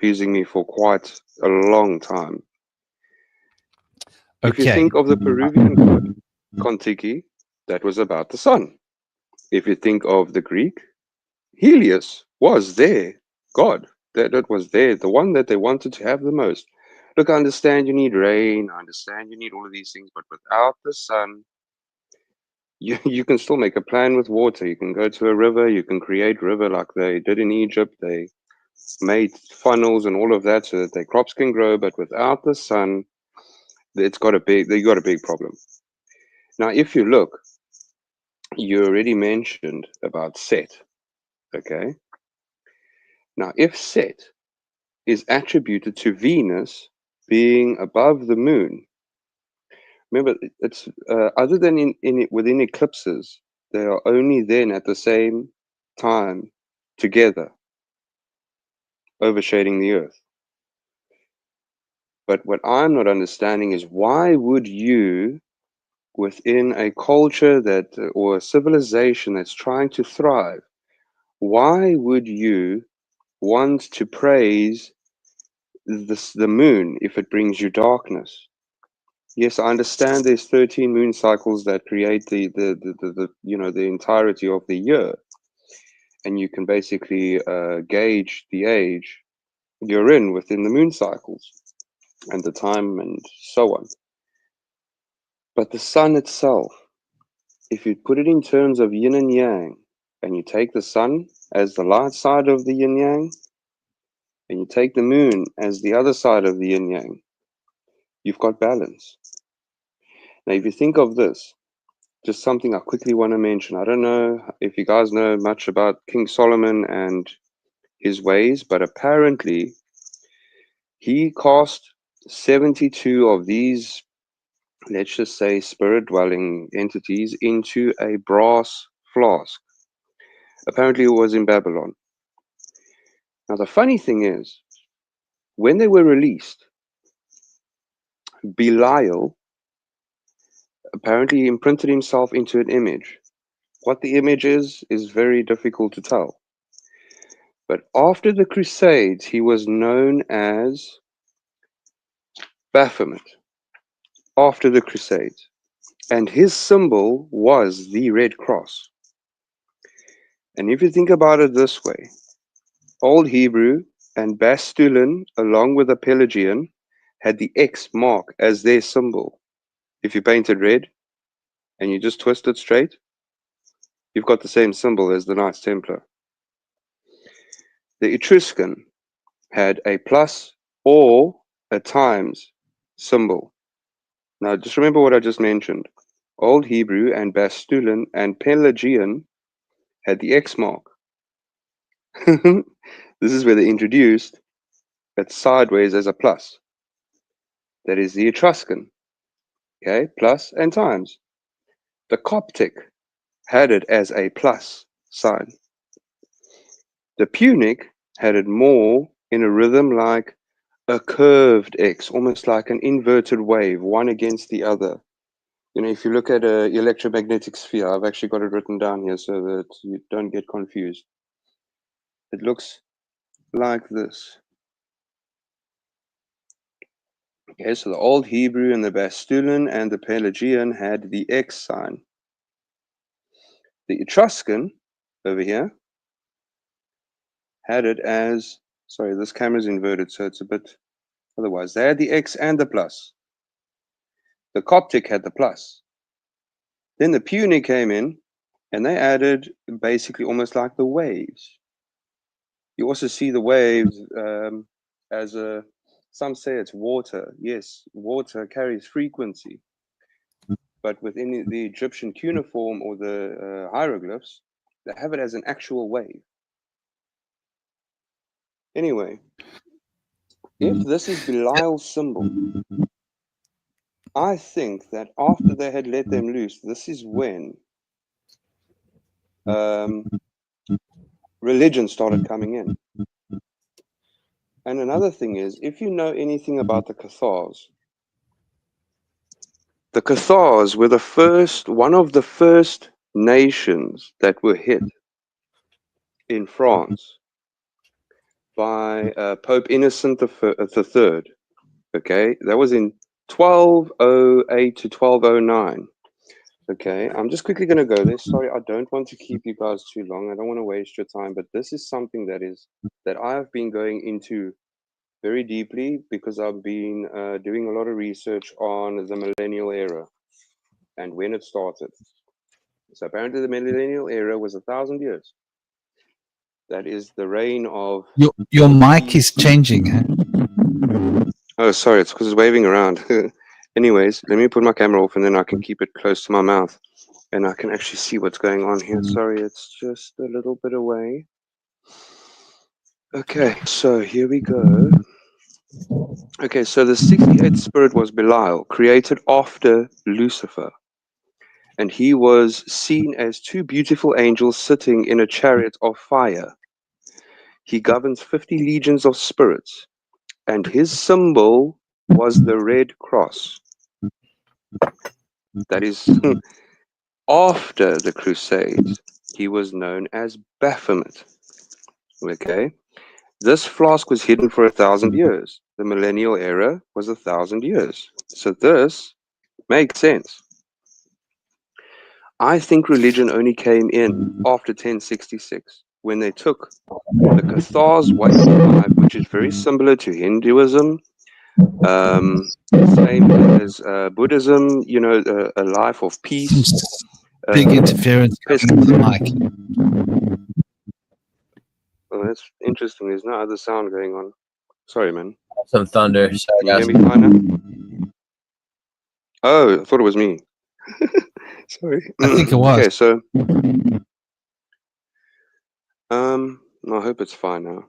confusing me for quite a long time. If you Okay. think of the Peruvian god, Kontiki, that was about the sun. If you think of the Greek, Helios was their god. That was the one that they wanted to have the most. Look, I understand you need rain, I understand you need all of these things, but without the sun, you can still make a plan with water. You can go to a river, you can create river like they did in Egypt. They made funnels and all of that so that their crops can grow, but without the sun, they got a big problem. Now, if you look, you already mentioned about Set, okay? Now, if Set is attributed to Venus being above the moon, remember, it's other than within eclipses, they are only then at the same time together, overshading the Earth. But what I'm not understanding is why would you, within a culture that or a civilization that's trying to thrive, why would you want to praise the moon if it brings you darkness? Yes, I understand there's 13 moon cycles that create the entirety of the year, and you can basically gauge the age you're in within the moon cycles and the time and so on. But the sun itself, if you put it in terms of yin and yang, and you take the sun as the light side of the yin yang, and you take the moon as the other side of the yin yang, you've got balance. Now, if you think of this, just something I quickly want to mention. I don't know if you guys know much about King Solomon and his ways, but apparently he cast 72 of these, let's just say, spirit dwelling entities into a brass flask. Apparently, it was in Babylon. Now, the funny thing is, when they were released, Belial apparently imprinted himself into an image. What the image is very difficult to tell. But after the Crusades, he was known as Baphomet. After the Crusades. And his symbol was the Red Cross. And if you think about it this way, Old Hebrew and Bastulin, along with the Pelagian, had the X mark as their symbol. If you paint it red and you just twist it straight, you've got the same symbol as the Knights Templar. The Etruscan had a plus or a times symbol. Now, just remember what I just mentioned. Old Hebrew and Bastulin and Pelagian had the X mark. This is where they introduced it sideways as a plus. That is the Etruscan. Okay, plus and times. The Coptic had it as a plus sign. The Punic had it more in a rhythm like a curved X, almost like an inverted wave, one against the other. You know, if you look at an electromagnetic sphere, I've actually got it written down here so that you don't get confused. It looks like this. Okay, so the Old Hebrew and the Bastulin and the Pelagian had the X sign. The Etruscan over here had it as, sorry, this camera's inverted, so it's a bit otherwise. They had the X and the plus. The Coptic had the plus. Then the Punic came in and they added basically almost like the waves. You also see the waves as a, some say it's water. Yes, water carries frequency. But within the Egyptian cuneiform or the hieroglyphs, they have it as an actual wave. Anyway, if this is Belial's symbol, I think that after they had let them loose, this is when religion started coming in. And another thing is, if you know anything about the Cathars were one of the first nations that were hit in France by Pope Innocent the Third. Okay, that was in 1208 to 1209. Okay, I'm just quickly going to go there. Sorry, I don't want to keep you guys too long. I don't want to waste your time, but this is something that I have been going into very deeply because I've been doing a lot of research on the millennial era and when it started. So apparently the millennial era was 1,000 years. That is the reign of... Your mic is changing. Huh? Oh, sorry, it's because it's waving around. Anyways, let me put my camera off and then I can keep it close to my mouth and I can actually see what's going on here. Sorry, it's just a little bit away. Okay, so here we go. Okay, so the 68th spirit was Belial, created after Lucifer. And he was seen as two beautiful angels sitting in a chariot of fire. He governs 50 legions of spirits, and his symbol was the red cross. That is, after the Crusades, he was known as Baphomet. Okay, this flask was hidden for 1,000 years. The millennial era was 1,000 years. So this makes sense. I think religion only came in after 1066 when they took the Cathar's way of life, which is very similar to Hinduism, same as Buddhism, you know, a life of peace. Big interference coming with the mic. Oh, that's interesting. There's no other sound going on. Sorry, man. Some thunder. Sorry, Can you guys. hear me fine now? Oh, I thought it was me. Sorry. I think it was. Okay, so I hope it's fine now.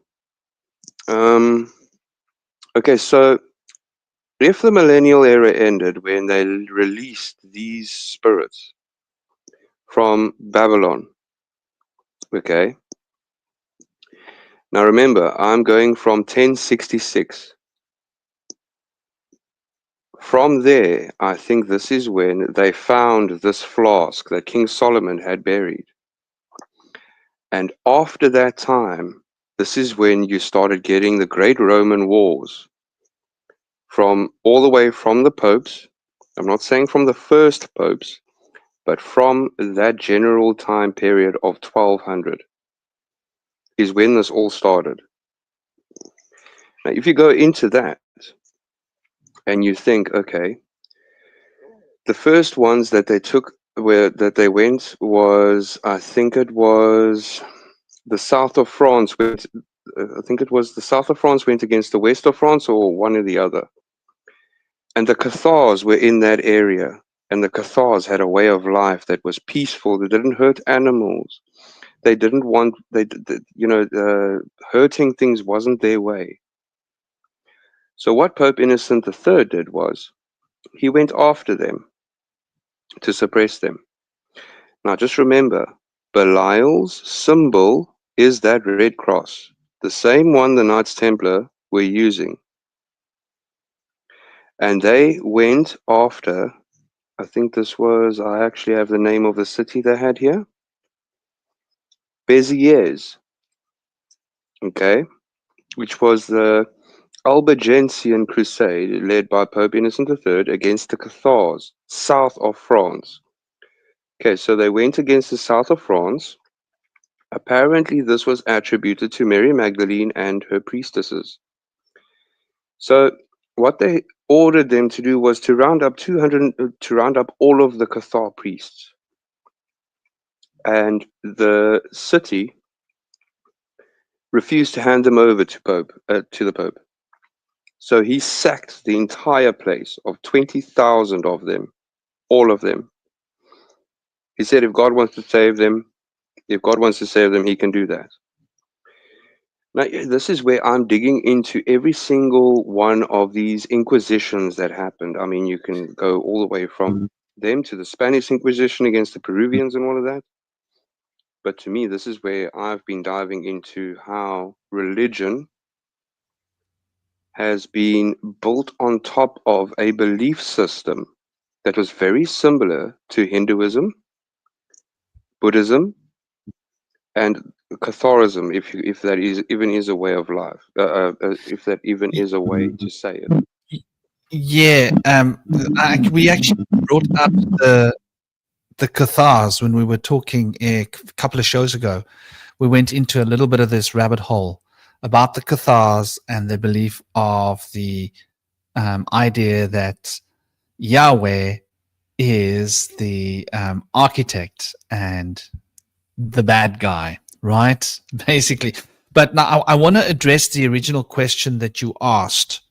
Okay, so if the millennial era ended when they released these spirits from Babylon, okay. Now remember, I'm going from 1066. From there, I think this is when they found this flask that King Solomon had buried. And after that time, this is when you started getting the great Roman wars from all the way from the popes. I'm not saying from the first popes, but from that general time period of 1200 is when this all started. Now, if you go into that and you think, okay, the first ones that they took that they went was, I think it was the south of France. I think it was the south of France went against the west of France, or one or the other. And the Cathars were in that area. And the Cathars had a way of life that was peaceful. They didn't hurt animals. They didn't want, hurting things wasn't their way. So what Pope Innocent III did was, he went after them to suppress them. Now just remember, Belial's symbol is that red cross, the same one the Knights Templar were using. And they went after, I think this was, I actually have the name of the city they had here, Béziers, okay, which was the Albigensian crusade led by Pope Innocent III against the Cathars, south of France. Okay, so they went against the south of France. Apparently, this was attributed to Mary Magdalene and her priestesses. So, what they ordered them to do was to round up all of the Cathar priests, and the city refused to hand them over to the Pope. So he sacked the entire place of 20,000 of them, all of them. He said, if God wants to save them, he can do that. Now, this is where I'm digging into every single one of these inquisitions that happened. I mean, you can go all the way from them to the Spanish Inquisition against the Peruvians and all of that. But to me, this is where I've been diving into how religion has been built on top of a belief system that was very similar to Hinduism, Buddhism, and Catharism, if that is even is a way of life, if that even is a way to say it. Yeah, we actually brought up the Cathars when we were talking a couple of shows ago. We went into a little bit of this rabbit hole about the Cathars and their belief of the idea that Yahweh is the architect and the bad guy, right? Basically. But now I want to address the original question that you asked.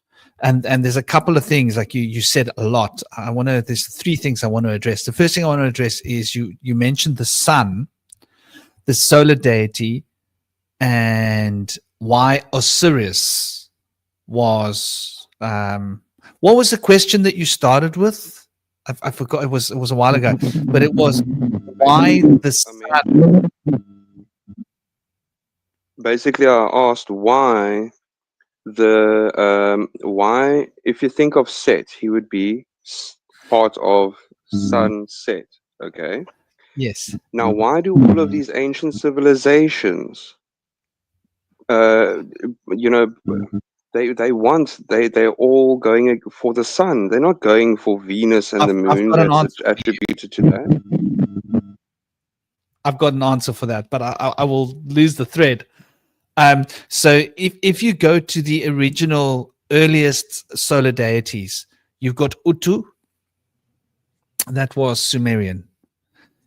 And there's a couple of things, like you said a lot. There's three things I want to address. The first thing I want to address is you mentioned the sun, the solar deity, and why Osiris was what was the question that you started with? I forgot. It was a while ago, but it was why the sun. Basically, I asked why if you think of Set, he would be part of Sun Set. Okay. Yes. Now, why do all of these ancient civilizations, you know, they're all going for the sun. They're not going for Venus and the moon. That's attributed to that. I've got an answer for that, but I will lose the thread. So if you go to the original earliest solar deities, you've got Utu, that was Sumerian.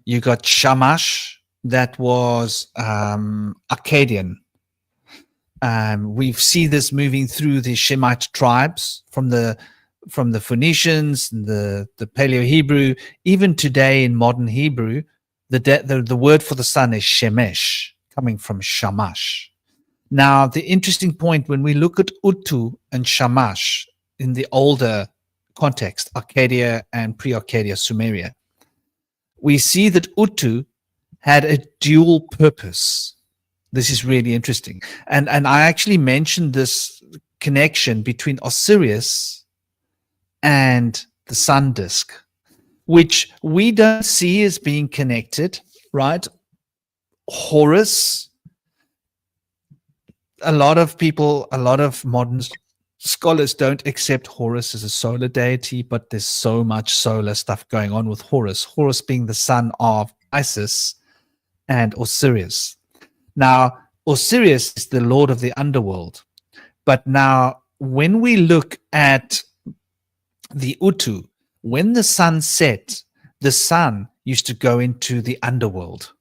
You got Shamash, that was Akkadian. We see this moving through the Shemite tribes from the Phoenicians, the Paleo-Hebrew. Even today in modern Hebrew, the word for the sun is Shemesh, coming from Shamash. Now, the interesting point, when we look at Utu and Shamash in the older context, Arcadia and pre-Arcadia Sumeria, we see that Utu had a dual purpose. This is really interesting. And I actually mentioned this connection between Osiris and the sun disk, which we don't see as being connected, right? Horus, a lot of modern scholars don't accept Horus as a solar deity, but there's so much solar stuff going on with Horus. Horus being the son of Isis and Osiris. Now, Osiris is the lord of the underworld. But now, when we look at the Utu, when the sun set, the sun used to go into the underworld.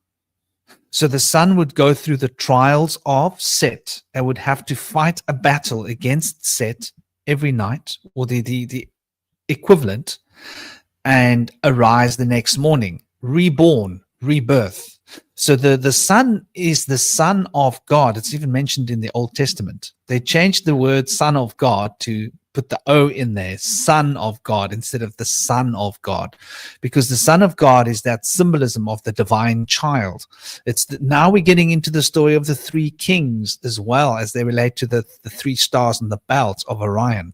So the sun would go through the trials of Set and would have to fight a battle against Set every night, or the equivalent, and arise the next morning, reborn, rebirth. So the sun is the son of God. It's even mentioned in the Old Testament. They changed the word son of God to put the O in there, son of God, instead of the son of God, because the son of God is that symbolism of the divine child. Now we're getting into the story of the three kings as well, as they relate to the three stars and the belt of Orion.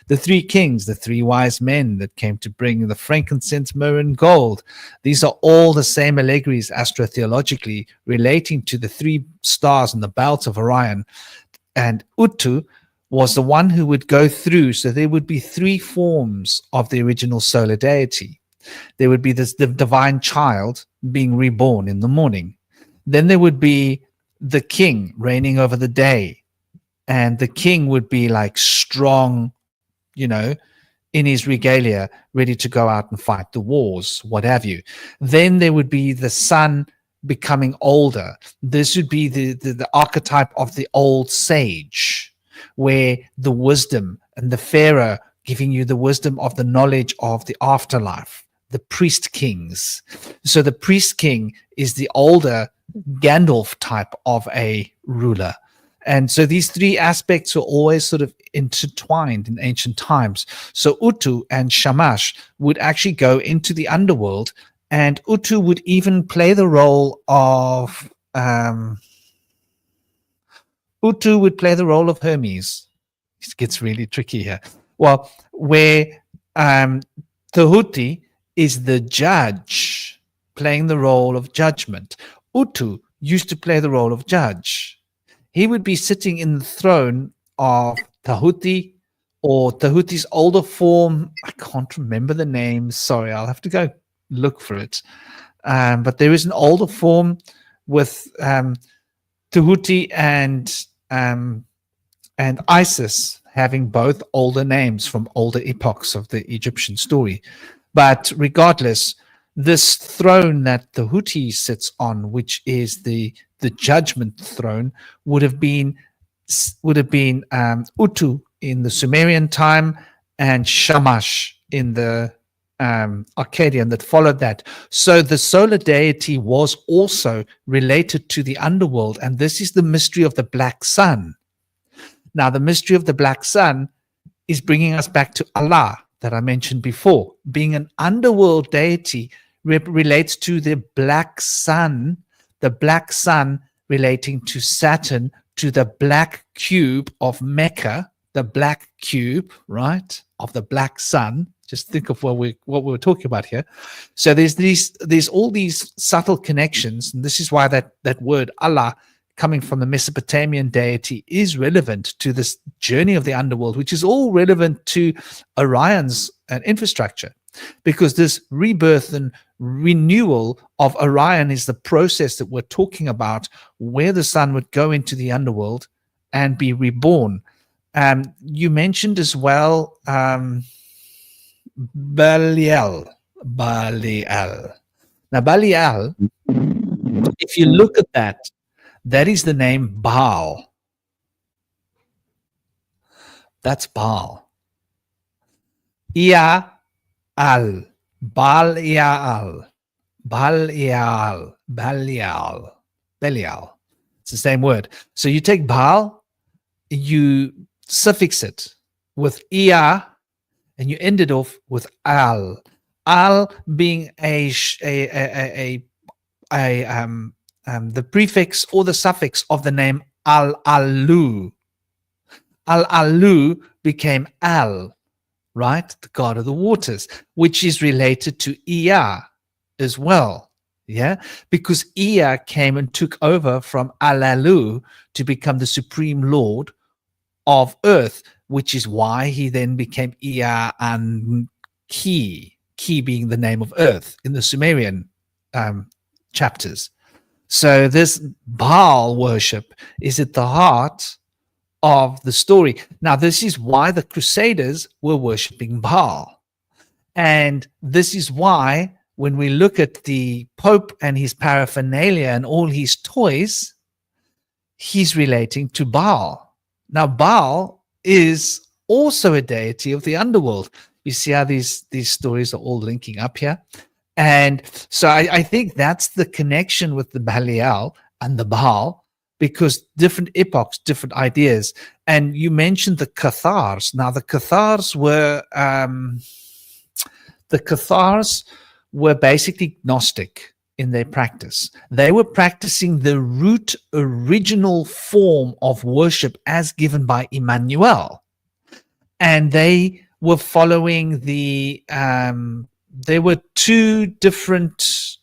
The three kings, the three wise men that came to bring the frankincense, myrrh, and gold. These are all the same allegories astrotheologically relating to the three stars and the belt of Orion. And Utu was the one who would go through. So there would be three forms of the original solar deity. There would be the divine child being reborn in the morning. Then there would be the king reigning over the day. And the king would be like strong, in his regalia, ready to go out and fight the wars, what have you. Then there would be the son becoming older. This would be the archetype of the old sage, where the wisdom and the pharaoh giving you the wisdom of the knowledge of the afterlife, the priest kings. So the priest king is the older Gandalf type of a ruler. And so these three aspects are always sort of intertwined in ancient times. So Utu and Shamash would actually go into the underworld, and Utu would even play the role of Hermes. It gets really tricky here. Well, where Tahuti is the judge, playing the role of judgment. Utu used to play the role of judge. He would be sitting in the throne of Tahuti, or Tahuti's older form. I can't remember the name. Sorry, I'll have to go look for it. But there is an older form with Tahuti and Isis having both older names from older epochs of the Egyptian story. But regardless, this throne that Tahuti sits on, which is the judgment throne, would have been Utu in the Sumerian time and Shamash in the Akkadian that followed that. So the solar deity was also related to the underworld, and this is the mystery of the black sun. Now, the mystery of the black sun is bringing us back to Allah that I mentioned before. Being an underworld deity relates to the black sun relating to Saturn, to the black cube of Mecca, the black cube, right, of the black sun. Just think of what we're talking about here. So there's all these subtle connections, and this is why that word Allah, coming from the Mesopotamian deity, is relevant to this journey of the underworld, which is all relevant to Orion's infrastructure, because this rebirth and renewal of Orion is the process that we're talking about, where the sun would go into the underworld and be reborn. You mentioned as well Belial. Now, Belial, if you look at that is the name Baal. That's Baal. Belial. It's the same word. So you take Baal, you suffix it with Ia, and you end it off with Al. Al being the prefix or the suffix of the name Al-Alu. Al-Alu became Al, right? The god of the waters, which is related to Ea as well. Yeah, because Ea came and took over from Al-Alu to become the supreme lord of earth, which is why he then became Ea and Ki being the name of earth in the Sumerian chapters. So this Baal worship is at the heart of the story. Now, this is why the Crusaders were worshipping Baal. And this is why when we look at the Pope and his paraphernalia and all his toys, he's relating to Baal. Now, Baal is also a deity of the underworld. You see how these stories are all linking up here? And so I think that's the connection with the Belial and the Baal, because different epochs, different ideas. And you mentioned the Cathars. Now, the Cathars were basically Gnostic in their practice. They were practicing the root original form of worship as given by Emmanuel. And they were following there were two different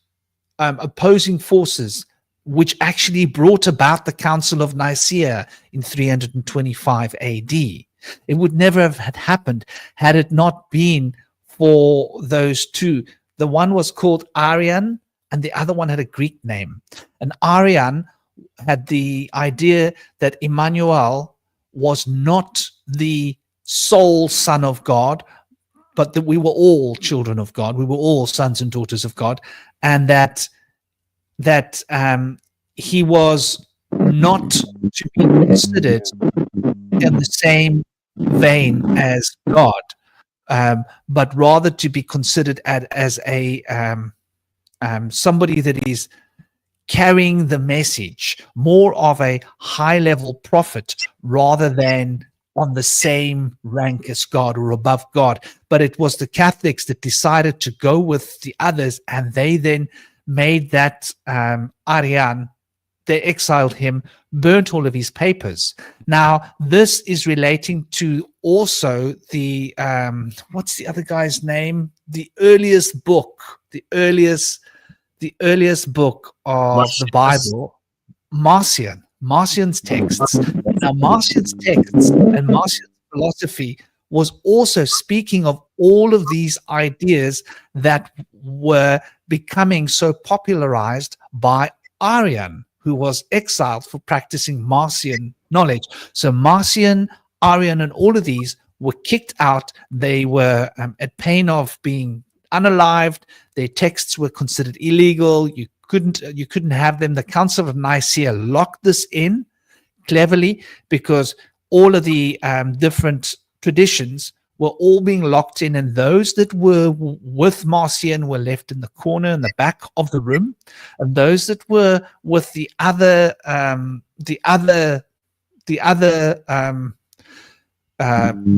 opposing forces which actually brought about the Council of Nicaea in 325 AD. It would never have happened had it not been for those two. The one was called Arian, and the other one had a Greek name. And Arian had the idea that Emmanuel was not the sole son of God, but that we were all children of God. We were all sons and daughters of God, and that he was not to be considered in the same vein as God, but rather to be considered as a somebody that is carrying the message, more of a high-level prophet rather than on the same rank as God or above God. But it was the Catholics that decided to go with the others, and they then made that Arian, they exiled him, burnt all of his papers. Now, this is relating to also the, what's the other guy's name? The earliest book of the Bible. Marcion's texts. Now, Marcion's texts and Marcion's philosophy was also speaking of all of these ideas that were becoming so popularized by Arian, who was exiled for practicing Marcion knowledge. So Marcion, Arian, and all of these were kicked out. They were at pain of being unalived. Their texts were considered illegal. You couldn't have them. The Council of Nicaea locked this in cleverly, because all of the different traditions were all being locked in, and those that were with Marcion were left in the corner in the back of the room, and those that were with the other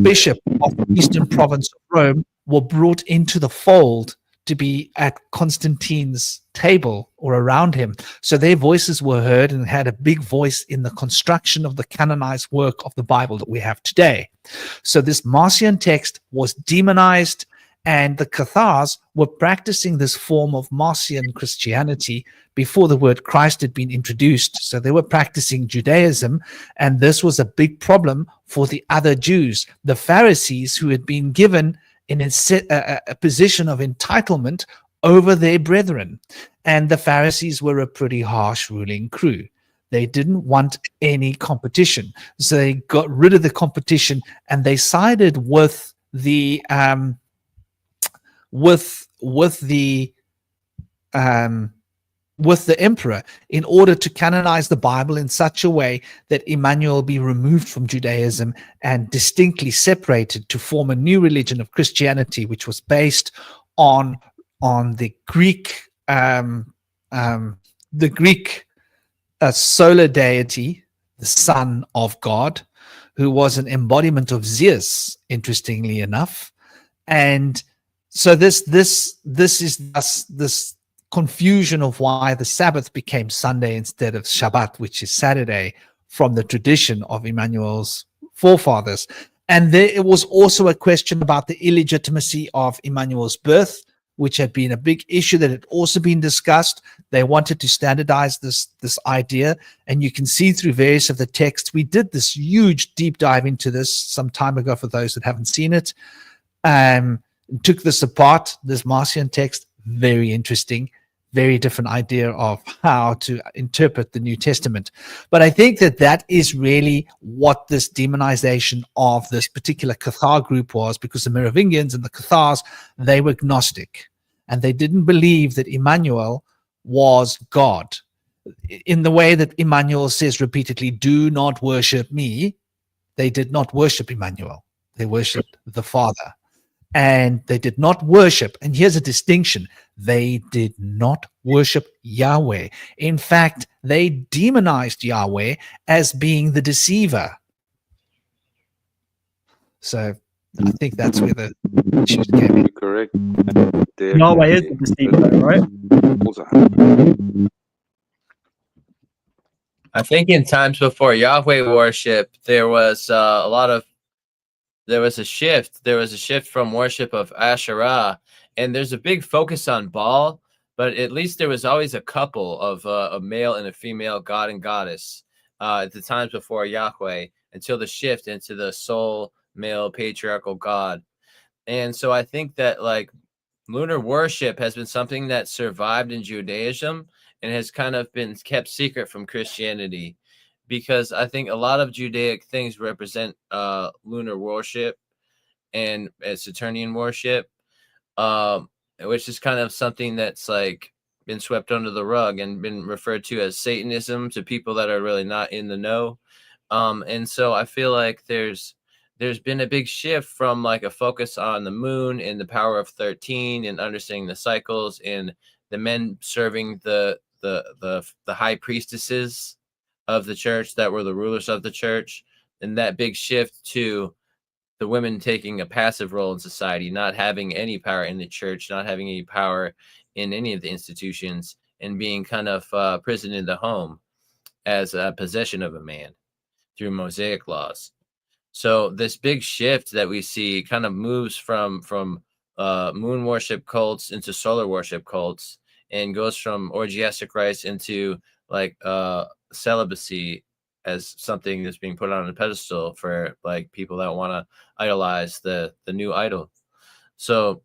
bishop of the Eastern Province of Rome were brought into the fold to be at Constantine's table or around him. So their voices were heard and had a big voice in the construction of the canonized work of the Bible that we have today. So this Marcion text was demonized, and the Cathars were practicing this form of Marcion Christianity before the word Christ had been introduced. So they were practicing Judaism, and this was a big problem for the other Jews. The Pharisees, who had been given in a position of entitlement over their brethren. And the Pharisees were a pretty harsh ruling crew. They didn't want any competition. So they got rid of the competition, and they sided with the emperor in order to canonize the Bible in such a way that Emmanuel be removed from Judaism and distinctly separated to form a new religion of Christianity, which was based on the Greek solar deity, the Son of God, who was an embodiment of Zeus, interestingly enough. And so this confusion of why the Sabbath became Sunday instead of Shabbat, which is Saturday, from the tradition of Emmanuel's forefathers. And it was also a question about the illegitimacy of Emmanuel's birth, which had been a big issue that had also been discussed. They wanted to standardize this idea, and you can see through various of the texts. We did this huge deep dive into this some time ago for those that haven't seen it. Took this apart, this Marcion text, very interesting, very different idea of how to interpret the New Testament. But I think that is really what this demonization of this particular Cathar group was, because the Merovingians and the Cathars, they were agnostic, and they didn't believe that Emmanuel was God. In the way that Emmanuel says repeatedly, "Do not worship me," they did not worship Emmanuel. They worshipped the Father. And they did not worship, and here's a distinction, they did not worship Yahweh. In fact, they demonized Yahweh as being the deceiver. So I think that's where the issues came in. Correct. Yahweh is the deceiver, right? I think in times before Yahweh worship, there was a shift. There was a shift from worship of Asherah, and there's a big focus on Baal, but at least there was always a couple of a male and a female god and goddess at the times before Yahweh, until the shift into the sole male patriarchal god. And so I think that like lunar worship has been something that survived in Judaism and has kind of been kept secret from Christianity, because I think a lot of Judaic things represent lunar worship and Saturnian worship, which is kind of something that's like been swept under the rug and been referred to as Satanism to people that are really not in the know. And so I feel like there's been a big shift from like a focus on the moon and the power of 13 and understanding the cycles, and the men serving the high priestesses of the church that were the rulers of the church, and that big shift to the women taking a passive role in society, not having any power in the church, not having any power in any of the institutions, and being kind of prisoned in the home as a possession of a man through Mosaic laws. So this big shift that we see kind of moves from moon worship cults into solar worship cults, and goes from orgiastic rites into like celibacy as something that's being put on a pedestal for like people that want to idolize the new idol. So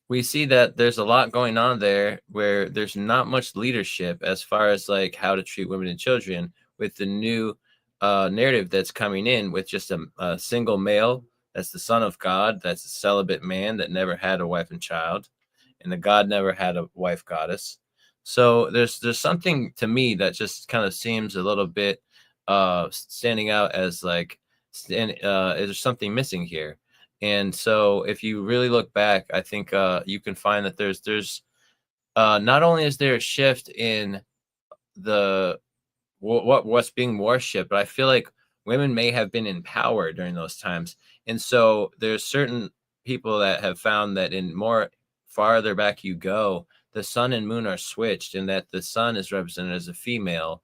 we see that there's a lot going on there where there's not much leadership as far as like how to treat women and children with the new narrative that's coming in with just a single male that's the son of God, that's a celibate man that never had a wife and child, and the God never had a wife goddess. So there's something to me that just kind of seems a little bit standing out as like there's something missing here. And so if you really look back, I think you can find that there's not only is there a shift in the what's being worshipped, but I feel like women may have been in power during those times. And so there's certain people that have found that in more farther back you go, the sun and moon are switched, and that the sun is represented as a female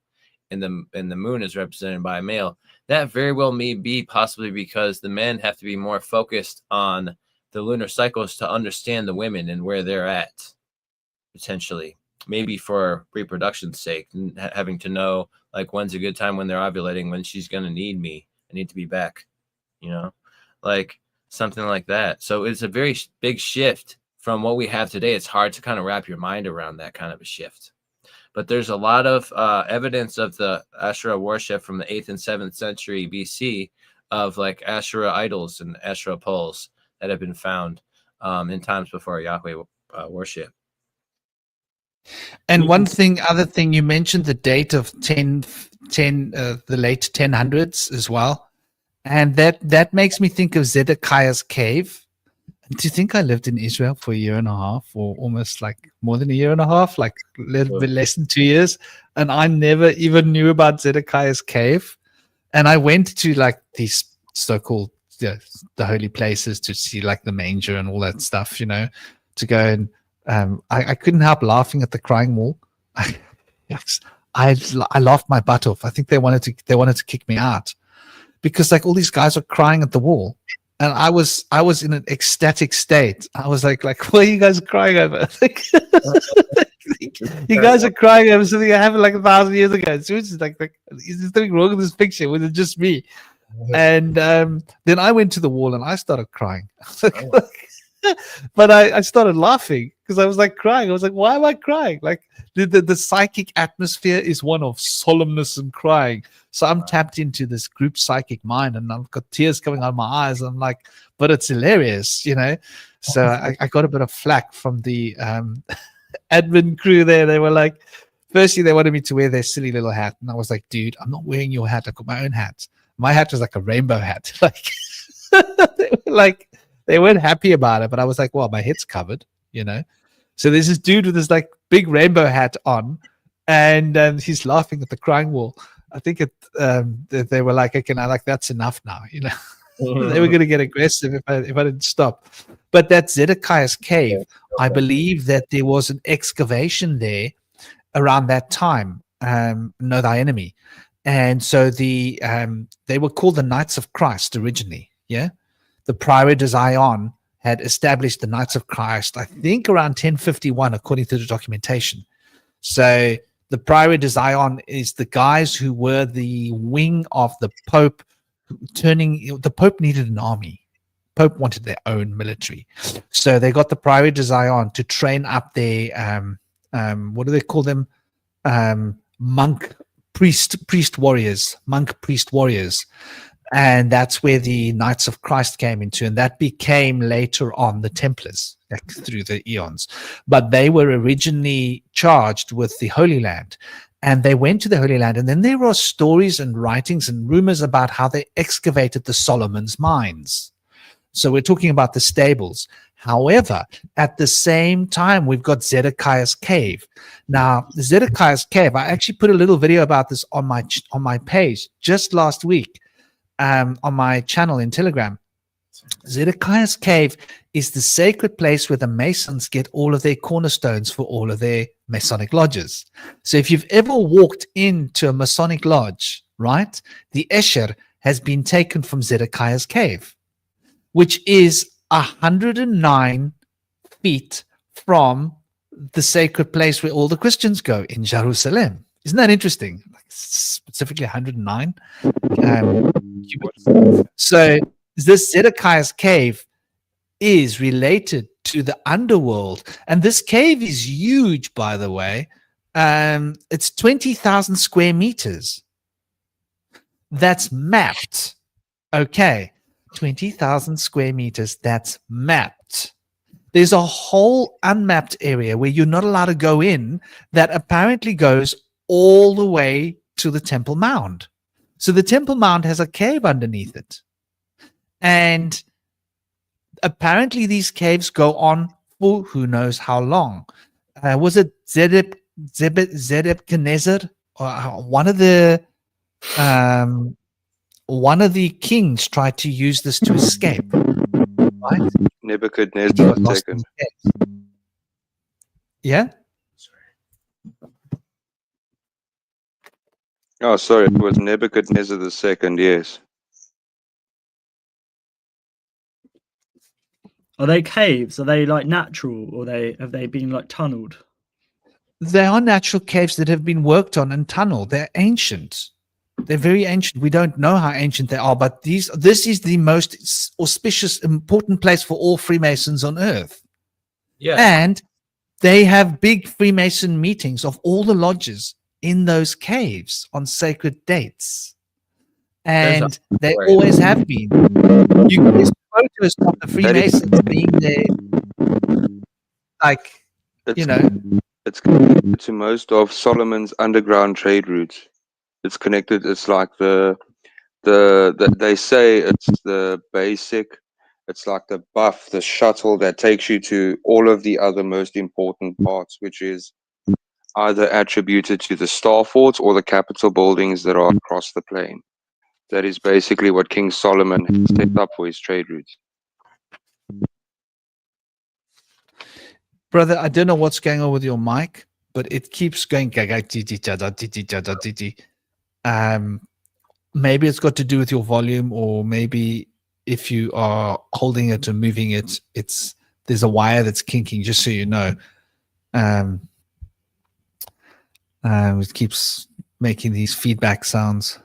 and the moon is represented by a male. That very well may be possibly because the men have to be more focused on the lunar cycles to understand the women and where they're at, potentially, maybe for reproduction's sake, and having to know like when's a good time when they're ovulating, when she's going to need me, I need to be back, like something like that. So it's a very big shift from what we have today. It's hard to kind of wrap your mind around that kind of a shift. But there's a lot of evidence of the Asherah worship from the 8th and 7th century BC of like Asherah idols and Asherah poles that have been found in times before Yahweh worship. And other thing, you mentioned the date of the late 1000s as well. And that makes me think of Zedekiah's cave. Do you think I lived in Israel for a year and a half, or almost like more than a year and a half, like a little bit less than 2 years? And I never even knew about Zedekiah's cave. And I went to like these so-called the holy places to see like the manger and all that stuff, to go and I couldn't help laughing at the crying wall. I laughed my butt off. I think they wanted to kick me out because like all these guys are crying at the wall. And I was in an ecstatic state. I was like, what are you guys crying over? You guys are crying over something that happened like 1,000 years ago. So it's just like, is there something wrong with this picture? Was it just me? And then I went to the wall and I started crying. But I started laughing because I was like crying. I was like, why am I crying? Like the psychic atmosphere is one of solemnness and crying. So I'm tapped into this group psychic mind and I've got tears coming out of my eyes. I'm like, but it's hilarious, So I got a bit of flack from the admin crew there. They were like, firstly, they wanted me to wear their silly little hat. And I was like, dude, I'm not wearing your hat. I got my own hat. My hat was like a rainbow hat. They weren't happy about it, but I was like, well, my head's covered, So there's this dude with this like big rainbow hat on, and he's laughing at the crying wall. I think they were like, okay, now like that's enough now, They were going to get aggressive if I didn't stop. But that Zedekiah's cave, I believe that there was an excavation there around that time. Know thy enemy, and so they were called the Knights of Christ originally. Yeah. The Priory de Zion had established the Knights of Christ, I think around 1051, according to the documentation. So the Priory de Zion is the guys who were the wing of the Pope. The Pope needed an army. Pope wanted their own military. So they got the Priory de Zion to train up their, what do they call them? Monk priest warriors. And that's where the Knights of Christ came into, and that became later on the Templars through the eons. But they were originally charged with the Holy Land, and they went to the Holy Land. And then there are stories and writings and rumors about how they excavated the Solomon's mines. So we're talking about the stables. However, at the same time, we've got Zedekiah's cave. Now, Zedekiah's cave, I actually put a little video about this on my page just last week. On my channel in Telegram. Zedekiah's cave is the sacred place where the Masons get all of their cornerstones for all of their Masonic lodges. So if you've ever walked into a Masonic lodge, right, the Escher has been taken from Zedekiah's cave, which is 109 feet from the sacred place where all the Christians go in Jerusalem. Isn't that interesting? Like specifically 109 cubits. So this Zedekiah's cave is related to the underworld, and this cave is huge, by the way. It's 20,000 square meters. That's mapped. Okay, 20,000 square meters. That's mapped. There's a whole unmapped area where you're not allowed to go in that apparently goes all the way to the Temple Mount. So the Temple Mount has a cave underneath it. And apparently these caves go on for who knows how long. Was it Zedekiah? One of the kings tried to use this to escape. Right? Nebuchadnezzar II. Yeah? Oh, sorry, it was Nebuchadnezzar II, yes. Are they caves? Are they like natural, or have they been like tunneled? They are natural caves that have been worked on and tunneled. They're ancient. They're very ancient. We don't know how ancient they are, but this is the most auspicious, important place for all Freemasons on Earth. Yeah. And they have big Freemason meetings of all the lodges in those caves on sacred dates. And they always have been. There's photos of the Freemasons being there, like, It's connected to most of Solomon's underground trade routes. It's connected. It's like the they say it's the basic. It's like the buff, the shuttle that takes you to all of the other most important parts, which is either attributed to the star forts or the capital buildings that are across the plain. That is basically what King Solomon set up for his trade routes. Brother, I don't know what's going on with your mic, but it keeps going. Maybe it's got to do with your volume, or maybe if you are holding it or moving it, there's a wire that's kinking, just so you know. It keeps making these feedback sounds.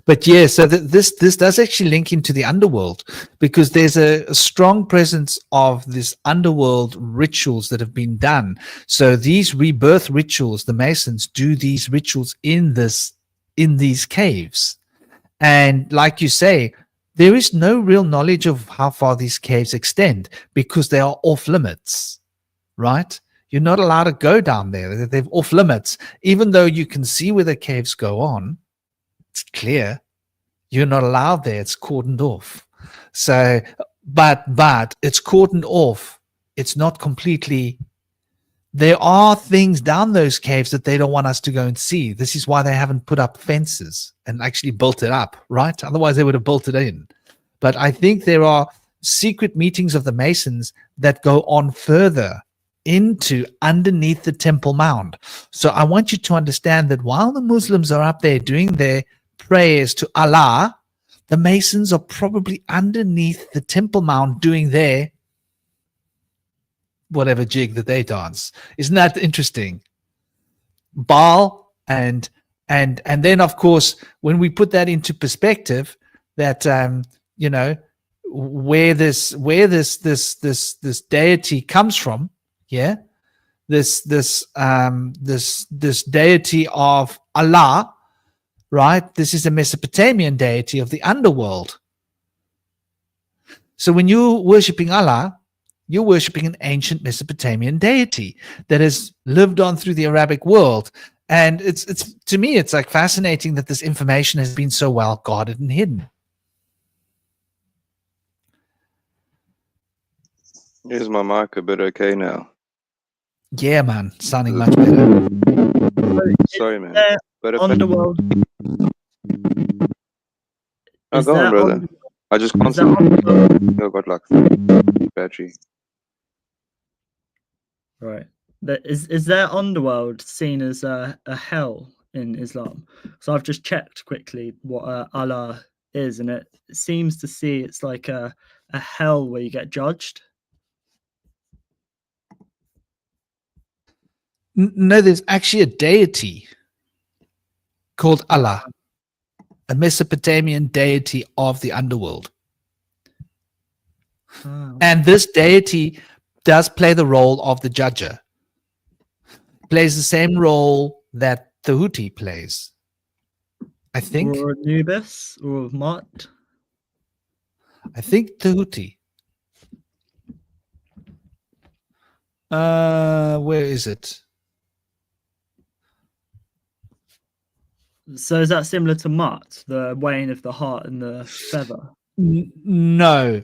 But yeah, so this does actually link into the underworld, because there's a strong presence of this underworld rituals that have been done. So these rebirth rituals, the Masons do these rituals in these caves. And like you say, there is no real knowledge of how far these caves extend, because they are off limits, right? You're not allowed to go down there. They're off limits. Even though you can see where the caves go on, it's clear, you're not allowed there. It's cordoned off. So, but it's cordoned off. It's not completely. There are things down those caves that they don't want us to go and see. This is why they haven't put up fences and actually built it up, right? Otherwise, they would have built it in. But I think there are secret meetings of the Masons that go on further into underneath the Temple Mount. So I want you to understand that while the Muslims are up there doing their prayers to Allah, the Masons are probably underneath the Temple Mount doing their whatever jig that they dance. Isn't that interesting? Baal and then of course when we put that into perspective, that where this deity comes from, yeah, this deity of Allah, right? This is a Mesopotamian deity of the underworld. So when you're worshipping Allah, you're worshipping an ancient Mesopotamian deity that has lived on through the Arabic world. And it's to me, it's like fascinating that this information has been so well guarded and hidden. Is my mic a bit okay now? Yeah, man, sounding much better. Sorry, man. But Underworld. Oh, go on, brother. I just can't see. I got like battery. Right. Is there underworld seen as a hell in Islam? So I've just checked quickly what Allah is, and it seems to see it's like a hell where you get judged. No, there's actually a deity called Allah, a Mesopotamian deity of the underworld. Oh. And this deity does play the role of the judger. Plays the same role that Tahuti plays, I think. Or Anubis or Mot. I think Tahuti. Where is it? So is that similar to Mot, the weighing of the heart and the feather? No.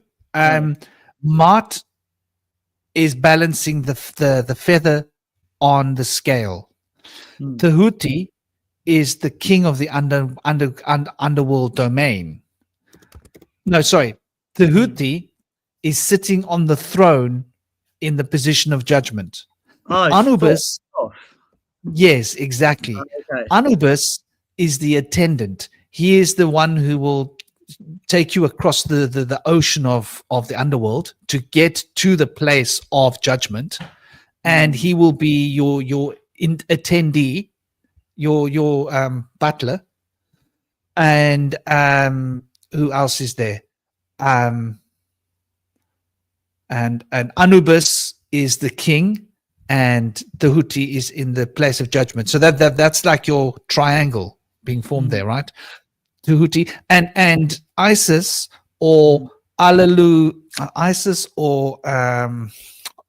Mart is balancing the feather on the scale. Hmm. Tahuti is the king of the underworld domain. No, sorry. Tahuti is sitting on the throne in the position of judgment. Oh, it's Anubis, off. yes, exactly. Okay. Anubis is the attendant. He is the one who will take you across the ocean of the underworld to get to the place of judgment, and he will be your attendee, your butler. And who else is there? And Anubis is the king, and Tahuti is in the place of judgment. So that's like your triangle being formed there, right? Tahuti and Isis or Alalu, Isis or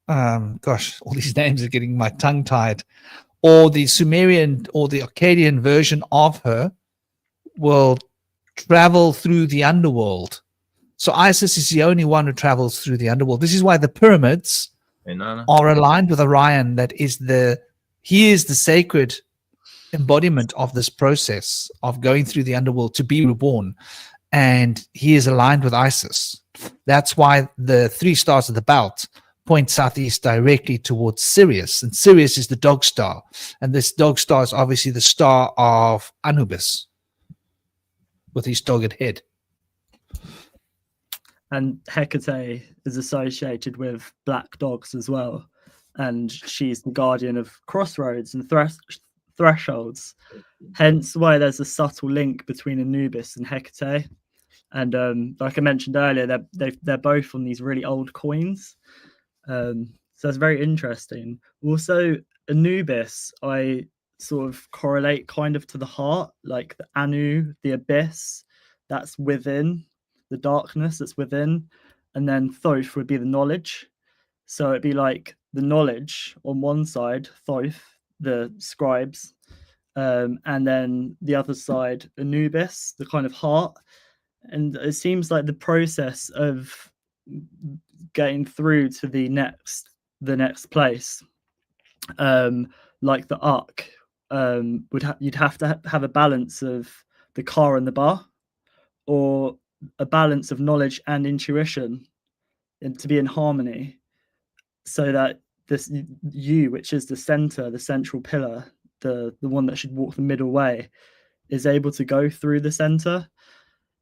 gosh, all these names are getting my tongue tied. Or the Sumerian or the Akkadian version of her will travel through the underworld. So Isis is the only one who travels through the underworld. This is why the pyramids are aligned with Orion. He is the sacred embodiment of this process of going through the underworld to be reborn, and he is aligned with Isis. That's why the 3 stars of the belt point southeast directly towards Sirius, and Sirius is the dog star, and this dog star is obviously the star of Anubis with his dogged head. And Hecate is associated with black dogs as well, and she's the guardian of crossroads and thresholds, hence why there's a subtle link between Anubis and Hecate. And like I mentioned earlier, they're both on these really old coins, so it's very interesting. Also, Anubis I sort of correlate kind of to the heart, like the Anu, the abyss, that's within, the darkness that's within, and then Thoth would be the knowledge. So it'd be like the knowledge on one side, Thoth, the scribes, and then the other side, Anubis, the kind of heart. And it seems like the process of getting through to the next place, like the ark, you'd have to have a balance of the car and the bar, or a balance of knowledge and intuition, and to be in harmony, so that this you, which is the center, the central pillar, the one that should walk the middle way, is able to go through the center.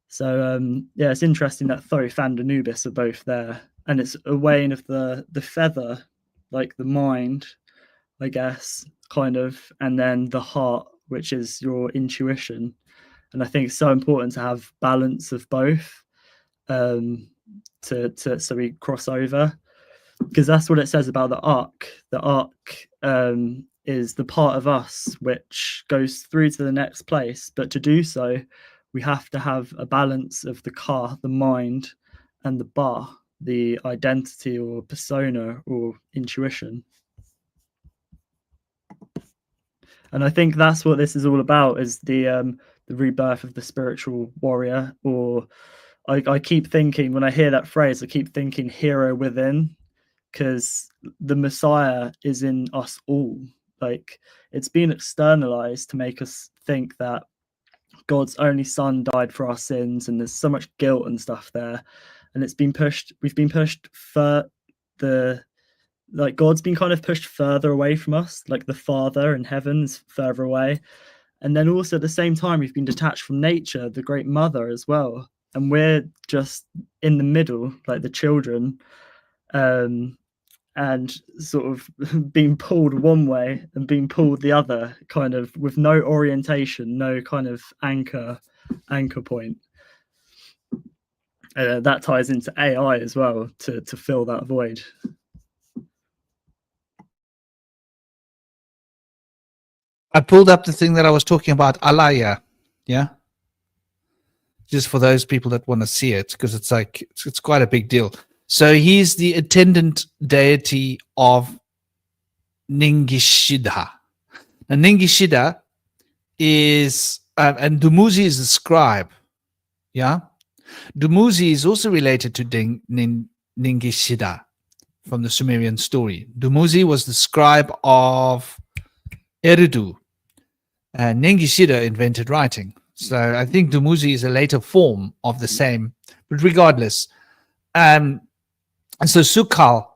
So yeah, it's interesting that Thoth and Anubis are both there, and it's a weighing of the feather, like the mind, I guess, kind of, and then the heart, which is your intuition. And I think it's so important to have balance of both, so we cross over, because that's what it says about the ark. The ark is the part of us which goes through to the next place, but to do so, we have to have a balance of the car, the mind, and the bar, the identity or persona or intuition. And I think that's what this is all about, is the rebirth of the spiritual warrior. Or I keep thinking, when I hear that phrase, I keep thinking hero within, because the Messiah is in us all. Like, it's been externalized to make us think that God's only son died for our sins, and there's so much guilt and stuff there. And we've been pushed for like God's been kind of pushed further away from us, like the Father in heaven is further away. And then also at the same time, we've been detached from nature, the great mother as well. And we're just in the middle, like the children. And and sort of being pulled one way and being pulled the other, kind of with no orientation, no kind of anchor point. That ties into AI as well to fill that void. I pulled up the thing that I was talking about, Alaya. Yeah. Just for those people that want to see it, because it's like, it's quite a big deal. So he's the attendant deity of Ningishida. And Ningishida is, and Dumuzi is the scribe. Yeah. Dumuzi is also related to Ningishida from the Sumerian story. Dumuzi was the scribe of Eridu. And Ningishida invented writing. So I think Dumuzi is a later form of the same, but regardless. And so Sukal,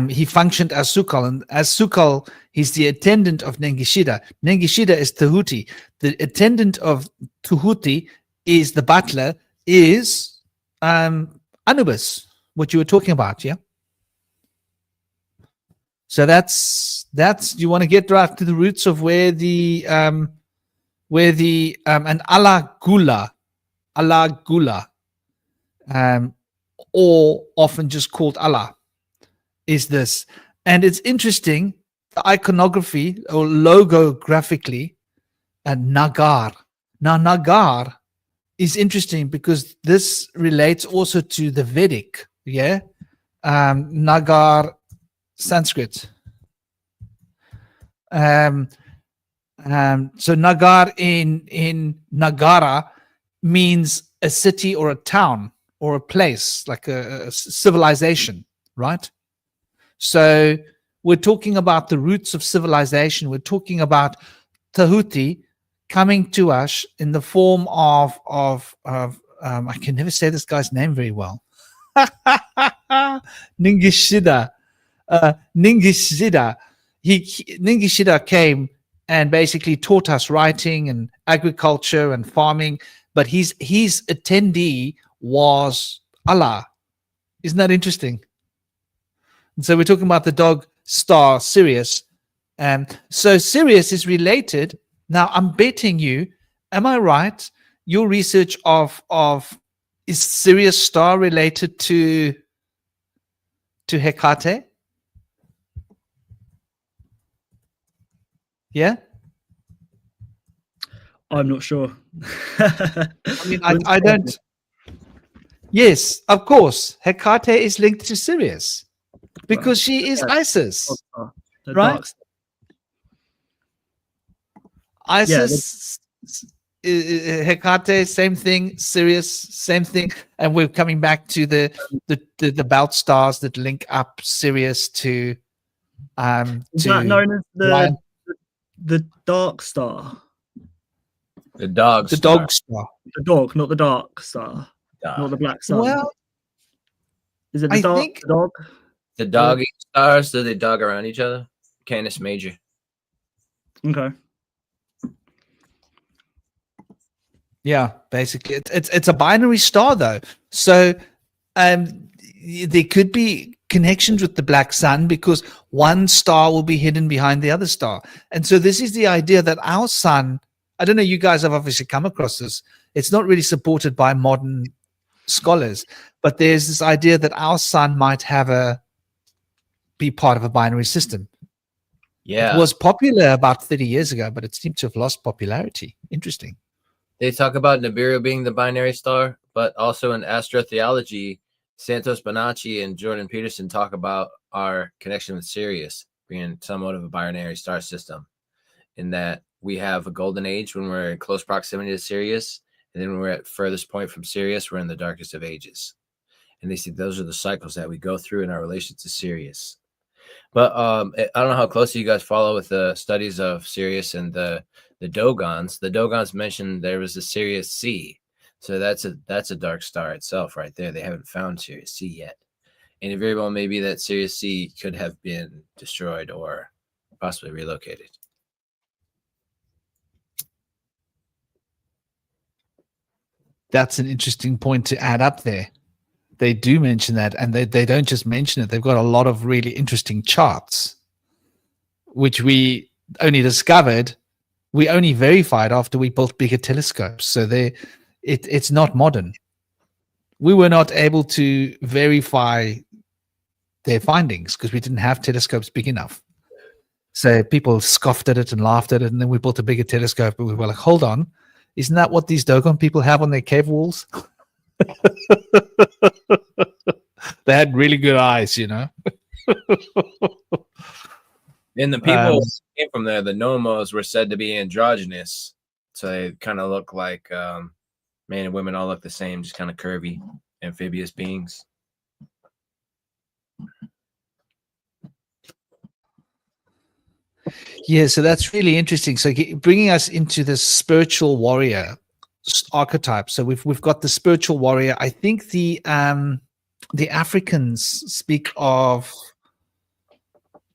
he functioned as Sukal, and as Sukal, he's the attendant of Nengishida. Nengishida is Tahuti. The attendant of Tahuti is the butler, is Anubis, what you were talking about, yeah? So that's you want to get right to the roots of where the and Allah Gula, or often just called Allah, is this. And it's interesting, the iconography or logo graphically, and Nagar. Now, Nagar is interesting because this relates also to the Vedic, yeah? Nagar Sanskrit. So Nagar in Nagara means a city or a town or a place, like a civilization, right? So we're talking about the roots of civilization. We're talking about Tahuti coming to us in the form of I can never say this guy's name very well. Ningishida. Ningishida. Ningishida came and basically taught us writing and agriculture and farming, but his attendee was Allah. Isn't that interesting? And so we're talking about the dog star Sirius. So Sirius is related. Now I'm betting you, am I right? Your research of is Sirius star related to Hecate? Yeah? I'm not sure. I mean, I don't. Yes, of course. Hecate is linked to Sirius because she is Isis, The right? dark side. Isis, Hecate, same thing. Sirius, same thing. And we're coming back to the belt stars that link up Sirius to Is that known as Ryan. the dark star? The dog. The dog star. The dog, not the dark star, Dog. not the black sun. Well, is it the I dark think- dog? The dog eat stars, so they dog around each other. Canis Major. Okay. Yeah, basically, it's a binary star though. So there could be connections with the black sun because one star will be hidden behind the other star. And so this is the idea that our sun, I don't know, you guys have obviously come across this. It's not really supported by modern scholars, but there's this idea that our sun might be part of a binary system. Yeah. It was popular about 30 years ago, but it seemed to have lost popularity. Interesting. They talk about Nibiru being the binary star, but also in astrotheology, Santos Bonacci and Jordan Peterson talk about our connection with Sirius being somewhat of a binary star system, in that we have a golden age when we're in close proximity to Sirius, and then when we're at furthest point from Sirius, we're in the darkest of ages. And they say those are the cycles that we go through in our relation to Sirius. But I don't know how closely you guys follow with the studies of Sirius and the Dogons. The Dogons mentioned there was a Sirius C. So that's a dark star itself right there. They haven't found Sirius C yet. And it very well may be that Sirius C could have been destroyed or possibly relocated. That's an interesting point to add up there. They do mention that, and they don't just mention it. They've got a lot of really interesting charts, which we only discovered, we only verified after we built bigger telescopes. So it's not modern. We were not able to verify their findings because we didn't have telescopes big enough. So people scoffed at it and laughed at it, and then we built a bigger telescope, and we were like, hold on, isn't that what these Dogon people have on their cave walls? They had really good eyes, you know. And the people who came from there, the Nomos, were said to be androgynous. So they kind of look like man and women all look the same, just kind of curvy, amphibious beings. Yeah, so that's really interesting. So bringing us into this spiritual warrior archetype. So we've got the spiritual warrior. I think the Africans speak of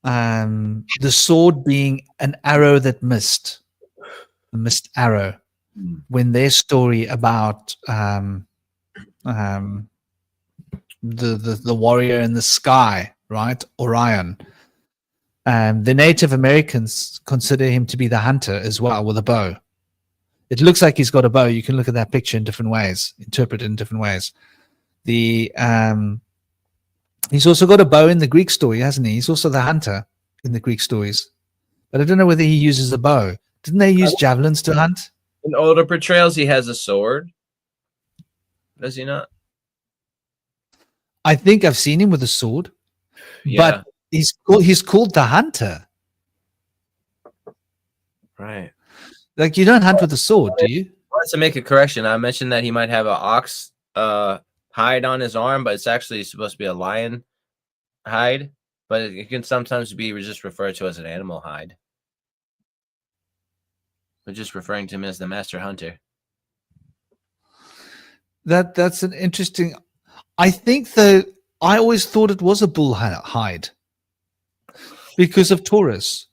the sword being an arrow that missed, a missed arrow. When their story about the warrior in the sky, right, Orion. The Native Americans consider him to be the hunter as well, with a bow. It looks like he's got a bow. You can look at that picture in different ways, interpret it in different ways. He's also got a bow in the Greek story, hasn't he? He's also the hunter in the Greek stories. But I don't know whether he uses a bow. Didn't they use javelins to hunt? In older portrayals, he has a sword. Does he not? I think I've seen him with a sword. Yeah. But he's called the hunter. Right. Like, you don't hunt with a sword, do you? I wanted to make a correction. I mentioned that he might have an ox hide on his arm, but it's actually supposed to be a lion hide. But it can sometimes be just referred to as an animal hide. But just referring to him as the master hunter. That's an interesting. I think though, I always thought it was a bull hide because of Taurus.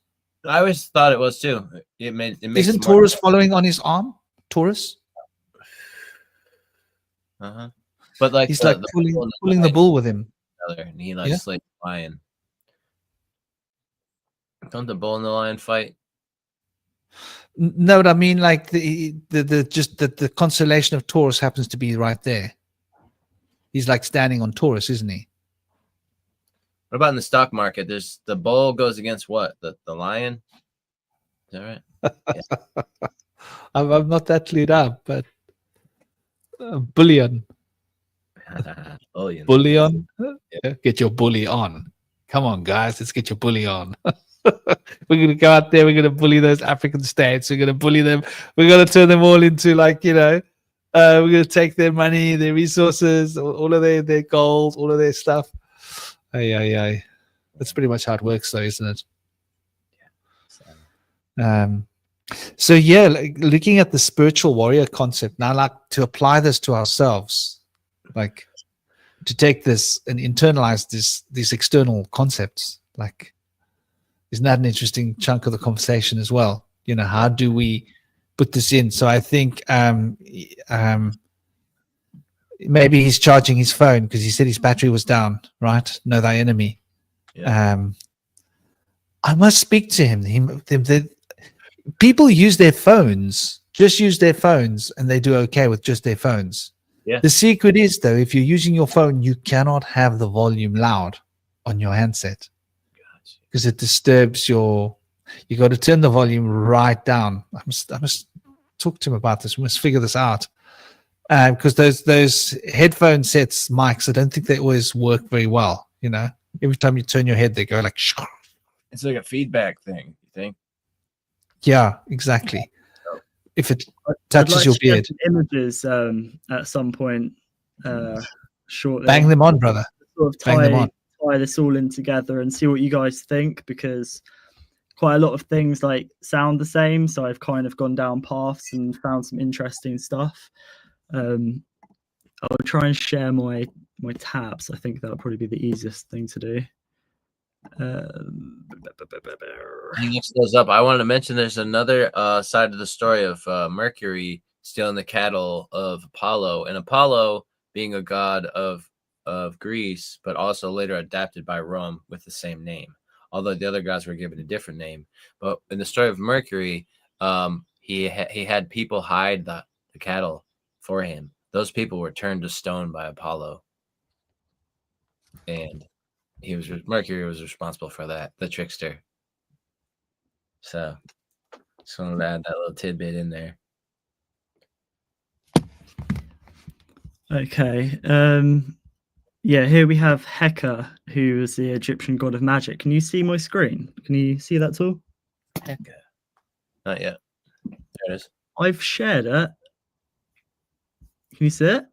I always thought it was too. It makes Isn't Taurus following on his arm? Taurus? But like he's like pulling the bull with him. And he like slays the lion. Don't the bull and the lion fight? No, but I mean, like the constellation of Taurus happens to be right there. He's like standing on Taurus, isn't he? What about in the stock market? There's the bull goes against what? The lion? Is that right? Yeah. I'm not that clued up, but bullion. Bullion. Yeah. Get your bully on. Come on, guys, let's get your bully on. We're going to go out there. We're going to bully those African states. We're going to bully them. We're going to turn them all into, like, you know, we're going to take their money, their resources, all of their gold, all of their stuff. Aye. That's pretty much how it works, though, isn't it? So, yeah, like, looking at the spiritual warrior concept, now, like, to apply this to ourselves, like, to take this and internalize these external concepts, like, isn't that an interesting chunk of the conversation as well? You know, how do we put this in? So I think maybe he's charging his phone because he said his battery was down, right? Know thy enemy. Yeah. I must speak to him. People use their phones, just use their phones, and they do okay with just their phones. Yeah. The secret is, though, if you're using your phone, you cannot have the volume loud on your handset. Because it disturbs you got to turn the volume right down. I must talk to him about this. We must figure this out. Because those headphone sets, mics, I don't think they always work very well. You know, every time you turn your head, they go like. It's like a feedback thing. You think? Yeah, exactly. If it touches your beard. Images at some point shortly. Bang them on, brother. Sort of Bang them on. Tie this all in together and see what you guys think, because quite a lot of things like sound the same, so I've kind of gone down paths and found some interesting stuff. I'll try and share my tabs. I think that'll probably be the easiest thing to do. Next goes up. I wanted to mention there's another side of the story of Mercury stealing the cattle of Apollo, and Apollo being a god of of Greece, but also later adapted by Rome with the same name. Although the other gods were given a different name. But in the story of Mercury, he had people hide the cattle for him. Those people were turned to stone by Apollo, and Mercury was responsible for that, the trickster. So, just wanted to add that little tidbit in there. Okay. Yeah, here we have Heka, who is the Egyptian god of magic. Can you see my screen? Can you see that too? Heka. Not yet. There it is. I've shared it. Can you see it?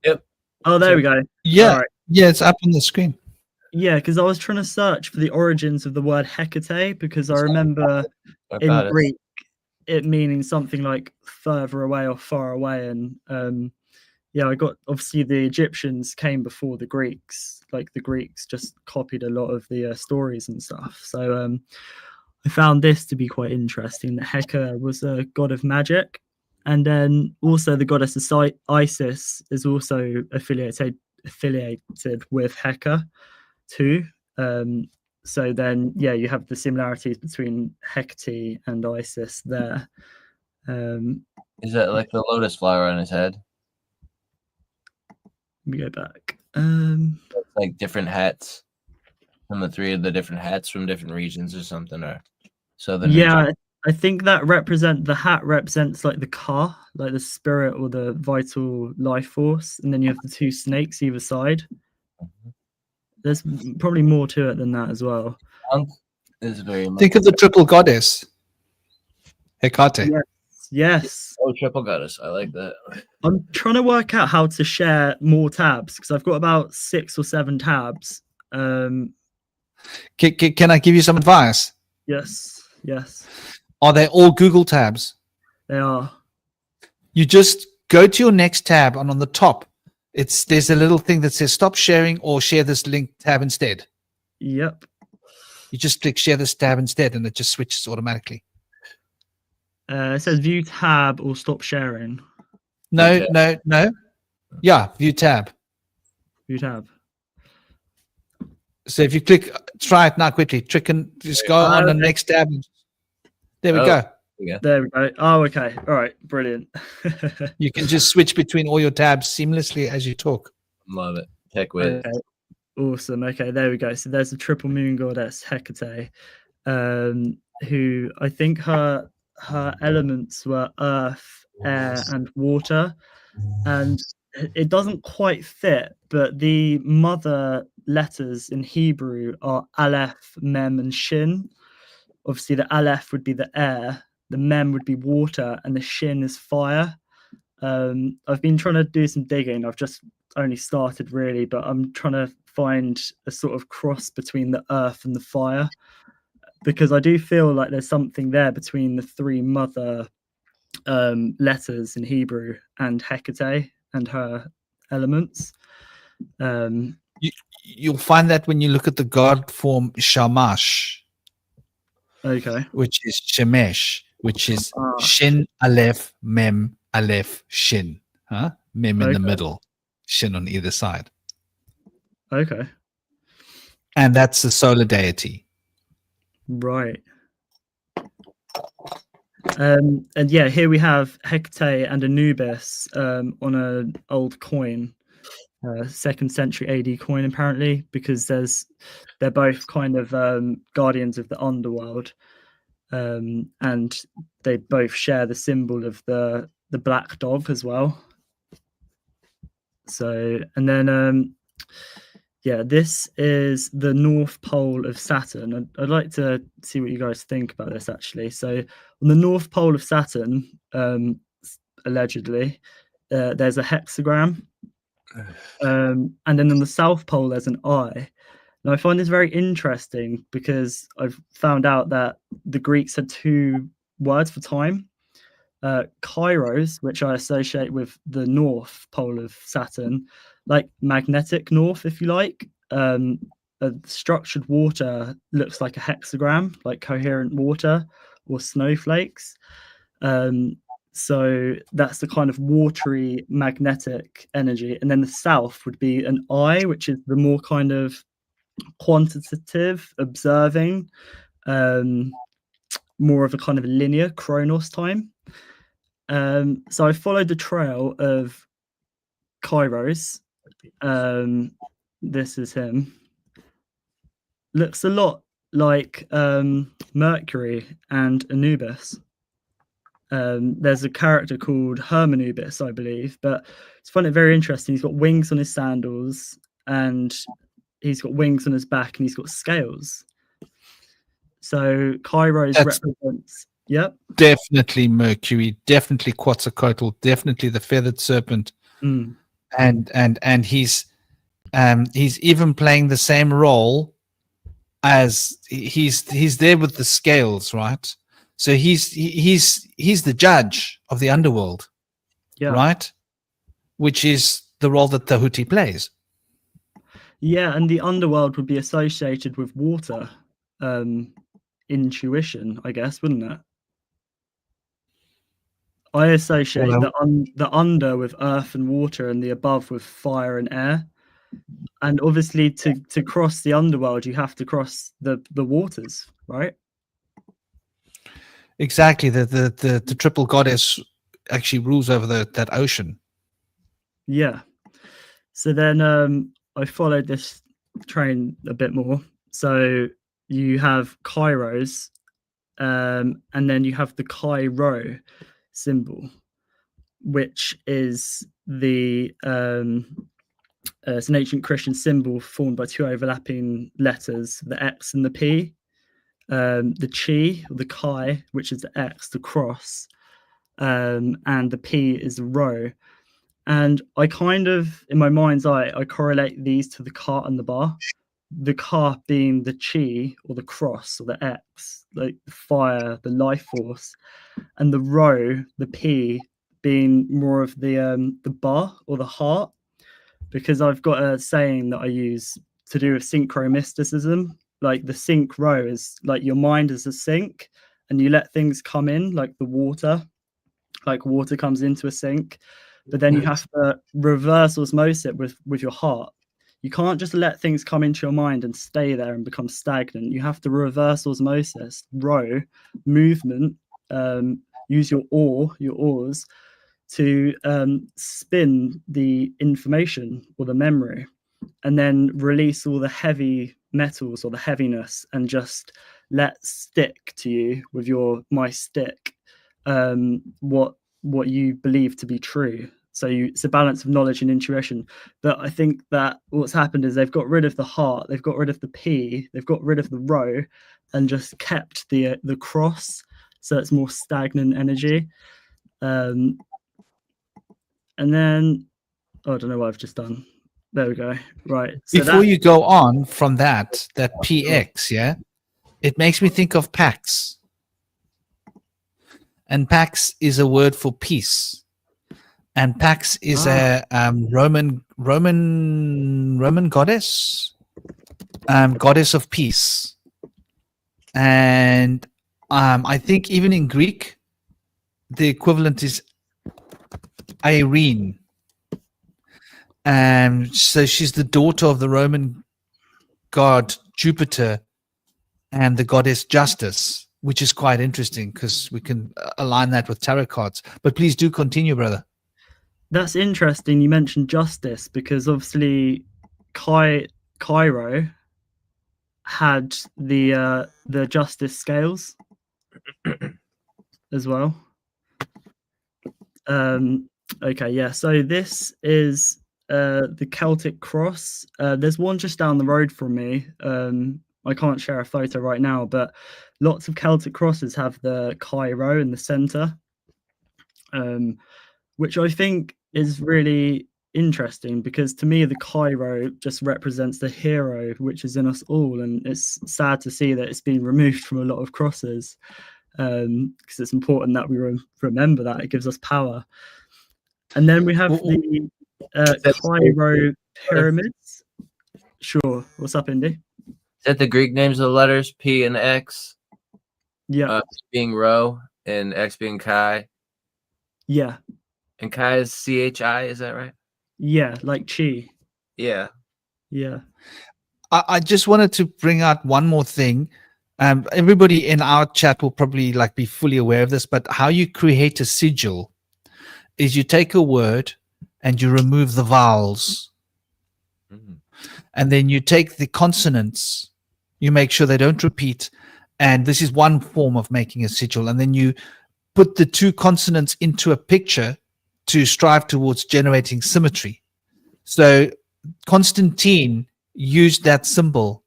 Yep. Oh, there we go. Yeah, All right. yeah, it's up on the screen. Yeah, because I was trying to search for the origins of the word Hecate, because I remember What in about it? Greek it meaning something like further away or far away. And yeah, I got, obviously the Egyptians came before the Greeks. Like the Greeks just copied a lot of the stories and stuff. So I found this to be quite interesting, that Heka was a god of magic. And then also the goddess Isis is also affiliated with Heka too. So then, yeah, you have the similarities between Hecate and Isis there. Is that like the lotus flower on his head? Let me go back. Like different hats from the three of the different hats from different regions or something, or southern Yeah, region? I think that the hat represents like the Ka, like the spirit or the vital life force, and then you have the two snakes either side. There's probably more to it than that as well. Monk is very much. Think of the triple goddess, Hecate. Yes. Oh, triple goddess. I like that. I'm trying to work out how to share more tabs because I've got about 6 or 7 tabs. Can I give you some advice? Yes. Are they all Google tabs? They are. You just go to your next tab, and on the top, there's a little thing that says stop sharing or share this link tab instead. Yep. You just click share this tab instead, and it just switches automatically. It says view tab or stop sharing. No. Yeah, view tab. View tab. So if you try it now quickly. Just go on the next tab. There we go. Yeah. There we go. Oh, okay. All right. Brilliant. You can just switch between all your tabs seamlessly as you talk. Love it. Tech whiz. Okay. Awesome. Okay, there we go. So there's a triple moon goddess, Hecate, who I think her elements were earth, air, and water. And it doesn't quite fit, but the mother letters in Hebrew are Aleph, Mem, and Shin. Obviously, the Aleph would be the air, the Mem would be water, and the Shin is fire. I've been trying to do some digging. I've just only started really, but I'm trying to find a sort of cross between the earth and the fire, because I do feel like there's something there between the 3 mother letters in Hebrew and Hecate and her elements. You'll find that when you look at the god form Shamash. Okay. Which is Shemesh, which is Shin, Aleph, Mem, Aleph, Shin. Mem in the middle, Shin on either side. Okay. And that's the solar deity. Right. And yeah, here we have Hecate and Anubis on an old coin, 2nd century AD coin apparently, because they're both kind of guardians of the underworld, and they both share the symbol of the black dove as well. So, and then yeah, this is the North Pole of Saturn. I'd like to see what you guys think about this actually. So on the North Pole of Saturn, allegedly, there's a hexagram. And then on the South Pole, there's an eye. Now, I find this very interesting because I've found out that the Greeks had 2 words for time. Kairos, which I associate with the North Pole of Saturn, like magnetic north, if you like. A structured water looks like a hexagram, like coherent water or snowflakes. So that's the kind of watery magnetic energy. And then the south would be an I, which is the more kind of quantitative, observing, more of a kind of linear Chronos time. So I followed the trail of Kairos. This is him. Looks a lot like Mercury and Anubis. There's a character called Hermanubis, I believe, but it's funny, very interesting. He's got wings on his sandals, and he's got wings on his back, and he's got scales. So Kairos represents, yep, definitely Mercury, definitely Quetzalcoatl, definitely the feathered serpent, and he's even playing the same role as he's there with the scales, right? So he's the judge of the underworld, right? Which is the role that Tahuti plays. Yeah, and the underworld would be associated with water, intuition, I guess, wouldn't it? I associate the under with earth and water, and the above with fire and air. And obviously, to cross the underworld, you have to cross the waters, right? Exactly. The triple goddess actually rules over that ocean. Yeah. So then I followed this train a bit more. So you have Kairos, and then you have the Chi-Rho symbol, which is it's an ancient Christian symbol formed by two overlapping letters, the X and the P. The Chi, the Chi, which is the X, the cross, and the P is the Rho. And I kind of, in my mind's eye, I correlate these to the Ka and the Ba. The Ka being the Chi, or the cross, or the X, like the fire, the life force, and the Rho, the P, being more of the Ba, or the heart, because I've got a saying that I use to do with synchromysticism. Like the sync Rho is like your mind is a sink, and you let things come in, like the water, like water comes into a sink, but then you have to reverse osmosis it with your heart. You can't just let things come into your mind and stay there and become stagnant. You have to reverse osmosis, Rho, movement, use your oars to spin the information or the memory, and then release all the heavy metals or the heaviness, and just let stick to you with my stick what you believe to be true. So it's a balance of knowledge and intuition. But I think that what's happened is they've got rid of the heart, they've got rid of the P, they've got rid of the Rho, and just kept the cross, so it's more stagnant energy. And then I don't know what I've just done. There we go. Right. So before you go on from that PX, yeah, it makes me think of Pax. And Pax is a word for peace. And Pax is a Roman goddess, goddess of peace. And I think even in Greek, the equivalent is Irene. So she's the daughter of the Roman god Jupiter and the goddess Justice, which is quite interesting because we can align that with tarot cards. But please do continue, brother. That's interesting. You mentioned Justice, because obviously Cairo had the Justice scales as well. Okay, yeah. So this is the Celtic cross. There's one just down the road from me. I can't share a photo right now, but lots of Celtic crosses have the Chi-Rho in the center, which I think is really interesting, because to me the Chi-Rho just represents the hero which is in us all, and it's sad to see that it's been removed from a lot of crosses, because it's important that we remember that. It gives us power. And then we have the Chi-Rho pyramids. Sure. What's up, Indy? Is that the Greek names of the letters, P and X? Yeah. Being Rho and X being Chi. Yeah, And Chi is CHI, is that right? yeah, like chi. Yeah. Yeah. I just wanted to bring out one more thing. Everybody in our chat will probably like be fully aware of this, but how you create a sigil is you take a word and you remove the vowels, Mhm. and then you take the consonants, you make sure they don't repeat, and this is one form of making a sigil, and then you put the two consonants into a picture to strive towards generating symmetry. So Constantine used that symbol,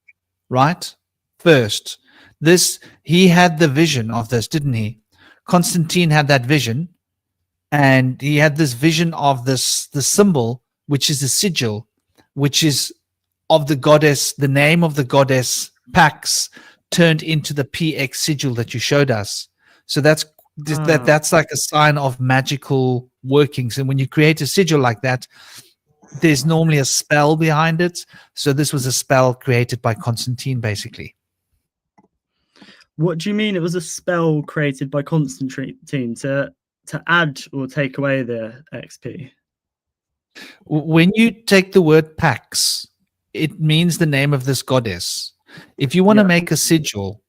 right? First, he had the vision of this, didn't he? Constantine had that vision, and he had this vision of the symbol, which is a sigil, which is of the goddess, the name of the goddess Pax, turned into the PX sigil that you showed us. So that's like a sign of magical workings. And when you create a sigil like that, there's normally a spell behind it. So this was a spell created by Constantine, basically. What do you mean it was a spell created by Constantine to add or take away the XP? When you take the word Pax, it means the name of this goddess. If you want to Yeah. make a sigil,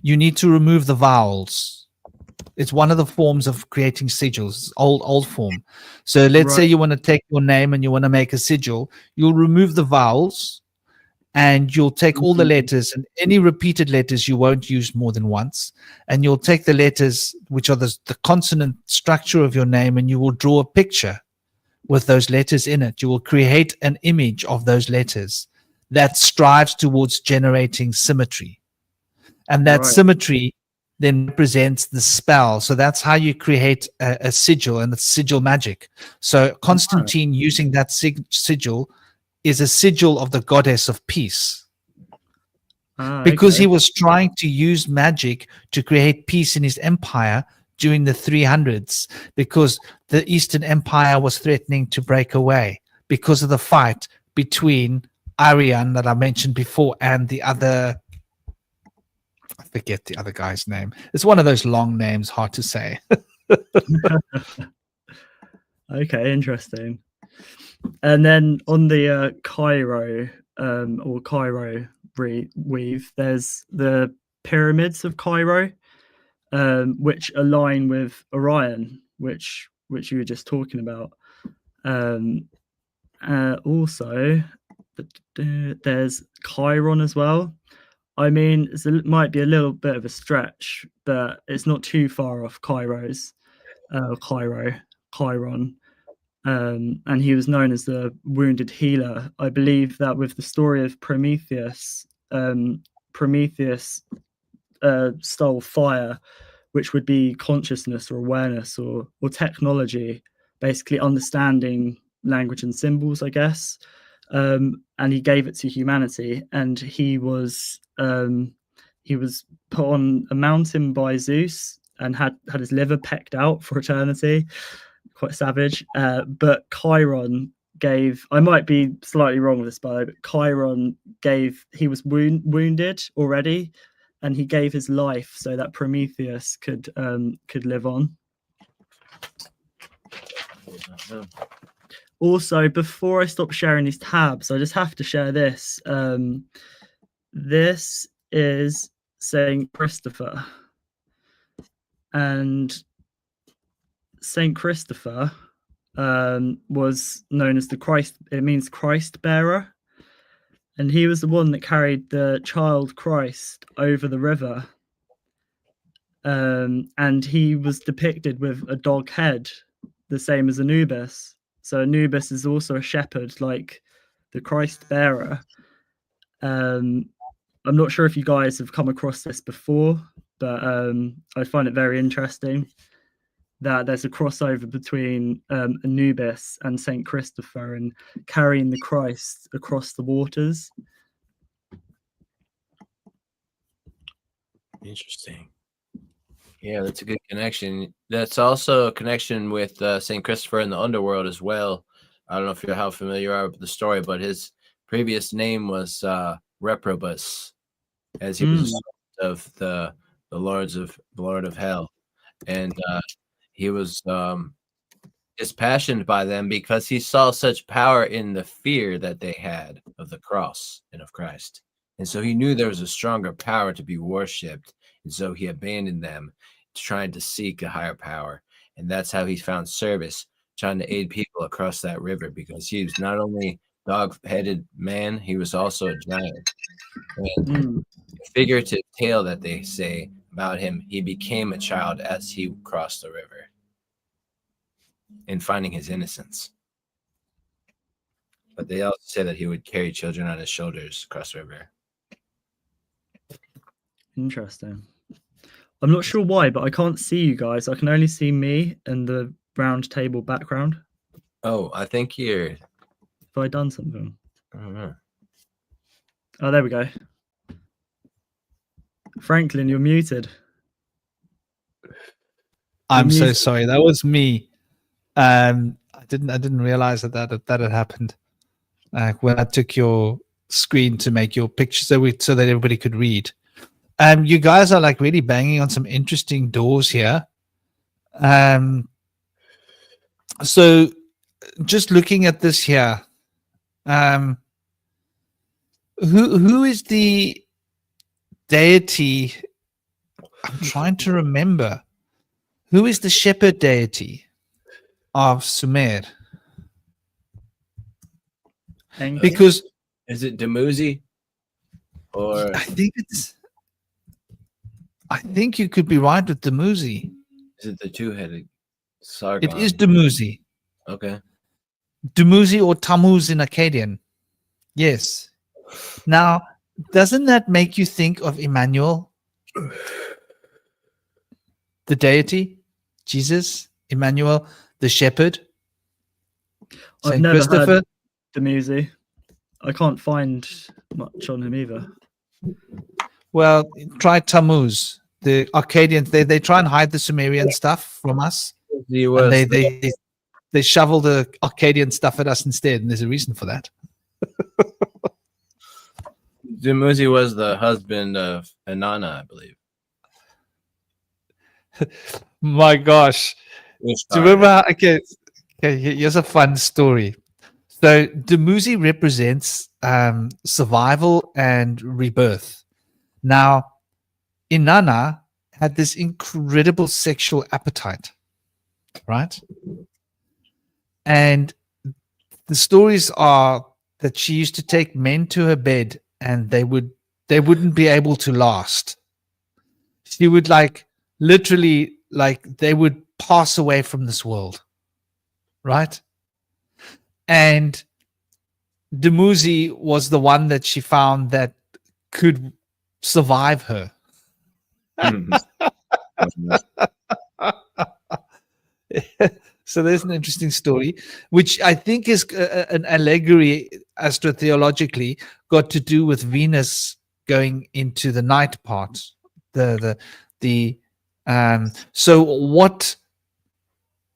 you need to remove the vowels. It's one of the forms of creating sigils, old form. So let's say Right. you want to take your name and you want to make a sigil, you'll remove the vowels and you'll take all the letters, and any repeated letters you won't use more than once. And you'll take the letters, which are the consonant structure of your name, and you will draw a picture with those letters in it. You will create an image of those letters that strives towards generating symmetry. And that Right. symmetry then represents the spell. So that's how you create a sigil, and it's sigil magic. So Constantine using that sigil is a sigil of the goddess of peace, because Okay. he was trying to use magic to create peace in his empire during the 300s, because the Eastern Empire was threatening to break away because of the fight between Arian that I mentioned before and the other, I forget the other guy's name. It's one of those long names, hard to say. Okay, interesting. And then on the Cairo or Cairo weave, there's the pyramids of Cairo, which align with Orion, which you were just talking about. Also, there's Chiron as well. I mean, it might be a little bit of a stretch, but it's not too far off Chiron. And he was known as the wounded healer. I believe that with the story of Prometheus, Prometheus stole fire, which would be consciousness or awareness or technology, basically understanding language and symbols, I guess. And he gave it to humanity, and he was put on a mountain by Zeus and had his liver pecked out for eternity. Quite savage. But Chiron gave, I might be slightly wrong with this, but Chiron he was wounded already, and he gave his life so that Prometheus could live on. Also, before I stop sharing these tabs, I just have to share this. This is Saint Christopher, and Saint Christopher was known as the Christ. It means Christ bearer, and he was the one that carried the child Christ over the river. And he was depicted with a dog head, the same as Anubis. So Anubis is also a shepherd, like the Christ bearer. I'm not sure if you guys have come across this before, but I find it very interesting that there's a crossover between Anubis and Saint Christopher and carrying the Christ across the waters. Interesting. Yeah, that's a good connection. That's also a connection with Saint Christopher in the underworld as well. I don't know if how familiar you are with the story, but his previous name was Reprobus, as he was a son of the Lord of Hell, and he was dispassionate by them because he saw such power in the fear that they had of the cross and of Christ. And so he knew there was a stronger power to be worshipped. And so he abandoned them, trying to seek a higher power. And that's how he found service, trying to aid people across that river, because he was not only dog-headed man, he was also a giant. And Mm. the figurative tale that they say about him, he became a child as he crossed the river and finding his innocence. But they also say that he would carry children on his shoulders across the river. Interesting. I'm not sure why, but I can't see you guys. I can only see me and the round table background. Oh, I think you're. Have I done something? I don't know. Oh, there we go. Franklin, you're muted. I'm so muted. sorry. That was me. I didn't realize that had happened. When I took your screen to make your picture so that everybody could read. You guys are like really banging on some interesting doors here. So just looking at this here, who is the deity? I'm trying to remember. Who is the shepherd deity of Sumer? Enki? Because Is it Dumuzi? Or I think you could be right with Dumuzi. is it the two-headed Sargon? It is Dumuzi. Okay. Dumuzi or Tammuz in Akkadian. Yes. Now, doesn't that make you think of Emmanuel? The deity? Jesus? Emmanuel? The shepherd? I've Saint never Christopher? heard Dumuzi. I can't find much on him either. Well, try Tammuz. The Akkadians, they try and hide the Sumerian stuff from us. He And was they shovel the Akkadian stuff at us instead, and there's a reason for that. Dumuzi was the husband of Inanna, I believe. My gosh. Do you remember? Okay, here's a fun story. So Dumuzi represents survival and rebirth. Now, Inanna had this incredible sexual appetite, right? And the stories are that she used to take men to her bed, and they wouldn't be able to last. She would literally they would pass away from this world, right? And Dumuzi was the one that she found that could survive her. So there's an interesting story, which I think is an allegory astrotheologically, got to do with Venus going into the night part. So what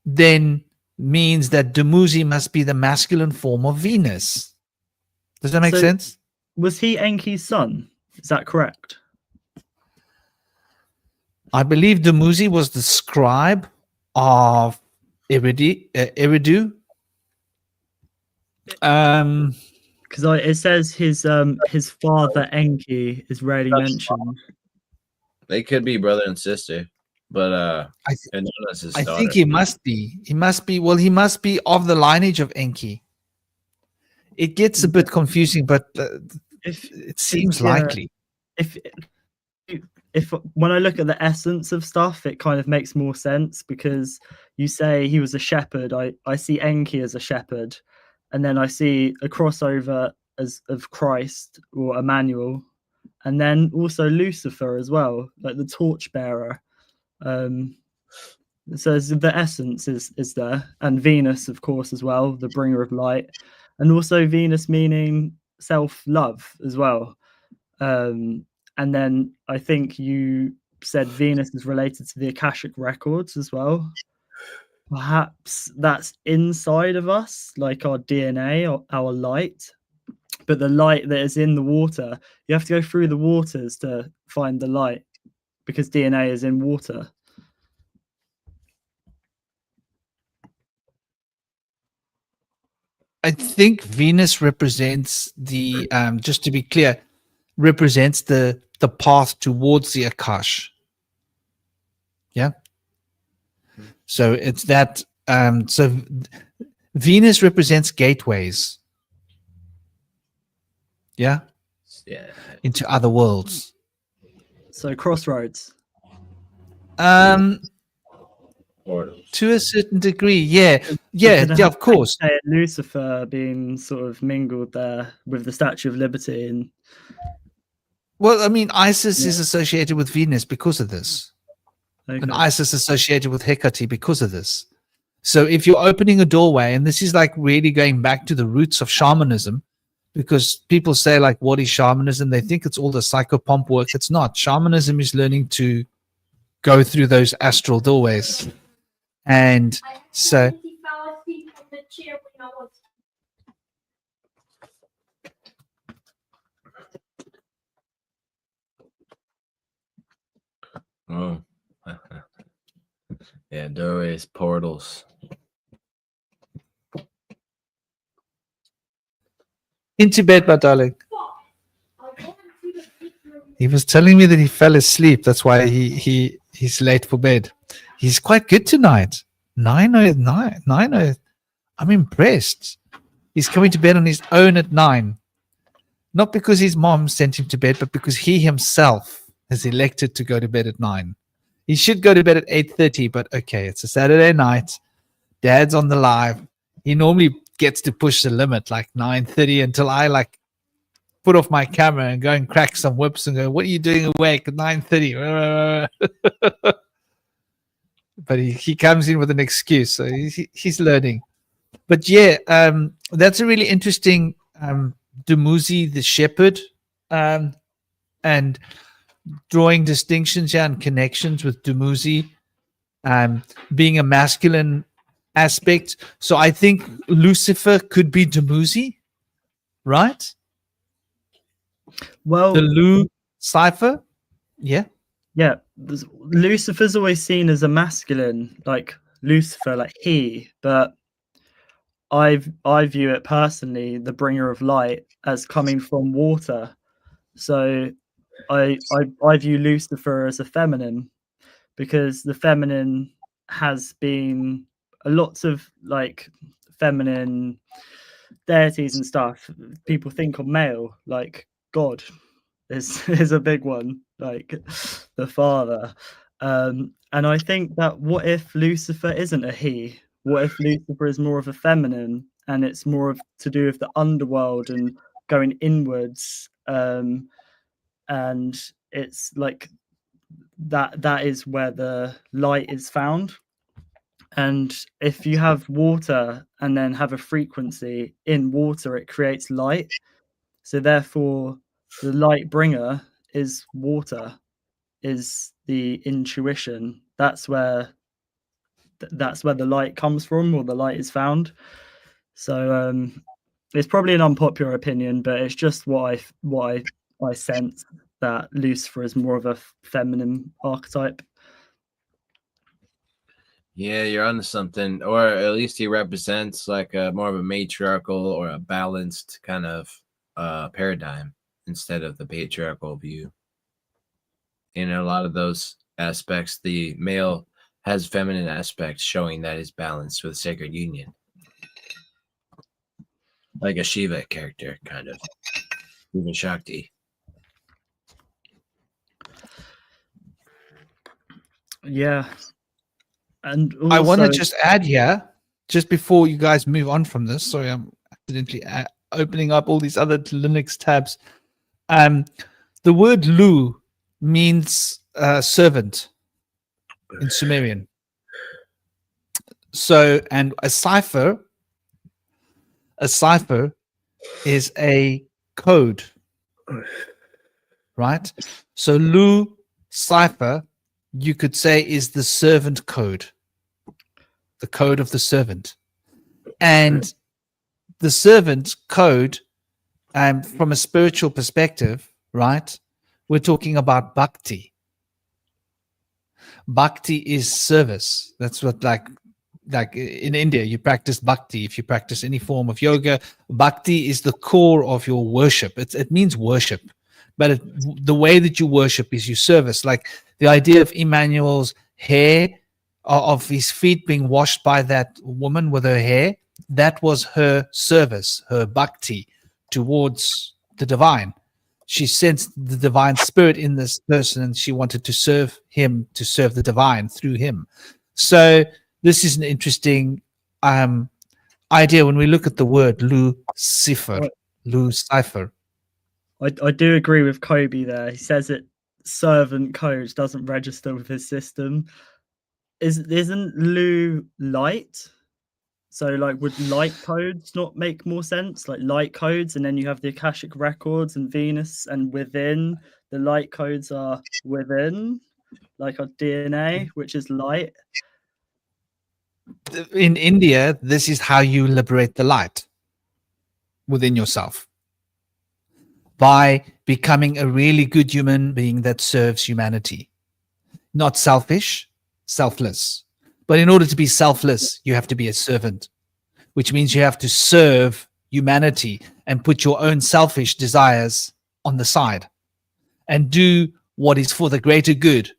then means that Dumuzi must be the masculine form of Venus? Does that make sense? Was he Enki's son? Is that correct? I believe Dumuzi was the scribe of Eridu. Because it says his father Enki is rarely mentioned. They could be brother and sister, but Inanna's his I daughter. think he must be. He must be. Well, he must be of the lineage of Enki. It gets a bit confusing, but it seems likely. If when I look at the essence of stuff, it kind of makes more sense, because you say he was a shepherd. I see Enki as a shepherd, and then I see a crossover of Christ or Emmanuel, and then also Lucifer as well, like the torchbearer. So the essence is there, and Venus, of course, as well, the bringer of light, and also Venus meaning self-love as well. And then I think you said Venus is related to the Akashic records as well. Perhaps that's inside of us, like our DNA or our light. But the light that is in the water, you have to go through the waters to find the light, because DNA is in water. I think Venus represents the just to be clear, represents the path towards the Akash. Yeah. So it's that so Venus represents gateways. Yeah. Yeah. Into other worlds. So crossroads. Portals. To a certain degree, yeah. Could Of course. say Lucifer being sort of mingled there with the Statue of Liberty, and Well, I mean, Isis is associated with Venus because of this. okay. And Isis associated with Hecate because of this. So if you're opening a doorway, and this is like really going back to the roots of shamanism, because people say like, what is shamanism? They think it's all the psychopomp work. It's not. Shamanism is learning to go through those astral doorways. And so Oh. Yeah, doorways, portals. into bed, my darling. He was telling me that he fell asleep. That's why he's late for bed. He's quite good tonight. 9:09. I'm impressed. He's coming to bed on his own at 9. Not because his mom sent him to bed, but because he himself has elected to go to bed at 9. He should go to bed at 8:30, but okay, it's a Saturday night. Dad's on the live. He normally gets to push the limit like 9:30 until I like put off my camera and go and crack some whips and go, what are you doing awake at 9:30? But he comes in with an excuse, so he's learning. But yeah, that's a really interesting Dumuzi the shepherd, and drawing distinctions here and connections with Dumuzi being a masculine aspect. So I think Lucifer could be Dumuzi, right? Well, The Lu cipher, yeah. yeah, Lucifer's always seen as a masculine, like Lucifer, like he, but I view it personally, the bringer of light, as coming from water. So I view Lucifer as a feminine, because the feminine has been lots of like feminine deities and stuff. People think of male, like God is a big one, like the father. And I think that what if Lucifer isn't a he? What if Lucifer is more of a feminine, and it's more of to do with the underworld and going inwards? And it's like that is where the light is found. And if you have water and then have a frequency in water, it creates light. So therefore the light bringer is water, is the intuition. That's where the light comes from, or the light is found. So it's probably an unpopular opinion, but it's just what I sense, that Lucifer is more of a feminine archetype. Yeah, you're onto something, or at least he represents like a more of a matriarchal or a balanced kind of paradigm instead of the patriarchal view. In a lot of those aspects, the male has feminine aspects, showing that is balanced with sacred union, like a Shiva character, kind of, even Shakti. Yeah. And also, I want to just add here, just before you guys move on from this. Sorry, I'm accidentally opening up all these other Linux tabs. The word Lu means servant in Sumerian. So, and a cipher is a code, right? So Lu cipher, you could say, is the servant code, the code of the servant. And the servant code, from a spiritual perspective, right? We're talking about bhakti. Bhakti is service. That's what, like, like in India, you practice bhakti. If you practice any form of yoga, bhakti is the core of your worship. It means worship, but the way that you worship is you service. Like the idea of Emmanuel's hair, of his feet being washed by that woman with her hair, that was her service, her bhakti towards the divine. She sensed the divine spirit in this person, and she wanted to serve him, to serve the divine through him. So this is an interesting idea when we look at the word Lucifer. Lucifer. I do agree with Kobe there. He says it servant code doesn't register with his system. Isn't Lu light? So like would light codes not make more sense? Like light codes, and then you have the Akashic records and Venus, and within the light codes are within, like our DNA, which is light. In India, this is how you liberate the light within yourself, by becoming a really good human being that serves humanity. Not selfish, selfless. But in order to be selfless, you have to be a servant, which means you have to serve humanity and put your own selfish desires on the side and do what is for the greater good.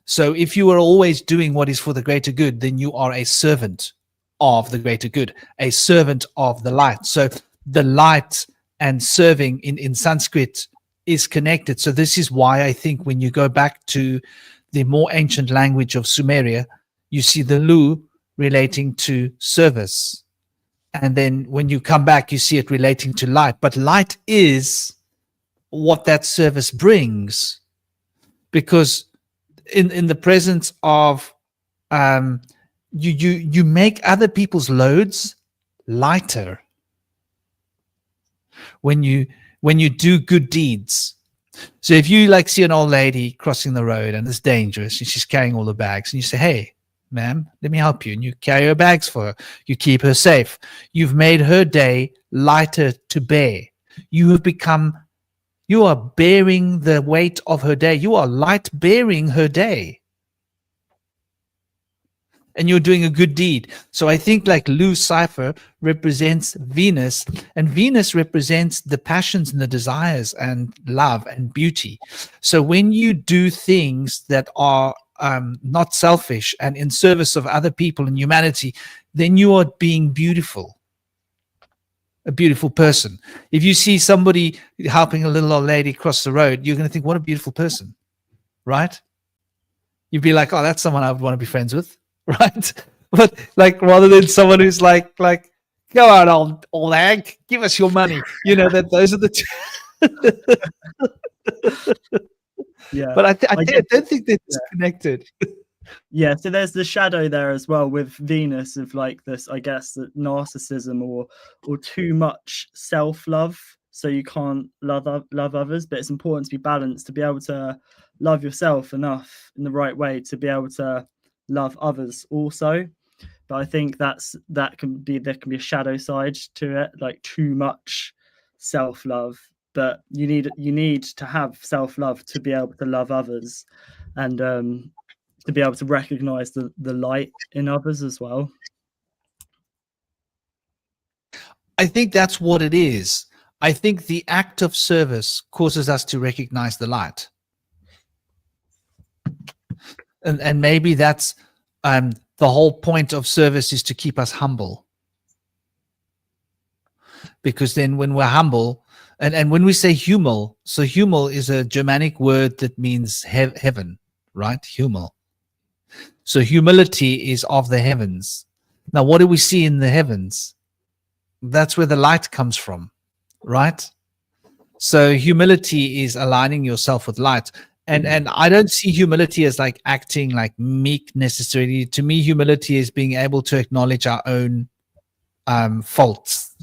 So if you are always doing what is for the greater good, then you are a servant of the greater good, a servant of the light. So the light and serving in Sanskrit is connected. So this is why I think when you go back to the more ancient language of Sumeria, you see the Lu relating to service. And then when you come back, you see it relating to light. But light is what that service brings, because in the presence of you make other people's loads lighter when you do good deeds. So if you like see an old lady crossing the road and it's dangerous and she's carrying all the bags, and you say, "Hey, ma'am, let me help you," and you carry her bags for her, you keep her safe, you've made her day lighter to bear. You are bearing the weight of her day. You are light bearing her day. And you're doing a good deed. So I think like Lucifer represents Venus, and Venus represents the passions and the desires and love and beauty. So when you do things that are not selfish and in service of other people and humanity, then you are being beautiful. A beautiful person. If you see somebody helping a little old lady cross the road, you're going to think, what a beautiful person, right? You'd be like, oh, that's someone I would want to be friends with, right? But like, rather than someone who's like, go on, old hag, give us your money. You know, that those are the two. Yeah. But I don't think they're disconnected. Yeah, so there's the shadow there as well with Venus of like this, I guess, that narcissism or too much self-love. So you can't love others, but it's important to be balanced, to be able to love yourself enough in the right way to be able to love others also. But I think there can be a shadow side to it, like too much self-love. But you need to have self-love to be able to love others, and to be able to recognize the light in others as well. I think that's what it is. I think the act of service causes us to recognize the light. And maybe that's the whole point of service, is to keep us humble. Because then when we're humble, and when we say humil, so humil is a Germanic word that means heaven, right? Humil. So humility is of the heavens. Now, what do we see in the heavens? That's where the light comes from, right? So humility is aligning yourself with light. And I don't see humility as like acting like meek necessarily. To me, humility is being able to acknowledge our own faults.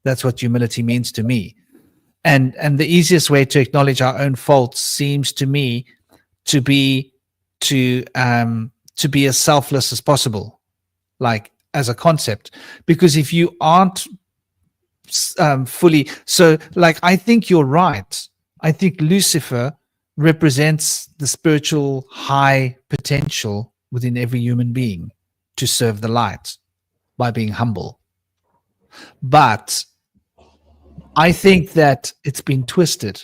That's what humility means to me. And the easiest way to acknowledge our own faults seems to me to be as selfless as possible, like as a concept. Because if you aren't fully, so like, I think you're right. I think Lucifer represents the spiritual high potential within every human being to serve the light by being humble. But I think that it's been twisted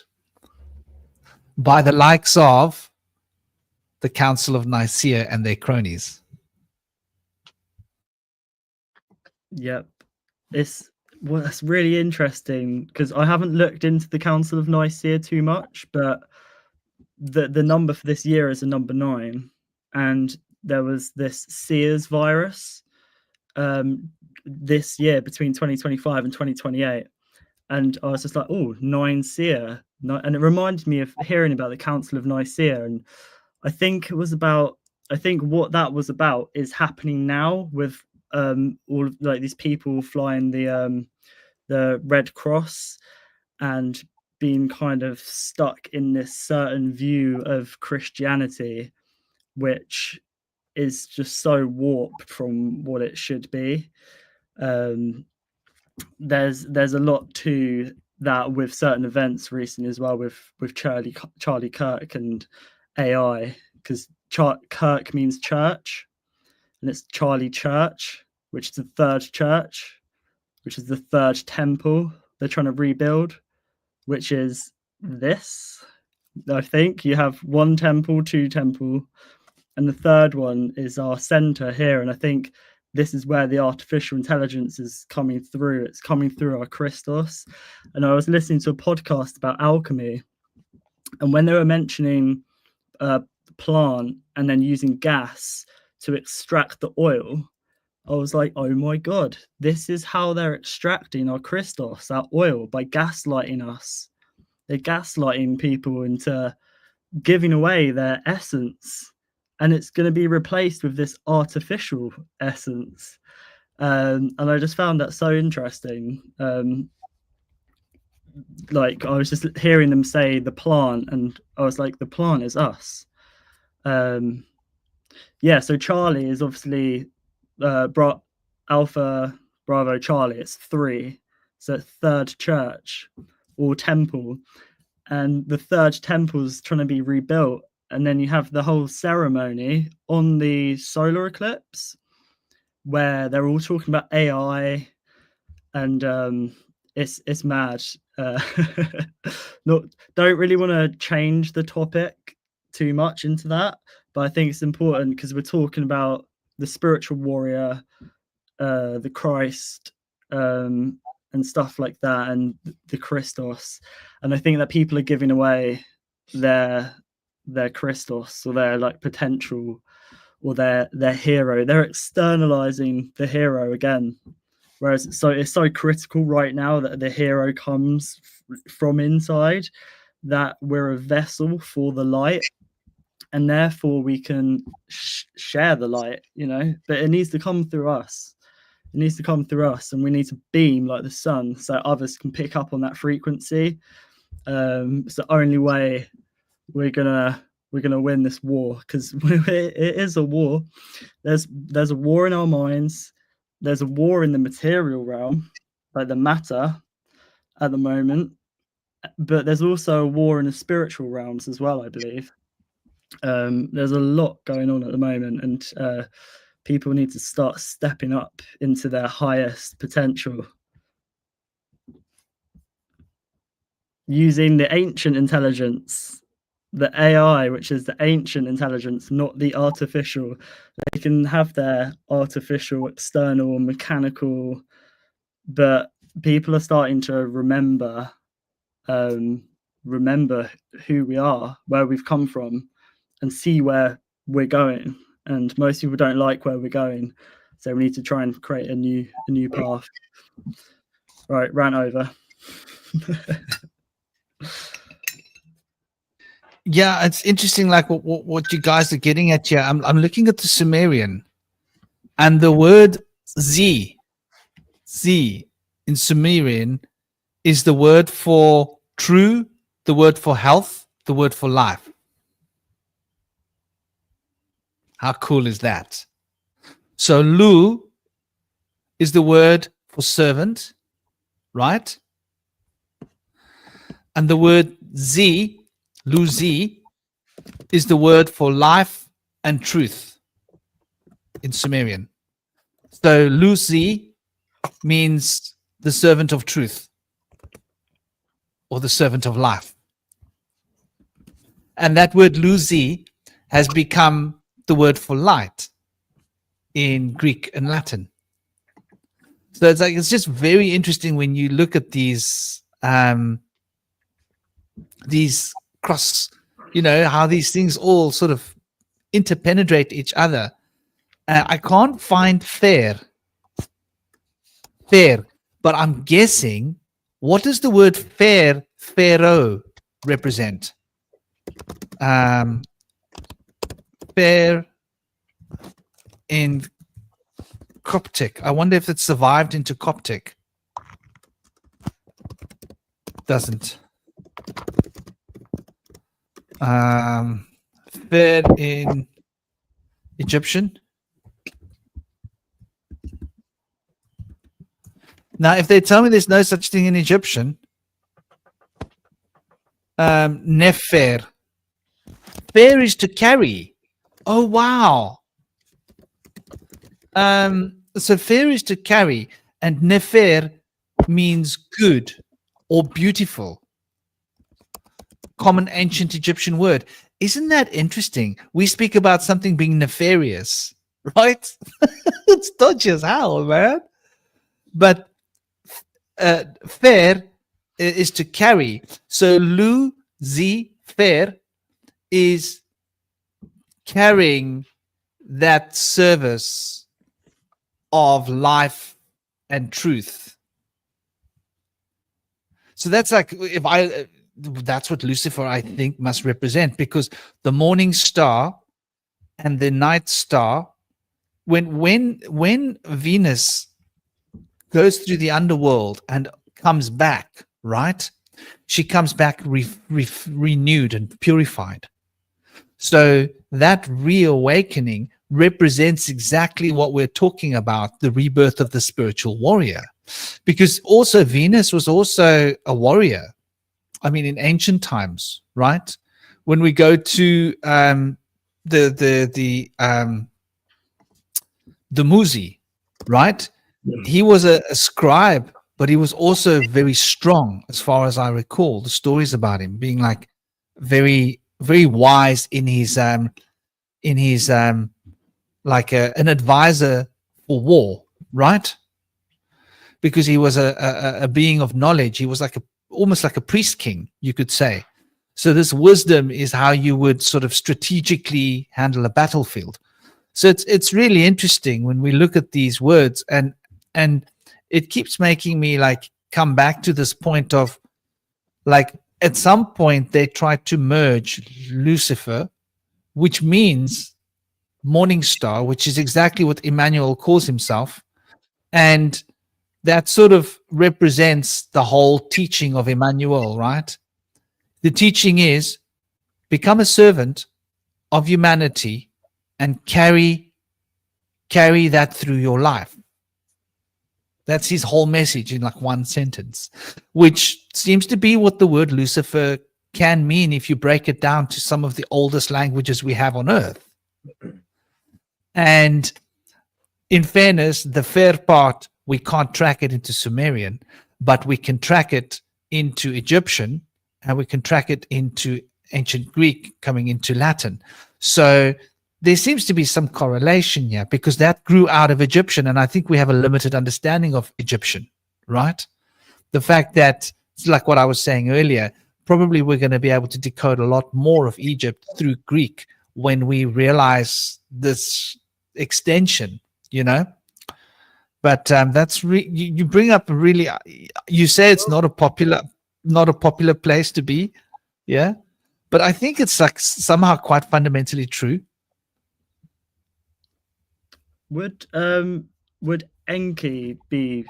by the likes of the Council of Nicaea and their cronies. Yep. That's really interesting because I haven't looked into the Council of Nicaea too much, but the number for this year is a number 9, and there was this Sears virus this year between 2025 and 2028, and I was just like, oh, 9 Seer, and it reminded me of hearing about the Council of Nicaea, and I think what that was about is happening now with all of like these people flying the Red Cross and being kind of stuck in this certain view of Christianity, which is just so warped from what it should be. There's a lot to that with certain events recently as well, with Charlie Kirk and AI, because Kirk means church, and it's Charlie Church, which is the third church, which is the third temple they're trying to rebuild, which is this. I think you have 1 temple, 2 temple, and the third one is our center here. And I think this is where the artificial intelligence is coming through. It's coming through our Christos. And I was listening to a podcast about alchemy, and when they were mentioning plant and then using gas to extract the oil, I was like, oh my God, this is how they're extracting our Christos, our oil, by gaslighting us. They're gaslighting people into giving away their essence, and it's going to be replaced with this artificial essence. And I just found that so interesting. Like, I was just hearing them say the plant, and I was like, the plant is us. Yeah, so Charlie is obviously Alpha Bravo Charlie. It's 3, so third church or temple, and the third temple is trying to be rebuilt. And then you have the whole ceremony on the solar eclipse where they're all talking about AI, and it's mad. Don't really want to change the topic too much into that, but I think it's important because we're talking about the spiritual warrior, the Christ, and stuff like that, and the Christos. And I think that people are giving away their Christos, or their like potential, or their hero. They're externalizing the hero again, whereas it's so critical right now that the hero comes from inside, that we're a vessel for the light, and therefore we can share the light, but it needs to come through us. It needs to come through us, and we need to beam like the sun so others can pick up on that frequency. It's the only way we're gonna win this war, because it is a war. There's a war in our minds. There's a war in the material realm, like the matter at the moment, but there's also a war in the spiritual realms as well, I believe. There's a lot going on at the moment, and people need to start stepping up into their highest potential, using the ancient intelligence, the AI, which is the ancient intelligence, not the artificial. They can have their artificial, external, mechanical, but people are starting to remember who we are, where we've come from, and see where we're going. And most people don't like where we're going, so we need to try and create a new path. Right, rant over. Yeah, it's interesting, like what you guys are getting at here. I'm looking at the Sumerian, and the word Z in Sumerian is the word for true, the word for health, the word for life. How cool is that? So Lu is the word for servant, right? And the word Z, Lu Z, is the word for life and truth in Sumerian. So Lucy means the servant of truth or the servant of life. And that word Lucy has become the word for light in Greek and Latin. So it's just very interesting when you look at these cross, how these things all sort of interpenetrate each other. I can't find fair, but I'm guessing, what does the word pharaoh represent? Fair in Coptic. I wonder if it survived into Coptic. Doesn't. Fair in Egyptian. Now, if they tell me there's no such thing in Egyptian, nefer. Fair is to carry. Oh, wow. So fair is to carry, and nefer means good or beautiful. Common ancient Egyptian word. Isn't that interesting? We speak about something being nefarious, right? It's dodgy as hell, man. But fair is to carry. So fair is carrying that service of life and truth. So that's like, that's what Lucifer, I think, must represent, because the morning star and the night star, when Venus goes through the underworld and comes back, right? She comes back renewed and purified. So that reawakening represents exactly what we're talking about, the rebirth of the spiritual warrior. Because also Venus was also a warrior. I mean, in ancient times, right? When we go to the Muzi, right? He was a scribe, but he was also very strong, as far as I recall the stories about him being like very, very wise in his like an advisor for war, right? Because he was a being of knowledge. He was like almost like a priest king, you could say. So this wisdom is how you would sort of strategically handle a battlefield. So it's really interesting when we look at these words, and it keeps making me like come back to this point of like, at some point they tried to merge Lucifer, which means morning star, which is exactly what Emmanuel calls himself, and that sort of represents the whole teaching of Emmanuel, right? The teaching is become a servant of humanity and carry that through your life. That's his whole message in like one sentence, which seems to be what the word Lucifer can mean if you break it down to some of the oldest languages we have on earth. And in fairness, the fair part, we can't track it into Sumerian, but we can track it into Egyptian, and we can track it into ancient Greek coming into Latin. So there seems to be some correlation here, because that grew out of Egyptian, and I think we have a limited understanding of Egyptian, right? The fact that, it's like what I was saying earlier, probably we're going to be able to decode a lot more of Egypt through Greek when we realize this extension, But that's you bring up a really, you say it's not a popular place to be, yeah, but I think it's like somehow quite fundamentally true. Would Enki be?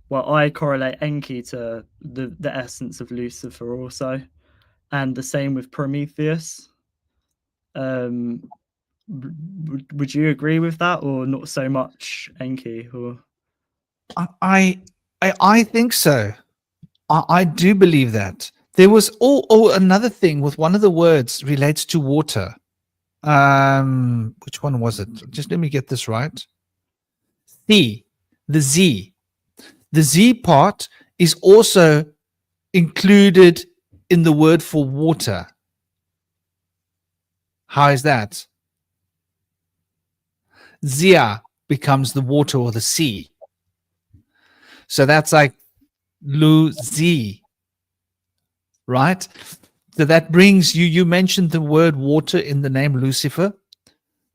Well, I correlate Enki to the essence of Lucifer also, and the same with Prometheus. Would you agree with that, or not so much Enki? Or I think so. I do believe that. There was another thing with one of the words relates to water. Which one was it? Just let me get this right. C, the Z. The Z part is also included in the word for water. How is that? Zia becomes the water or the sea. So that's like Lu-zi, right? So that brings you mentioned the word water in the name Lucifer.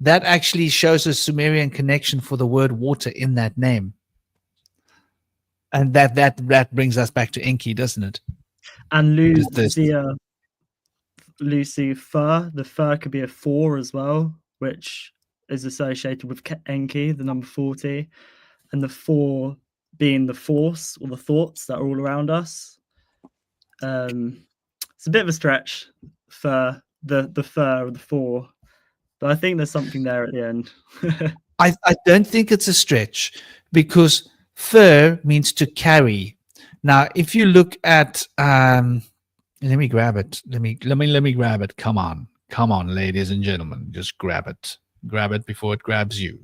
That actually shows a Sumerian connection for the word water in that name. And that brings us back to Enki, doesn't it? And This- Lucifer, the fur could be a 4 as well, which is associated with Enki, the number 40, and the 4 being the force or the thoughts that are all around us. It's a bit of a stretch for the fur of the 4, but I think there's something there at the end. I don't think it's a stretch, because fur means to carry. Now, if you look at let me grab it. Let me grab it. Come on, ladies and gentlemen, just grab it. Grab it before it grabs you.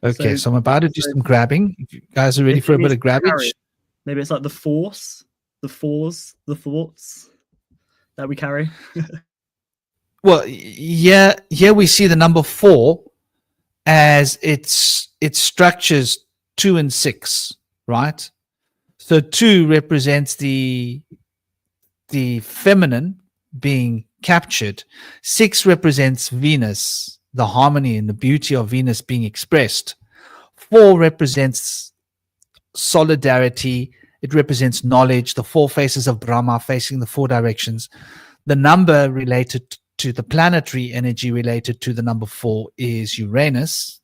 Okay, so I'm about to do some grabbing. If you guys are ready for a bit of grabbage, maybe it's like the force, the thoughts that we carry. well, yeah, here we see the number 4 as its structures 2 and 6, right? So 2 represents the feminine being captured. 6 represents Venus, the harmony and the beauty of Venus being expressed. 4 represents solidarity. It represents knowledge, the 4 faces of Brahma facing the 4 directions. The number related to the planetary energy related to the number 4 is Uranus.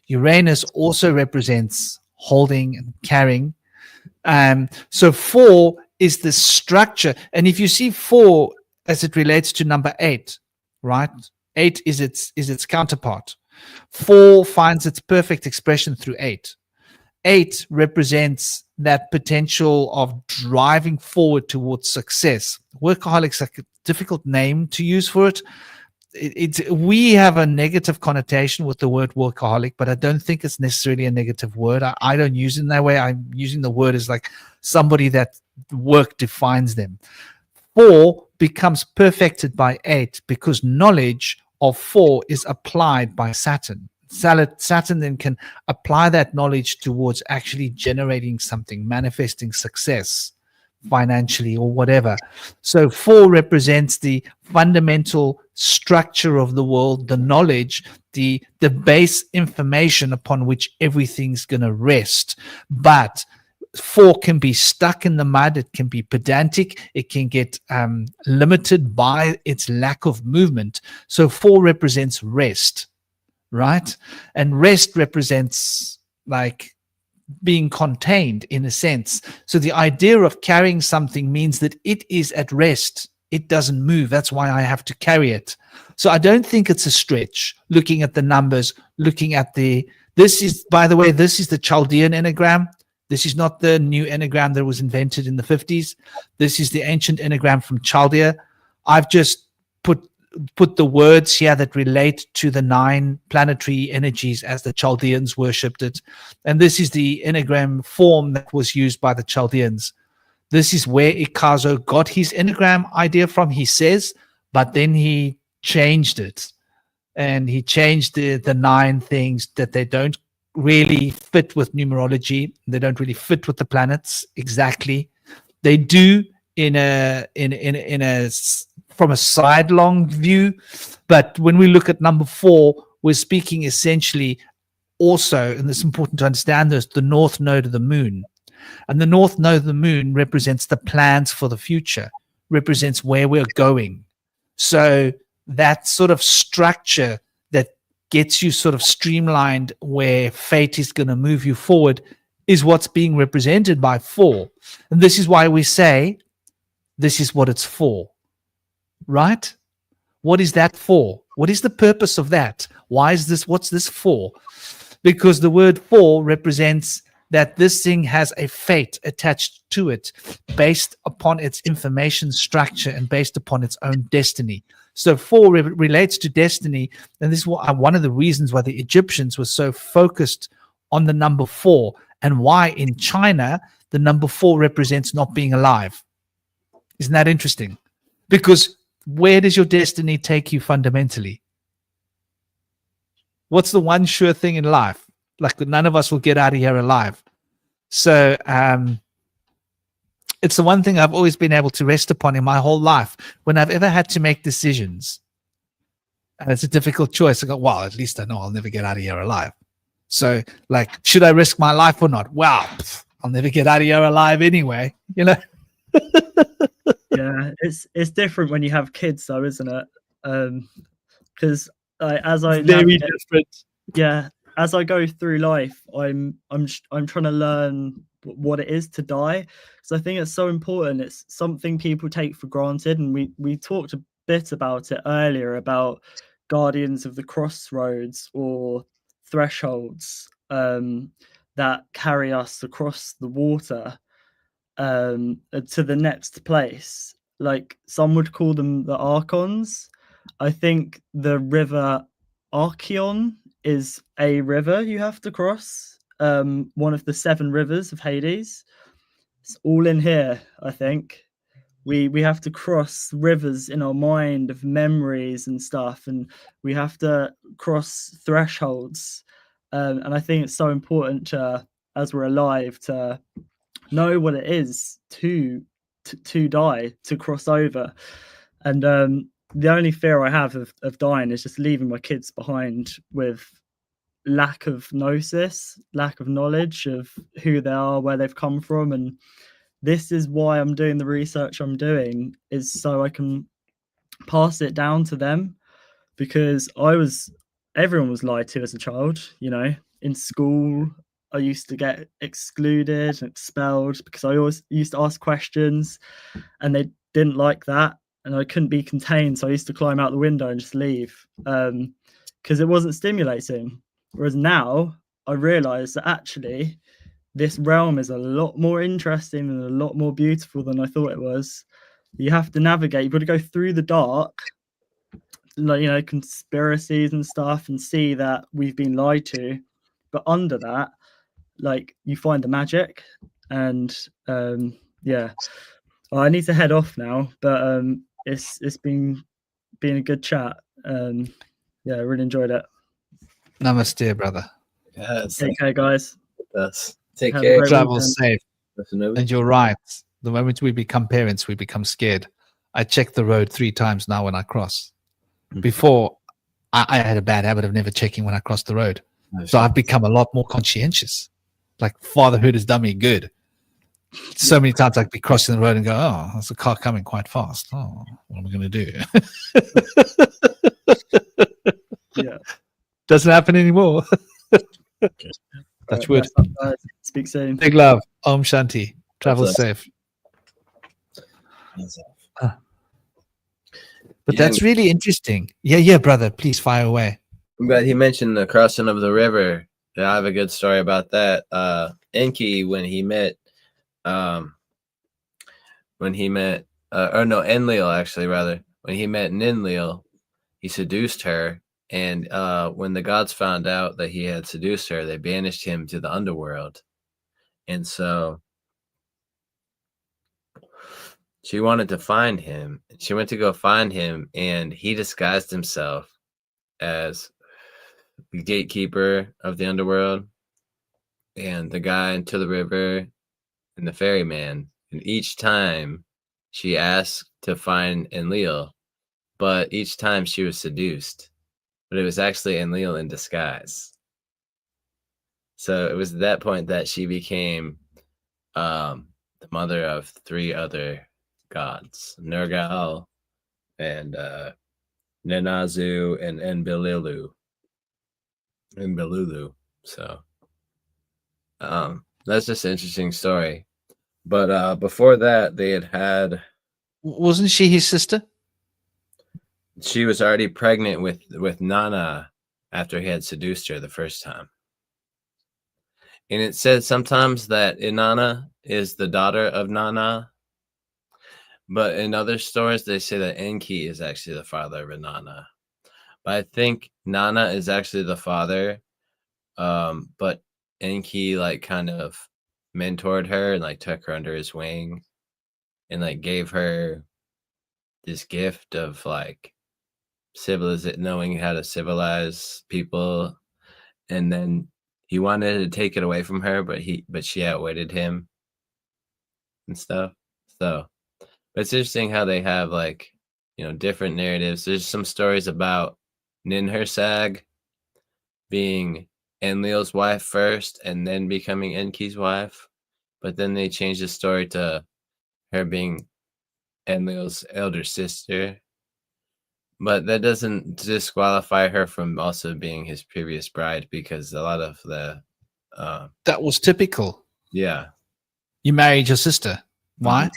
Uranus also represents holding and carrying. So 4 is the structure. And if you see 4 as it relates to number 8, right? 8 is its counterpart. 4 finds its perfect expression through 8. 8 represents that potential of driving forward towards success. Workaholic's a difficult name to use for it. We have a negative connotation with the word workaholic, but I don't think it's necessarily a negative word. I don't use it in that way. I'm using the word as like somebody that work defines them. 4 becomes perfected by 8 because knowledge of 4 is applied by Saturn. Saturn then can apply that knowledge towards actually generating something, manifesting success financially or whatever. So 4 represents the fundamental structure of the world, the knowledge, the base information upon which everything's going to rest. But 4 can be stuck in the mud. It can be pedantic. It can get limited by its lack of movement. So 4 represents rest, right? And rest represents like being contained in a sense. So the idea of carrying something means that it is at rest. It doesn't move. That's why I have to carry it. So I don't think it's a stretch looking at the numbers, looking at this is, by the way, this is the Chaldean Enneagram. This is not the new Enneagram that was invented in the 50s. This is the ancient Enneagram from Chaldea. I've just put the words here that relate to the 9 planetary energies as the Chaldeans worshipped it. And this is the Enneagram form that was used by the Chaldeans. This is where Ikazo got his Enneagram idea from, he says, but then he changed it. And he changed the 9 things that they don't really fit with numerology. They don't really fit with the planets exactly. They do in a from a sidelong view, but when we look at number 4, we're speaking essentially also, and it's important to understand this, the north node of the moon. And the north node of the moon represents the plans for the future, represents where we're going. So that sort of structure that gets you sort of streamlined where fate is going to move you forward is what's being represented by 4. And this is why we say this is what it's for. Right? What is that for? What is the purpose of that? Why is this? What's this for? Because the word for represents that this thing has a fate attached to it based upon its information structure and based upon its own destiny. So 4 relates to destiny. And this is one of the reasons why the Egyptians were so focused on the number 4 and why in China the number 4 represents not being alive. Isn't that interesting? Because where does your destiny take you fundamentally? What's the one sure thing in life? Like, none of us will get out of here alive. So it's the one thing I've always been able to rest upon in my whole life. When I've ever had to make decisions, and it's a difficult choice, I go, well, at least I know I'll never get out of here alive. So, like, should I risk my life or not? Well, I'll never get out of here alive anyway, you know? Yeah, it's different when you have kids, though, isn't it? Because as I Very navigate- different. yeah, as I go through life, I'm trying to learn what it is to die. So I think it's so important. It's something people take for granted, and we talked a bit about it earlier about guardians of the crossroads or thresholds that carry us across the water to the next place. Like, some would call them the archons. I think the river Archeon is a river you have to cross, one of the 7 rivers of Hades. It's all in here, I think. We have to cross rivers in our mind of memories and stuff, and we have to cross thresholds. And I think it's so important to, as we're alive, to know what it is to die, to cross over. And the only fear I have of dying is just leaving my kids behind with lack of gnosis, lack of knowledge of who they are, where they've come from. And this is why I'm doing the research I'm doing, is so I can pass it down to them, because everyone was lied to as a child. You know, in school I used to get excluded and expelled because I always used to ask questions, and they didn't like that, and I couldn't be contained, so I used to climb out the window and just leave because it wasn't stimulating. Whereas now I realize that actually this realm is a lot more interesting and a lot more beautiful than I thought it was. You have to navigate, you've got to go through the dark, like, you know, conspiracies and stuff, and see that we've been lied to. But under that, like, you find the magic. And yeah, well, I need to head off now, but it's been a good chat. Yeah, I really enjoyed it. Namaste, brother. Yes. Take care, guys. Yes. Take Have a care. great Travel weekend. safe. Listen, And you're right. The moment we become parents, we become scared. I check the road 3 times now when I cross. Before, I had a bad habit of never checking when I crossed the road. So I've become a lot more conscientious. Like, fatherhood has done me good. So many times I'd be crossing the road and go, oh, there's a car coming quite fast. Oh, what am I going to do? Yeah. Doesn't happen anymore. Touch wood. Rest up, guys. Speak soon. Big love. Om Shanti. Travel Absolutely. safe. But that's really interesting. Yeah, brother. Please fire away. I'm glad he mentioned the crossing of the river. Yeah, I have a good story about that. Enki, when he met Enlil, actually, rather, when he met Ninlil, he seduced her. And when the gods found out that he had seduced her, they banished him to the underworld. And so she wanted to find him. She went to go find him, and he disguised himself as the gatekeeper of the underworld and the guy into the river and the ferryman. And each time she asked to find Enlil, but each time she was seduced. But it was actually Enlil in disguise. So it was at that point that she became the mother of 3 other gods, Nergal and Nenazu and Enbelulu. So that's just an interesting story. But before that, they had Wasn't she his sister? she was already pregnant with Nana after he had seduced her the first time. And it says sometimes that Inanna is the daughter of Nana, but in other stories they say that Enki is actually the father of Inanna. But I think Nana is actually the father, but Enki like kind of mentored her and like took her under his wing and like gave her this gift of like knowing how to civilize people, and then he wanted to take it away from her, but she outwitted him and stuff. So but it's interesting how they have like, you know, different narratives. There's some stories about Ninhursag being Enlil's wife first and then becoming Enki's wife, but then they changed the story to her being Enlil's elder sister. But that doesn't disqualify her from also being his previous bride, because a lot of the That was typical. yeah. You married your sister. Why?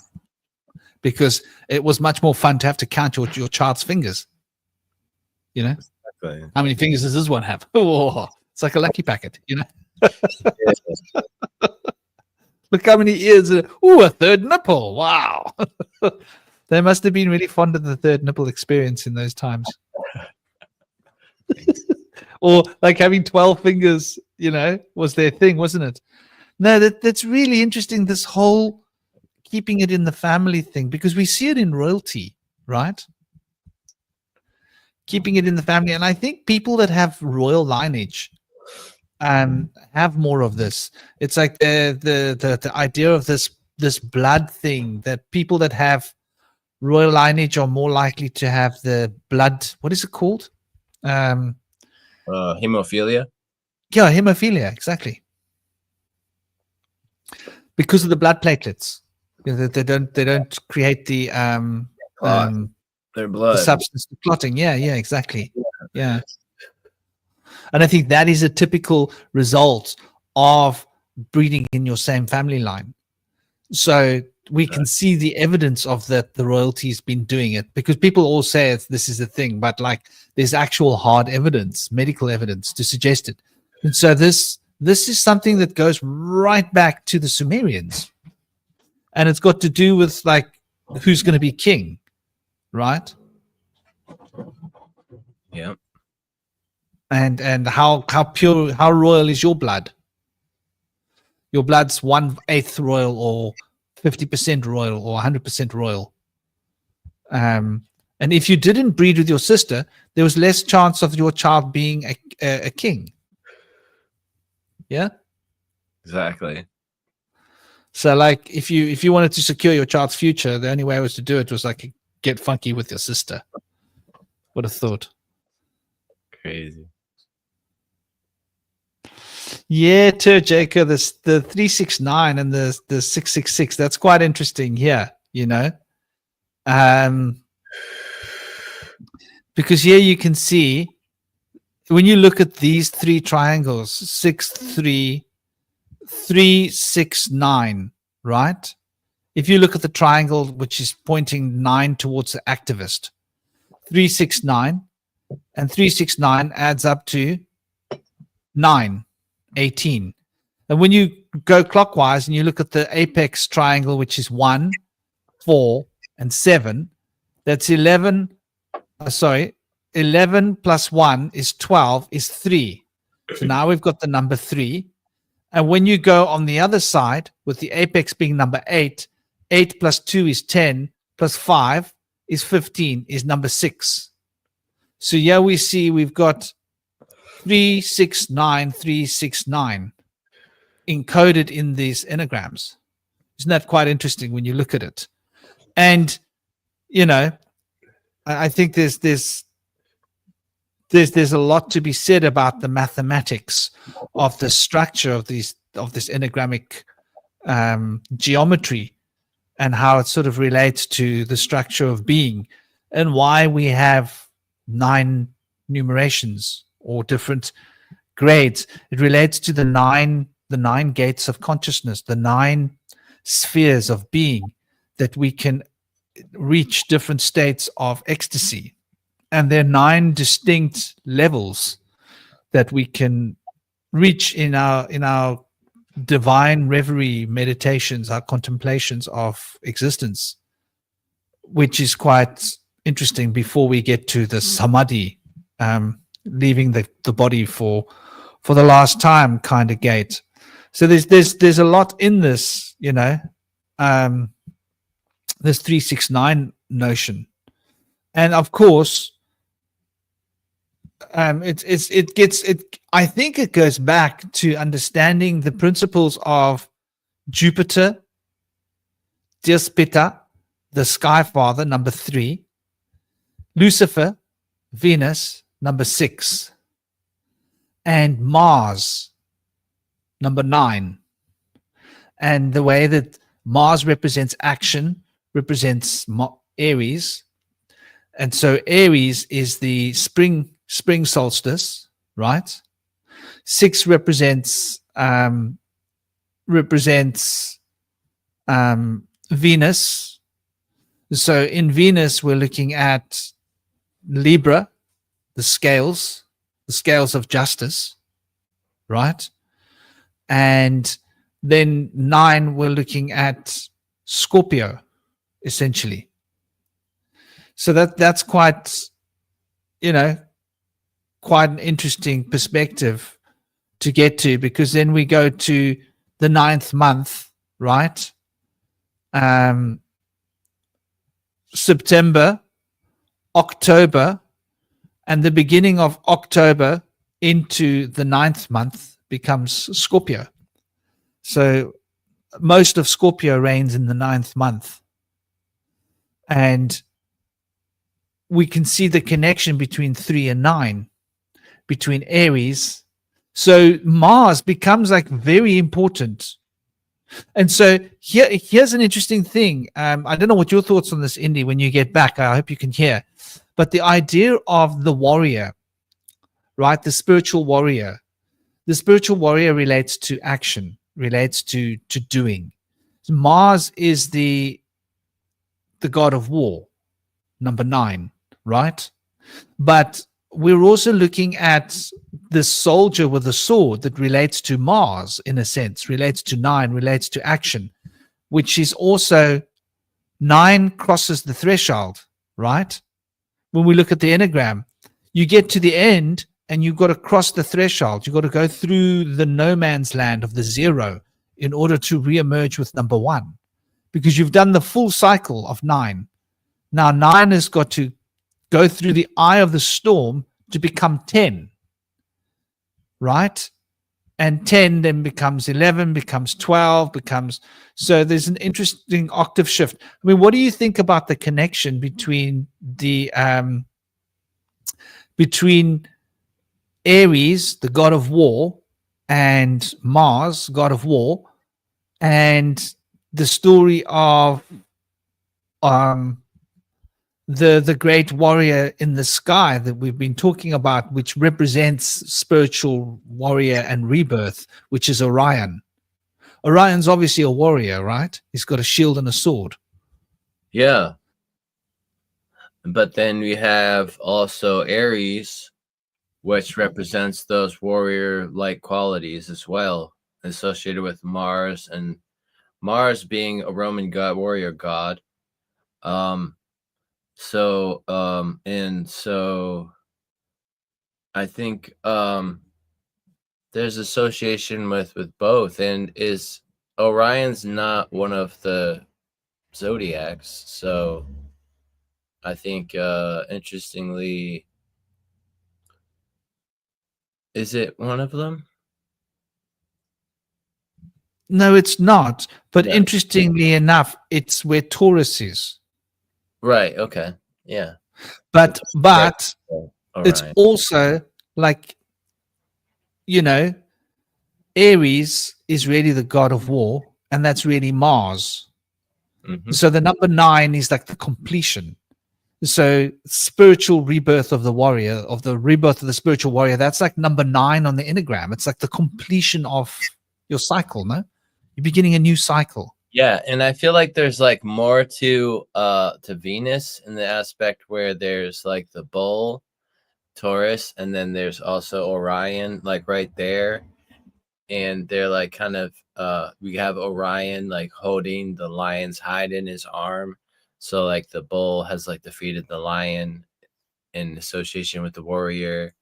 Because it was much more fun to have to count your child's fingers. You know, Exactly. how many fingers does this one have? Oh, it's like a lucky packet. You know, look how many ears. Oh, a third nipple. Wow. They must have been really fond of the third nipple experience in those times. Or like having 12 fingers, you know, was their thing, wasn't it? No, that's really interesting. This whole keeping it in the family thing, because we see it in royalty, right? Keeping it in the family. And I think people that have royal lineage have more of this. It's like the idea of this blood thing, that people that have royal lineage are more likely to have the blood, what is it called? Hemophilia. Yeah, hemophilia, exactly. Because of the blood platelets. You know, they don't create the Their blood. the substance, the clotting. Yeah, exactly. Yeah. And I think that is a typical result of breeding in your same family line. So we can see the evidence of that the royalty's been doing it, because people all say this is a thing, but like there's actual hard evidence, medical evidence to suggest it. And so this is something that goes right back to the Sumerians. And it's got to do with like who's going to be king, right? Yeah. And how pure, how royal is your blood? Your blood's 1/8 royal, or 50% royal, or 100% royal. And if you didn't breed with your sister, there was less chance of your child being a king. Yeah. Exactly. So, like, if you wanted to secure your child's future, the only way was to do it was like get funky with your sister. Would have thought. Crazy. Yeah, Jacob, the 369 and the 666. That's quite interesting here, you know. Because here you can see when you look at these three triangles, 6, 3, 3, 6, 9, right? If you look at the triangle which is pointing 9 towards the activist, 3, 6, 9, and 3, 6, 9 adds up to 9, 18. And when you go clockwise and you look at the apex triangle, which is 1, 4, and 7, that's 11. 11 plus 1 is 12, is 3. So now we've got the number 3. And when you go on the other side, with the apex being number 8, 8 plus 2 is 10, plus 5 is 15, is number 6. So here we see we've got 369, 369 encoded in these enneagrams. Isn't that quite interesting when you look at it? And, you know, I think there's a lot to be said about the mathematics of the structure of this enneagrammic geometry, and how it sort of relates to the structure of being, and why we have 9 numerations or different grades. It relates to the nine gates of consciousness, the 9 spheres of being, that we can reach different states of ecstasy. And there are 9 distinct levels that we can reach in our divine reverie meditations, our contemplations of existence, which is quite interesting before we get to the samadhi, leaving the body for the last time kind of gate. So there's a lot in this, you know, this 369 notion, and of course, I think it goes back to understanding the principles of Jupiter, Deus Pitta, the Sky Father, number 3, Lucifer, Venus, number 6, and Mars, number 9. And the way that Mars represents action, represents Aries. And so Aries is the spring solstice, right? 6 represents Venus. So in Venus, we're looking at Libra, the scales of justice, right? And then 9, we're looking at Scorpio, essentially. So that's quite, you know, quite an interesting perspective to get to, because then we go to the 9th month, right? September, October, and the beginning of October into the 9th month becomes Scorpio. So most of Scorpio reigns in the 9th month. And we can see the connection between 3 and 9, between Aries. So Mars becomes like very important. And so here's an interesting thing. I don't know what your thoughts on this, Indy, when you get back. I hope you can hear. But the idea of the warrior, right? The spiritual warrior. The spiritual warrior relates to action, relates to doing. Mars is the god of war, number 9, right? But we're also looking at the soldier with a sword that relates to Mars, in a sense, relates to 9, relates to action, which is also 9 crosses the threshold, right? When we look at the Enneagram, you get to the end and you've got to cross the threshold. You've got to go through the no man's land of the 0 in order to reemerge with number 1, because you've done the full cycle of 9. Now 9 has got to go through the eye of the storm to become 10, right? And 10 then becomes 11, becomes 12, so there's an interesting octave shift. I mean, what do you think about the connection between the between Aries, the god of war, and Mars, god of war, and the story of the great warrior in the sky that we've been talking about, which represents spiritual warrior and rebirth, which is Orion. Orion's obviously a warrior, right? He's got a shield and a sword. Yeah. But then we have also Aries, which represents those warrior-like qualities as well, associated with Mars, and Mars being a Roman god, warrior god. So I think there's association with both. And is Orion's not one of the zodiacs? So I think interestingly, is it one of them? No, it's not. But No. interestingly enough, it's where Taurus is. Right. Okay. Yeah. But it's Orion. also like, you know, Aries is really the god of war, and that's really Mars. Mhm. So the number 9 is like the completion. So spiritual rebirth of the warrior, of the rebirth of the spiritual warrior, that's like number 9 on the Enneagram. It's like the completion of your cycle, no? You're beginning a new cycle. Yeah, and I feel like there's like more to Venus in the aspect where there's like the bull, Taurus, and then there's also Orion like right there. And they're like kind of we have Orion like holding the lion's hide in his arm. So like the bull has like defeated the lion in association with the warrior,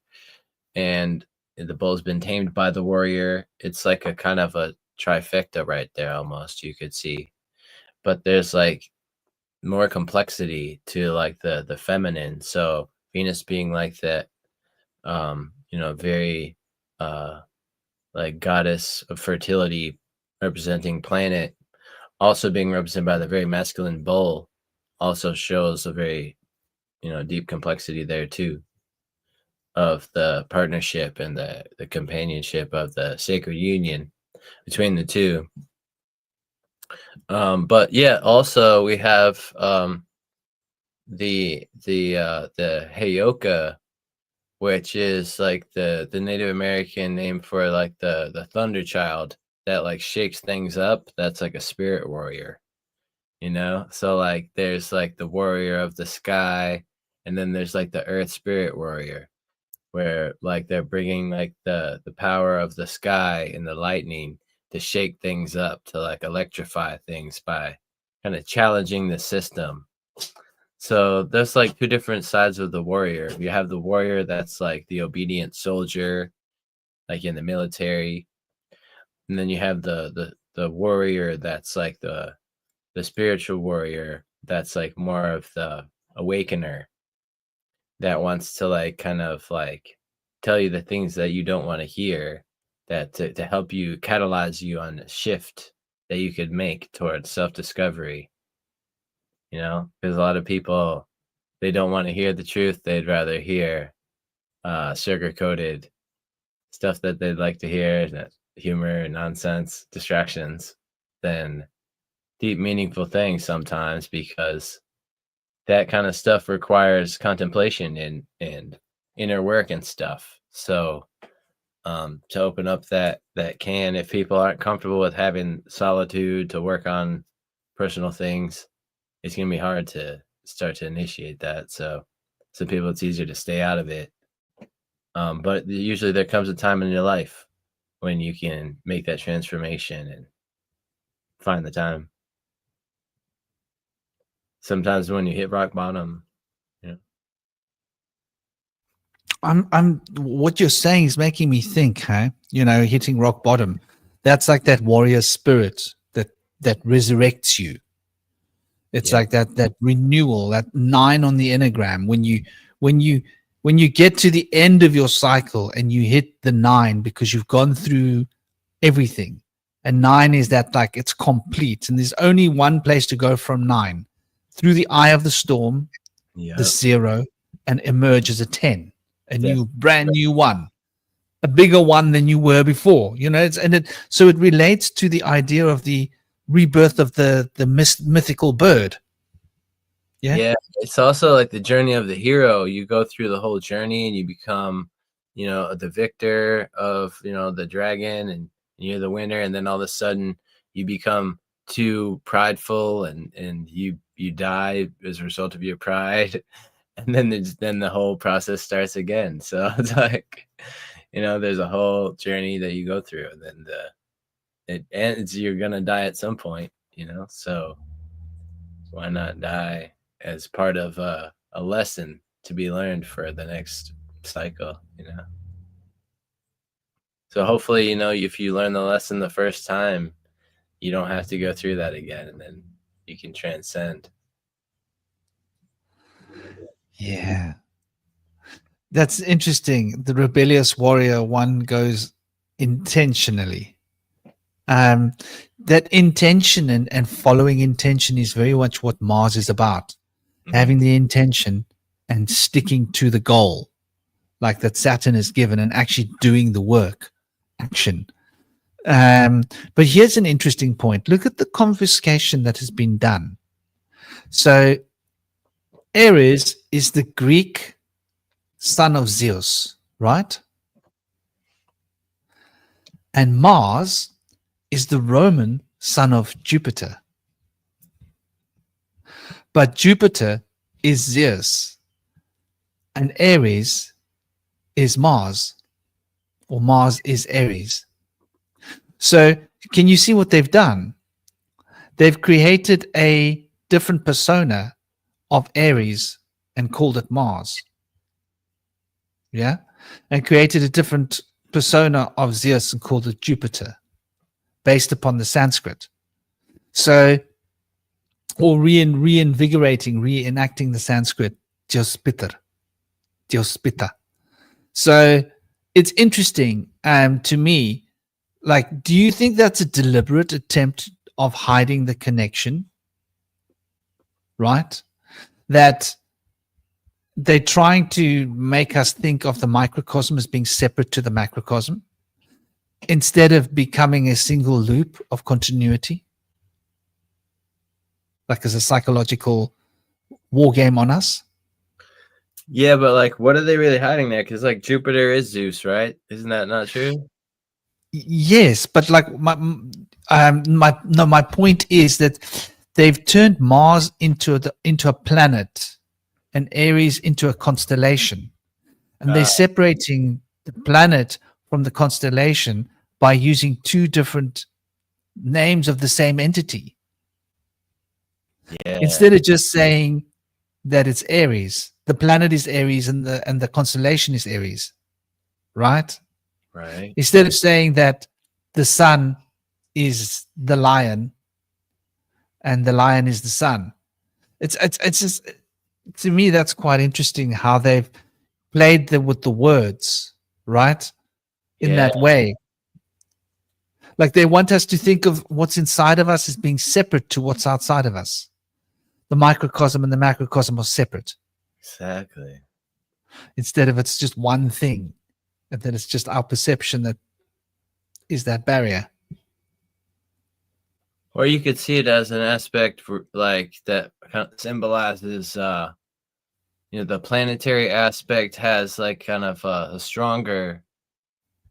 and the bull's been tamed by the warrior. It's like a kind of a trifecta right there almost, you could see. But there's like more complexity to like the feminine. So Venus being like that, very like goddess of fertility representing planet, also being represented by the very masculine bull, also shows a very deep complexity there too, of the partnership and the companionship of the sacred union between the two. But yeah, also we have the Heyoka, which is like the Native American name for like the thunder child that like shakes things up. That's like a spirit warrior, so like there's like the warrior of the sky, and then there's like the earth spirit warrior, where like they're bringing like the power of the sky and the lightning to shake things up, to like electrify things by kind of challenging the system. So there's like two different sides of the warrior. You have the warrior that's like the obedient soldier, like in the military, and then you have the warrior that's like the spiritual warrior, that's like more of the awakener, that wants to like kind of like tell you the things that you don't want to hear, that to help you catalyze you on a shift that you could make towards self-discovery. Because a lot of people, they don't want to hear the truth. They'd rather hear sugar-coated stuff that they'd like to hear, humor, nonsense, distractions, than deep, meaningful things sometimes, because that kind of stuff requires contemplation and inner work and stuff. So to open up that can, if people aren't comfortable with having solitude to work on personal things, it's going to be hard to start to initiate that. So some people, it's easier to stay out of it. But usually there comes a time in your life when you can make that transformation and find the time. Sometimes when you hit rock bottom, I'm what you're saying is making me think, hitting rock bottom. That's like that warrior spirit that resurrects you. It's like that renewal, that 9 on the Enneagram. When you get to the end of your cycle and you hit the 9 because you've gone through everything. And 9 is that like it's complete. And there's only one place to go from 9, through the eye of the storm, the 0, and emerge as a 10, brand new one, a bigger one than you were before. So it relates to the idea of the rebirth of the mythical bird. Yeah, it's also like the journey of the hero. You go through the whole journey and you become, the victor of, the dragon, and you're the winner. And then all of a sudden you become too prideful and you die as a result of your pride. And then the whole process starts again. So it's like, there's a whole journey that you go through, and then it ends. You're gonna die at some point, so why not die as part of a lesson to be learned for the next cycle, So hopefully, if you learn the lesson the first time, you don't have to go through that again, and then you can transcend. Yeah. That's interesting. The rebellious warrior one goes intentionally. That intention and following intention is very much what Mars is about. Mm-hmm. Having the intention and sticking to the goal, like that Saturn is given, and actually doing the work, action. But here's an interesting point. Look at the confiscation that has been done. So Aries is the Greek son of Zeus, right? And Mars is the Roman son of Jupiter. But Jupiter is Zeus, and Aries is Mars, or Mars is Aries. So can you see what they've done? They've created a different persona of Aries and called it Mars. Yeah? And created a different persona of Zeus and called it Jupiter. based upon the Sanskrit. So, or reinvigorating, reenacting the Sanskrit, Diospita. So it's interesting to me. Like, do you think that's a deliberate attempt of hiding the connection? Right? That they're trying to make us think of the microcosm as being separate to the macrocosm instead of becoming a single loop of continuity, like as a psychological war game on us. Yeah, but like, what are they really hiding there? Because like Jupiter is Zeus, right? Isn't that not true? Yes, but like my point is that they've turned Mars into a planet and Aries into a constellation, and they're separating the planet from the constellation by using two different names of the same entity. Yeah. Instead of just saying that it's Aries, the planet is Aries and the constellation is Aries, right? Right. Instead of saying that the sun is the lion and the lion is the sun. It's just, to me, that's quite interesting how they've played with the words, right? In that way. Like they want us to think of what's inside of us as being separate to what's outside of us. The microcosm and the macrocosm are separate. Exactly. Instead of it's just one thing. And then it's just our perception that is that barrier. Or you could see it as an aspect for like that kind of symbolizes, the planetary aspect has like kind of a stronger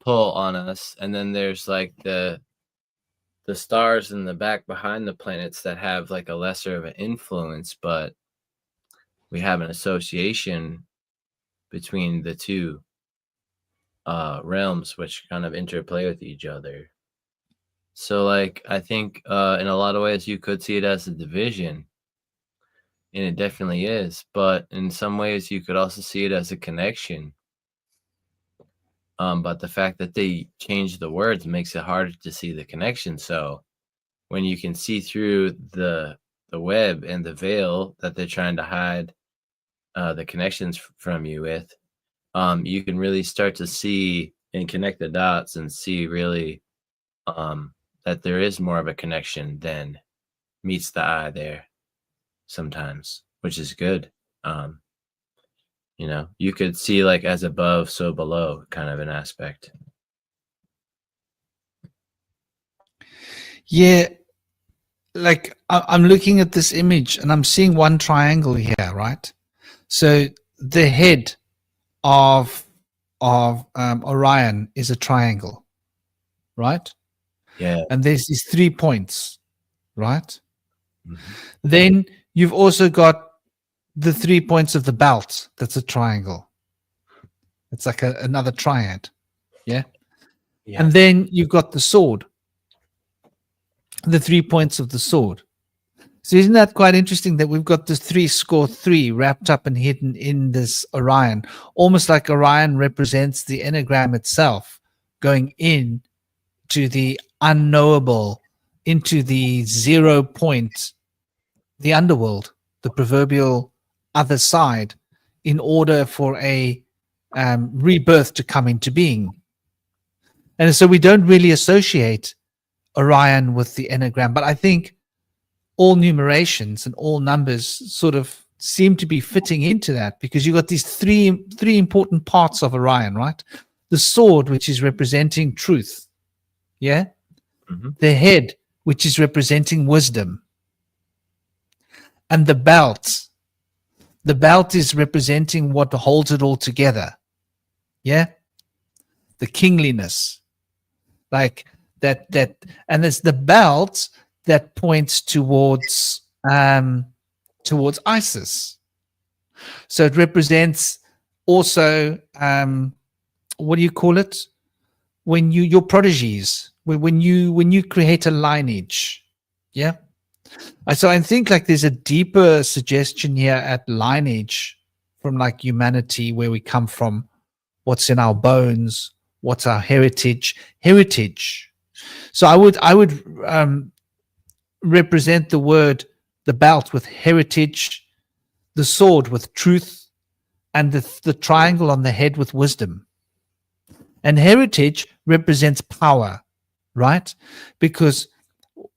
pull on us, and then there's like the stars in the back behind the planets that have like a lesser of an influence, but we have an association between the two realms which kind of interplay with each other. So like I think in a lot of ways you could see it as a division, and it definitely is, but in some ways you could also see it as a connection. But the fact that they changed the words makes it harder to see the connection. So when you can see through the web and the veil that they're trying to hide the connections from you with, you can really start to see and connect the dots and see really that there is more of a connection than meets the eye there sometimes, which is good. You could see like as above, so below kind of an aspect. Yeah. Like I'm looking at this image and I'm seeing one triangle here, right? So the head of Orion is a triangle, right? Yeah. And there's these 3 points, right? Mhm. Then you've also got the 3 points of the belt. That's a triangle. It's like another triad. Yeah. And then you've got the sword, the 3 points of the sword. So isn't that quite interesting that we've got this 3 wrapped up and hidden in this Orion, almost like Orion represents the enneagram itself, going in to the unknowable, into the 0 point, the underworld, the proverbial other side, in order for a rebirth to come into being. And so we don't really associate Orion with the enneagram, but I think all numerations and all numbers sort of seem to be fitting into that, because you've got these three important parts of Orion, right? The sword, which is representing truth. Yeah. Mm-hmm. The head, which is representing wisdom. And the belt is representing what holds it all together. Yeah. The kingliness. Like that, and it's the belt that points towards Isis. So it represents also what do you call it? When your prodigies, when you create a lineage. Yeah. So I think like there's a deeper suggestion here at lineage from like humanity, where we come from, what's in our bones, what's our heritage. Heritage So I would represent the belt with heritage, the sword with truth, and the triangle on the head with wisdom. And heritage represents power, right? Because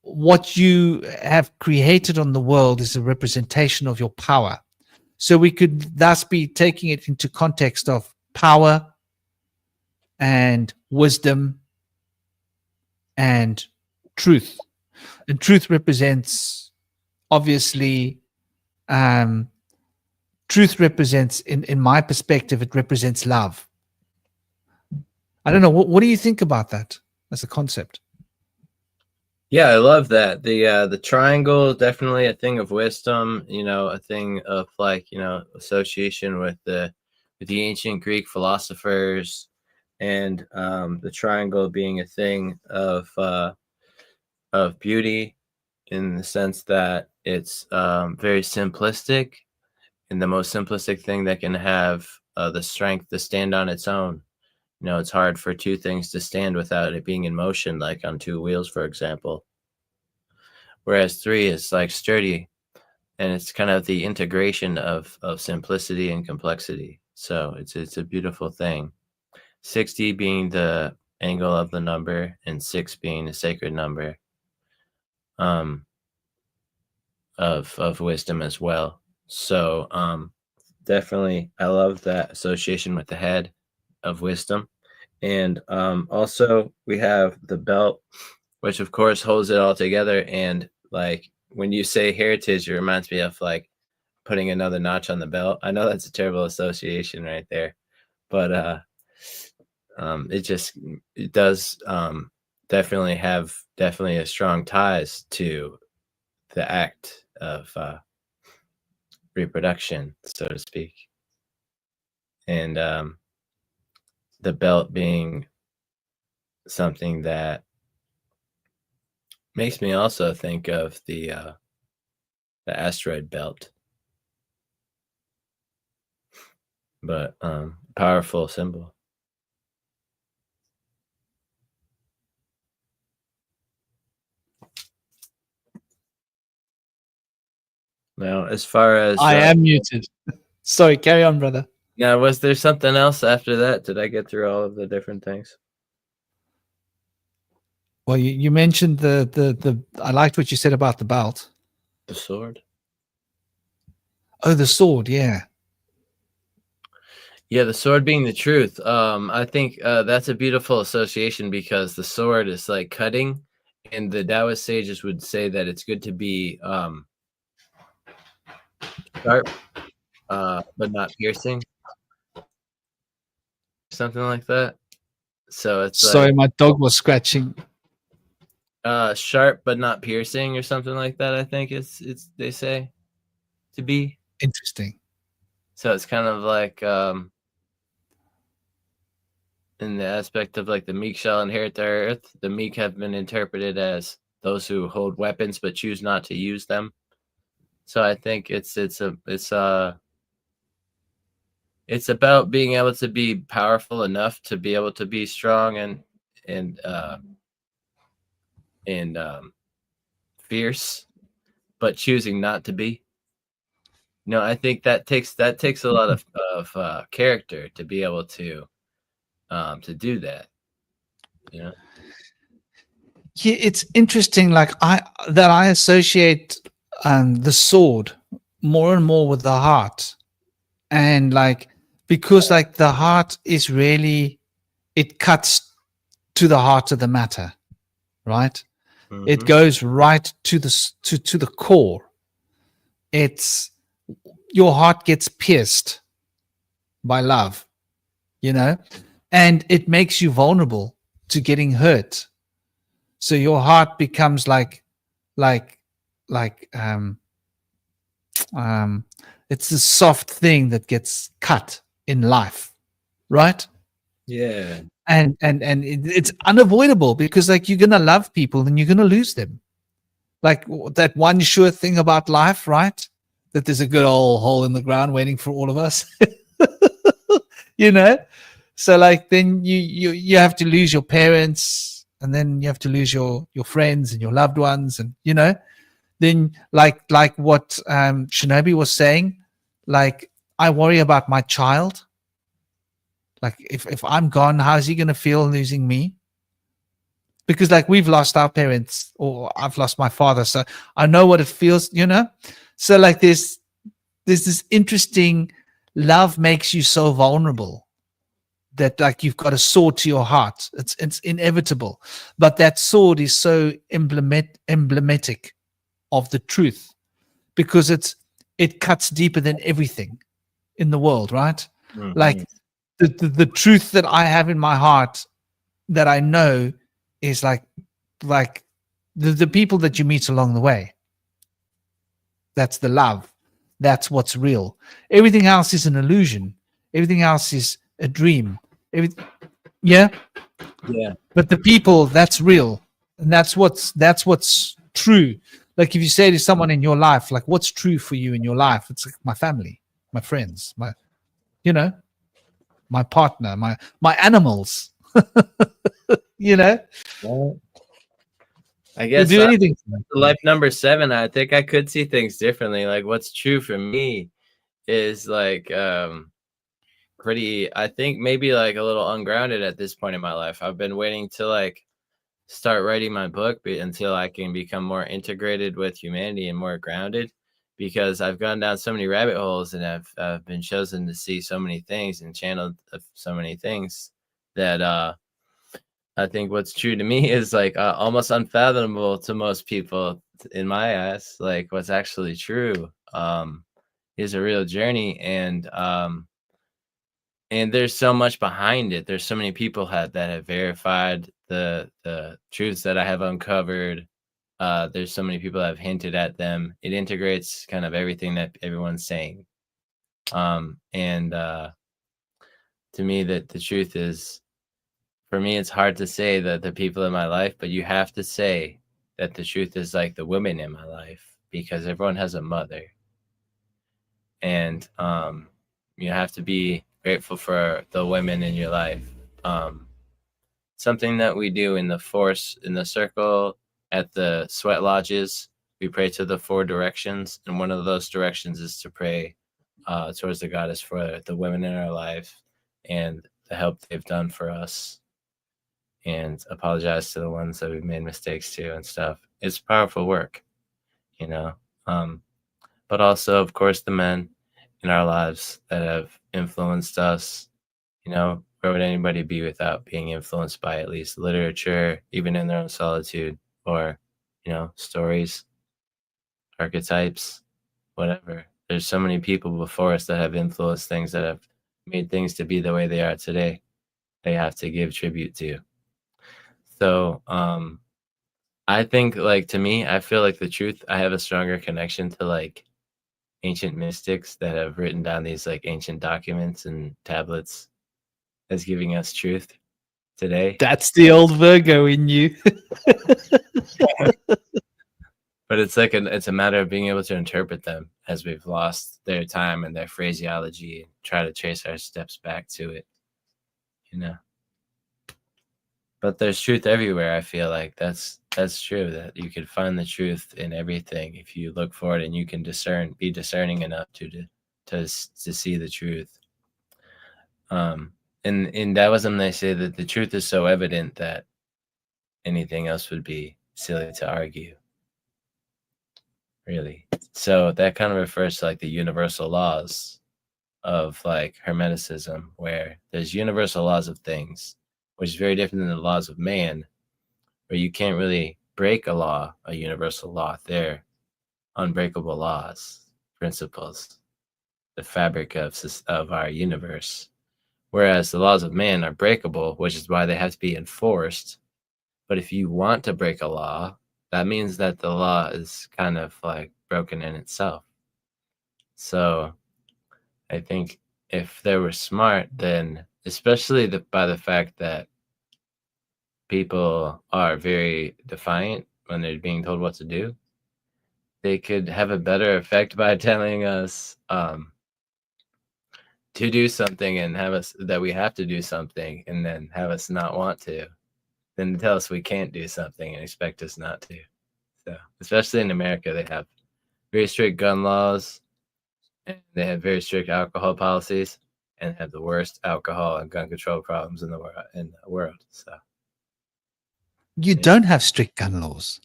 what you have created on the world is a representation of your power. So we could thus be taking it into context of power and wisdom and truth. And truth represents, obviously, truth represents, in my perspective, it represents love. I don't know. What do you think about that as a concept? Yeah, I love that. The triangle is definitely a thing of wisdom, a thing of like, association with the ancient Greek philosophers, and the triangle being a thing of beauty, in the sense that it's very simplistic, and the most simplistic thing that can have the strength to stand on its own. It's hard for two things to stand without it being in motion, like on two wheels, for example. Whereas three is like sturdy, and it's kind of the integration of simplicity and complexity. So it's a beautiful thing. 60 being the angle of the number, and 6 being the sacred number of wisdom as well. So definitely I love that association with the head of wisdom. And also we have the belt, which of course holds it all together. And like when you say heritage, it reminds me of like putting another notch on the belt. I know that's a terrible association right there, but it does definitely have a strong ties to the act of reproduction, so to speak. And the belt being something that makes me also think of the asteroid belt. But powerful symbol. Now, as far as I am muted. Sorry, carry on, brother. now, was there something else after that? Did I get through all of the different things? Well, you mentioned the I liked what you said about the belt. The sword? Oh, the sword, yeah. Yeah, the sword being the truth. I think that's a beautiful association, because the sword is like cutting, and the Taoist sages would say that it's good to be sharp, but not piercing, something like that. So it's Sorry, my dog was scratching. like sharp but not piercing, or something like that. I think it's they say to be. Interesting. So it's kind of like in the aspect of like the meek shall inherit the earth. The meek have been interpreted as those who hold weapons but choose not to use them. So I think it's about being able to be powerful enough to be able to be strong and fierce, but choosing not to be. I think that takes a lot of character to be able to do that. Yeah, it's interesting. Like I associate the sword more and more with the heart, and like because like the heart is really, it cuts to the heart of the matter, right? It goes right to the core. It's your heart gets pierced by love, and it makes you vulnerable to getting hurt. So your heart becomes like it's a soft thing that gets cut in life, right? Yeah. And it's unavoidable, because like you're gonna love people and you're gonna lose them. Like that one sure thing about life, right? That there's a good old hole in the ground waiting for all of us. So like then you have to lose your parents, and then you have to lose your friends and your loved ones, and then like what Shinobi was saying, like I worry about my child. Like if I'm gone, how's he gonna feel losing me? Because like we've lost our parents, or I've lost my father, so I know what it feels, So like there's this interesting, love makes you so vulnerable that like you've got a sword to your heart. It's inevitable, but that sword is so emblematic of the truth, because it cuts deeper than everything in the world, right? Like the truth that I have in my heart, that I know, is like the people that you meet along the way. That's the love. That's what's real. Everything else is an illusion. Everything else is a dream. Yeah. But the people, that's real, and that's what's true. Like if you say to someone in your life, like, what's true for you in your life? It's like my family, my friends, my partner, my animals. Well, I They'll guess do anything for them. life number 7, I think I could see things differently. Like what's true for me is like pretty, I think maybe like a little ungrounded at this point in my life. I've been waiting to like start writing my book until I can become more integrated with humanity and more grounded, because I've gone down so many rabbit holes and I've been chosen to see so many things and channeled so many things that I think what's true to me is like almost unfathomable to most people in my eyes. Like what's actually true is a real journey, and there's so much behind it. There's so many people that have verified the truths that I have uncovered. There's so many people that have hinted at them. It integrates kind of everything that everyone's saying. And to me, that the truth is, for me, it's hard to say that the people in my life, but you have to say that the truth is like the women in my life, because everyone has a mother. And you have to be grateful for the women in your life. Something that we do in the Force, in the circle, at the sweat lodges, we pray to the 4 directions. And one of those directions is to pray towards the goddess for the women in our life and the help they've done for us, and apologize to the ones that we've made mistakes to and stuff. It's powerful work, but also, of course, the men in our lives that have influenced us. Where would anybody be without being influenced by at least literature, even in their own solitude, or, stories, archetypes, whatever. There's so many people before us that have influenced things, that have made things to be the way they are today. They have to give tribute to. So I think, like, to me, I feel like the truth, I have a stronger connection to like ancient mystics that have written down these like ancient documents and tablets as giving us truth today. That's the old Virgo in you. But it's like it's a matter of being able to interpret them as we've lost their time and their phraseology, and try to trace our steps back to it. But there's truth everywhere. I feel like that's true, that you can find the truth in everything if you look for it, and you can be discerning enough to see the truth. In Taoism, they say that the truth is so evident that anything else would be silly to argue. Really. So that kind of refers to like the universal laws of like Hermeticism, where there's universal laws of things, which is very different than the laws of man, where you can't really break a universal law. They're unbreakable laws, principles, the fabric of our universe. Whereas the laws of man are breakable, which is why they have to be enforced. But if you want to break a law, that means that the law is kind of like broken in itself. So I think if they were smart, then especially by the fact that people are very defiant when they're being told what to do, they could have a better effect by telling us to do something, and have us that we have to do something, and then have us not want to. then they tell us we can't do something and expect us not to. So, especially in America, they have very strict gun laws, and they have very strict alcohol policies, and have the worst alcohol and gun control problems in the world. So You don't have strict gun laws.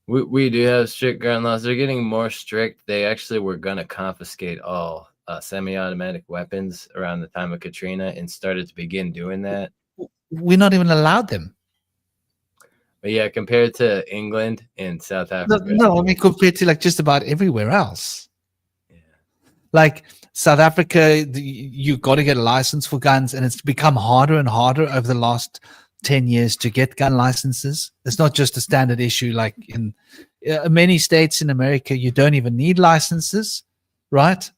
we do have strict gun laws. They're getting more strict. They actually were going to confiscate all semi-automatic weapons around the time of Katrina and started to begin doing that. We're not even allowed them. But yeah, compared to England and South Africa. No, I mean compared to like just about everywhere else. Yeah. Like South Africa, you got to get a license for guns, and it's become harder and harder over the last 10 years to get gun licenses. It's not just a standard issue like in many states in America. You don't even need licenses, right?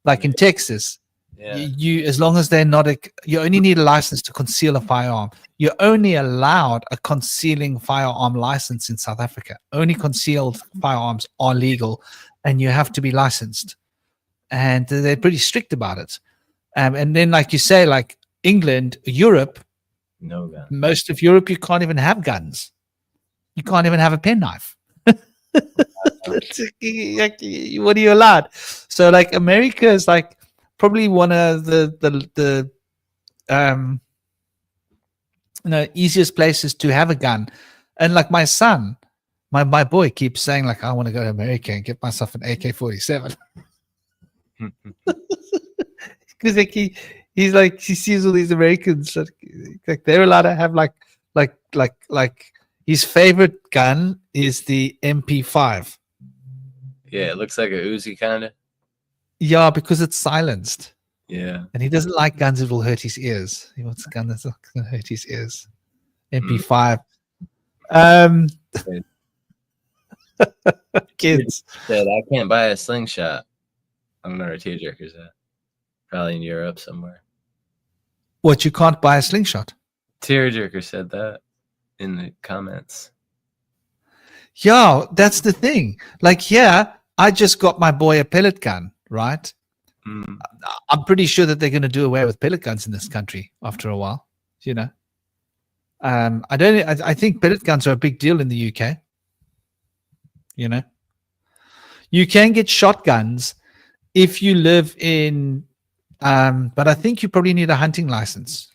Like in Texas, Yeah. you as long as they're not you only need a license to conceal a firearm. You're only allowed a concealing firearm license in South Africa. Only concealed firearms are legal, and you have to be licensed, and they're pretty strict about it. And then, like you say, like England, Europe, No gun. most of Europe, you can't even have guns. You can't even have a penknife. What are you allowed? So like America is like probably one of the easiest places to have a gun. And like my son, my boy keeps saying like, I want to go to America and get myself an AK-47. Because like he's like, he sees all these Americans like they're allowed to have like his favorite gun is the MP5. Yeah, it looks like a Uzi kind of. Yeah, because it's silenced. Yeah. And he doesn't like guns that will hurt his ears. He wants a gun that's not going to hurt his ears. MP5. Kids. Said I can't buy a slingshot. I don't know where Tearjerker's at. Probably in Europe somewhere. What, you can't buy a slingshot? Tearjerker said that in the comments. Yeah, that's the thing. Like, yeah, I just got my boy a pellet gun, right? Mm. I'm pretty sure that they're going to do away with pellet guns in this country after a while, you know. I think pellet guns are a big deal in the UK. You know, you can get shotguns if you live in, but I think you probably need a hunting license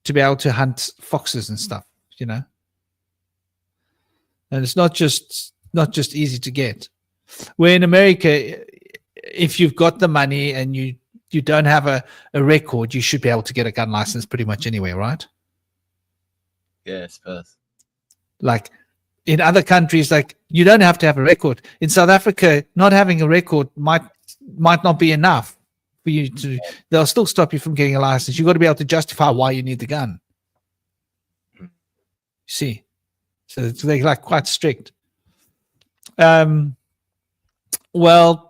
to be able to hunt foxes and stuff, you know. And it's not just easy to get. Where in America, if you've got the money and you don't have a record, you should be able to get a gun license pretty much anywhere, right? Yeah, I suppose. Like in other countries, like you don't have to have a record. In South Africa, not having a record might not be enough for you to. They'll still stop you from getting a license. You've got to be able to justify why you need the gun. You see, so they're like quite strict. Well,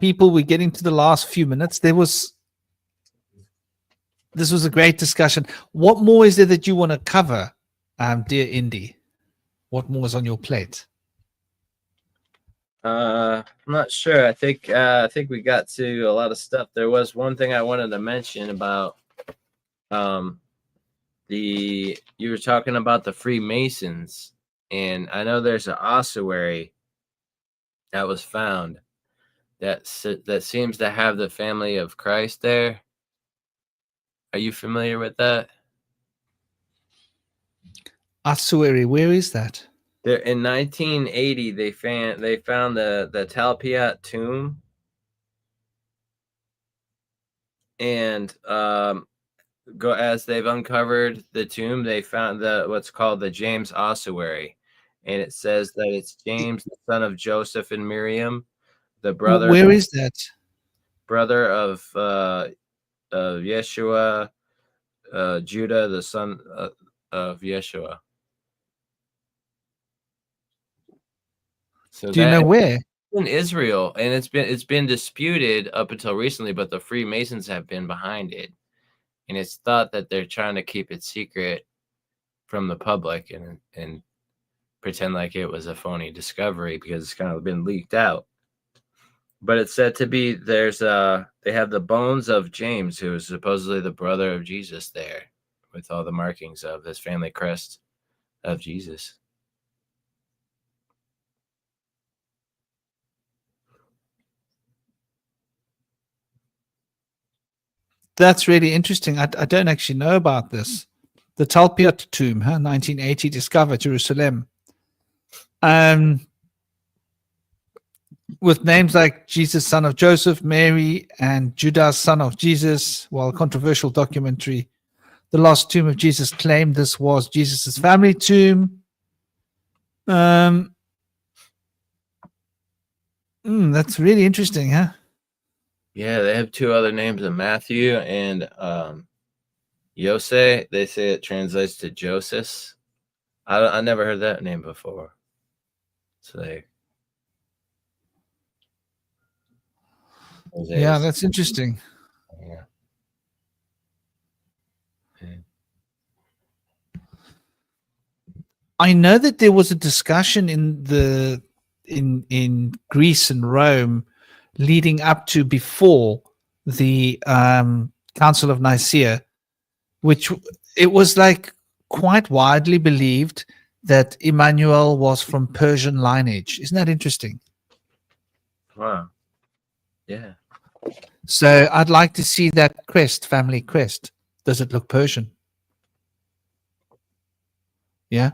people, we're getting to the last few minutes. This was a great discussion. What more is there that you want to cover, dear Indy? What more is on your plate? I'm not sure. I think we got to a lot of stuff. There was one thing I wanted to mention about you were talking about the Freemasons, and I know there's an ossuary that was found that seems to have the family of Christ there. Are you familiar with that? Ossuary, where is that? There in 1980 they found the Talpiot tomb, and as they've uncovered the tomb, they found what's called the James Ossuary, and it says that it's James, the son of Joseph and Miriam, the brother. Where is that? Brother of Yeshua, Judah, the son of Yeshua. So do you know where? In Israel, and it's been disputed up until recently, but the Freemasons have been behind it, and it's thought that they're trying to keep it secret from the public and pretend like it was a phony discovery because it's kind of been leaked out. But it's said to be they have the bones of James, who is supposedly the brother of Jesus there, with all the markings of this family crest of Jesus. That's really interesting. I don't actually know about this. The Talpiot tomb, 1980, discovered Jerusalem. With names like Jesus, son of Joseph, Mary, and Judas, son of Jesus. While controversial documentary, The Lost Tomb of Jesus, claimed this was Jesus' family tomb. That's really interesting, huh? Yeah, they have two other names of Matthew and Yose. They say it translates to Joseph. I never heard that name before. So yeah, that's interesting. Yeah. I know that there was a discussion in Greece and Rome leading up to before the Council of Nicaea, which it was like quite widely believed that Emmanuel was from Persian lineage. Isn't that interesting? Wow. Yeah. So I'd like to see that crest, family crest. Does it look Persian? Yeah.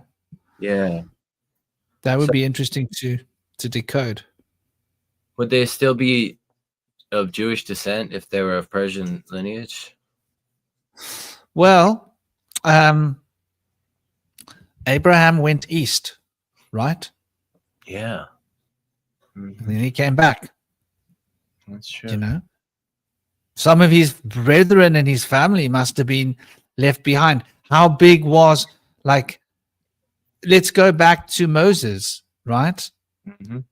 Yeah. That would be interesting to decode. Would they still be of Jewish descent if they were of Persian lineage? Well, Abraham went east, right? Yeah. And then he came back. That's true. You know, some of his brethren and his family must have been left behind. How big was, like, let's go back to Moses, right?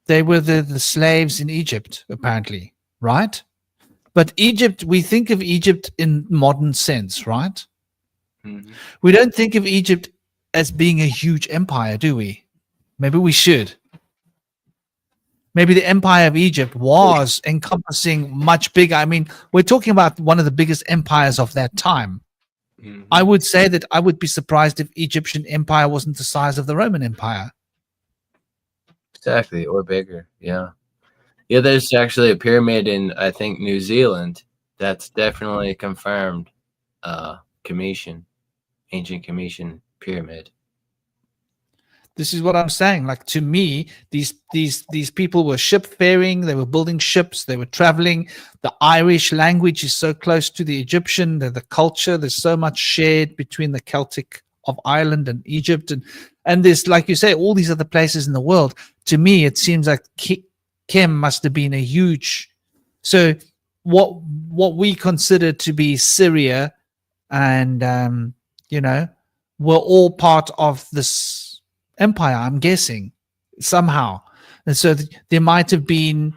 They were the slaves in Egypt, apparently, right? But Egypt, we think of Egypt in modern sense, right? We don't think of Egypt as being a huge empire, do we? Maybe we should. Maybe the empire of Egypt was encompassing much bigger. I mean, we're talking about one of the biggest empires of that time. I would say that I would be surprised if Egyptian empire wasn't the size of the Roman Empire. Exactly, or bigger. Yeah. Yeah, there's actually a pyramid in, I think, New Zealand that's definitely confirmed Cometian, ancient Cometian pyramid. This is what I'm saying. Like, to me, these people were shipfaring. They were building ships. They were traveling. The Irish language is so close to the Egyptian. The culture. There's so much shared between the Celtic of Ireland and Egypt, and there's, like you say, all these other places in the world. To me, it seems like Kem must have been a huge. So what we consider to be Syria, and were all part of this empire, I'm guessing, somehow. And so there might have been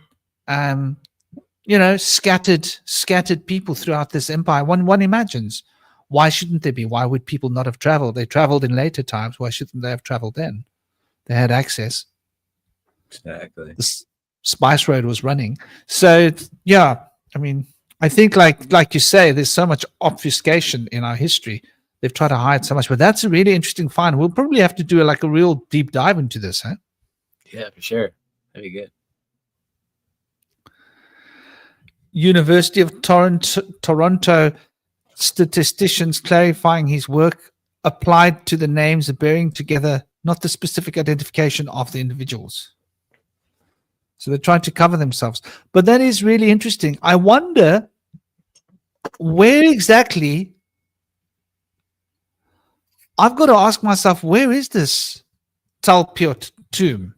scattered people throughout this empire. One imagines, why shouldn't there be? Why would people not have traveled? They traveled in later times. Why shouldn't they have traveled then? They had access. Exactly. The spice road was running. So yeah, I mean, I think like you say, there's so much obfuscation in our history. They've tried to hide so much, but that's a really interesting find. We'll probably have to do a real deep dive into this, huh? Yeah, for sure. That'd be good. University of Toronto statisticians clarifying his work applied to the names and bearing together, not the specific identification of the individuals. So they're trying to cover themselves. But that is really interesting. I wonder where exactly. I've got to ask myself, where is this Talpiot tomb?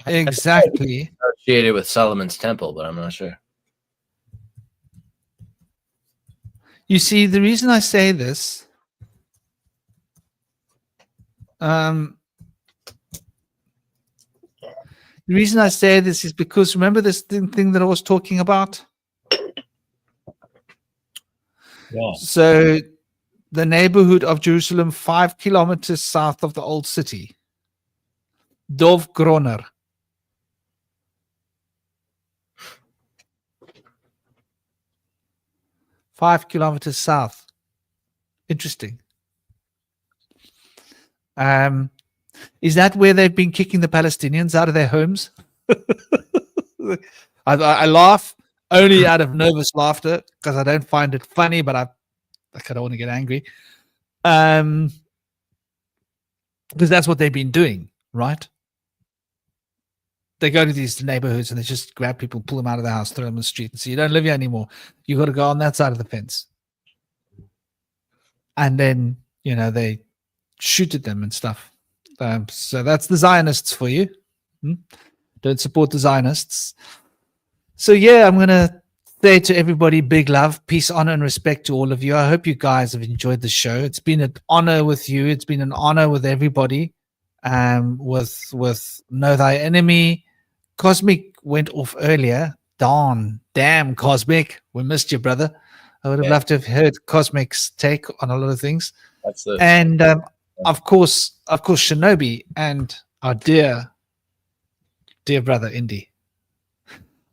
Exactly. Associated with Solomon's temple, but I'm not sure. You see, the reason I say this, the reason I say this is because, remember this thing that I was talking about? Yeah. So the neighborhood of Jerusalem, 5 kilometers south of the old city, Dov Groner. . 5 kilometers south. Interesting. Is that where they've been kicking the Palestinians out of their homes? I laugh only out of nervous laughter because I don't find it funny, but I don't want to get angry. Because that's what they've been doing, right? They go to these neighborhoods and they just grab people, pull them out of the house, throw them in the street, and say, "You don't live here anymore. You got to go on that side of the fence." And then, they shoot at them and stuff. So that's the Zionists for you. Don't support the Zionists. So yeah, I'm going to say to everybody, big love, peace, honor, and respect to all of you. I hope you guys have enjoyed the show. It's been an honor with you. It's been an honor with everybody. With Know Thy Enemy. Cosmic went off earlier. Damn, Cosmic. We missed you, brother. I would have loved to have heard Cosmic's take on a lot of things. Absolutely. And of course, Shinobi and our dear brother Indy.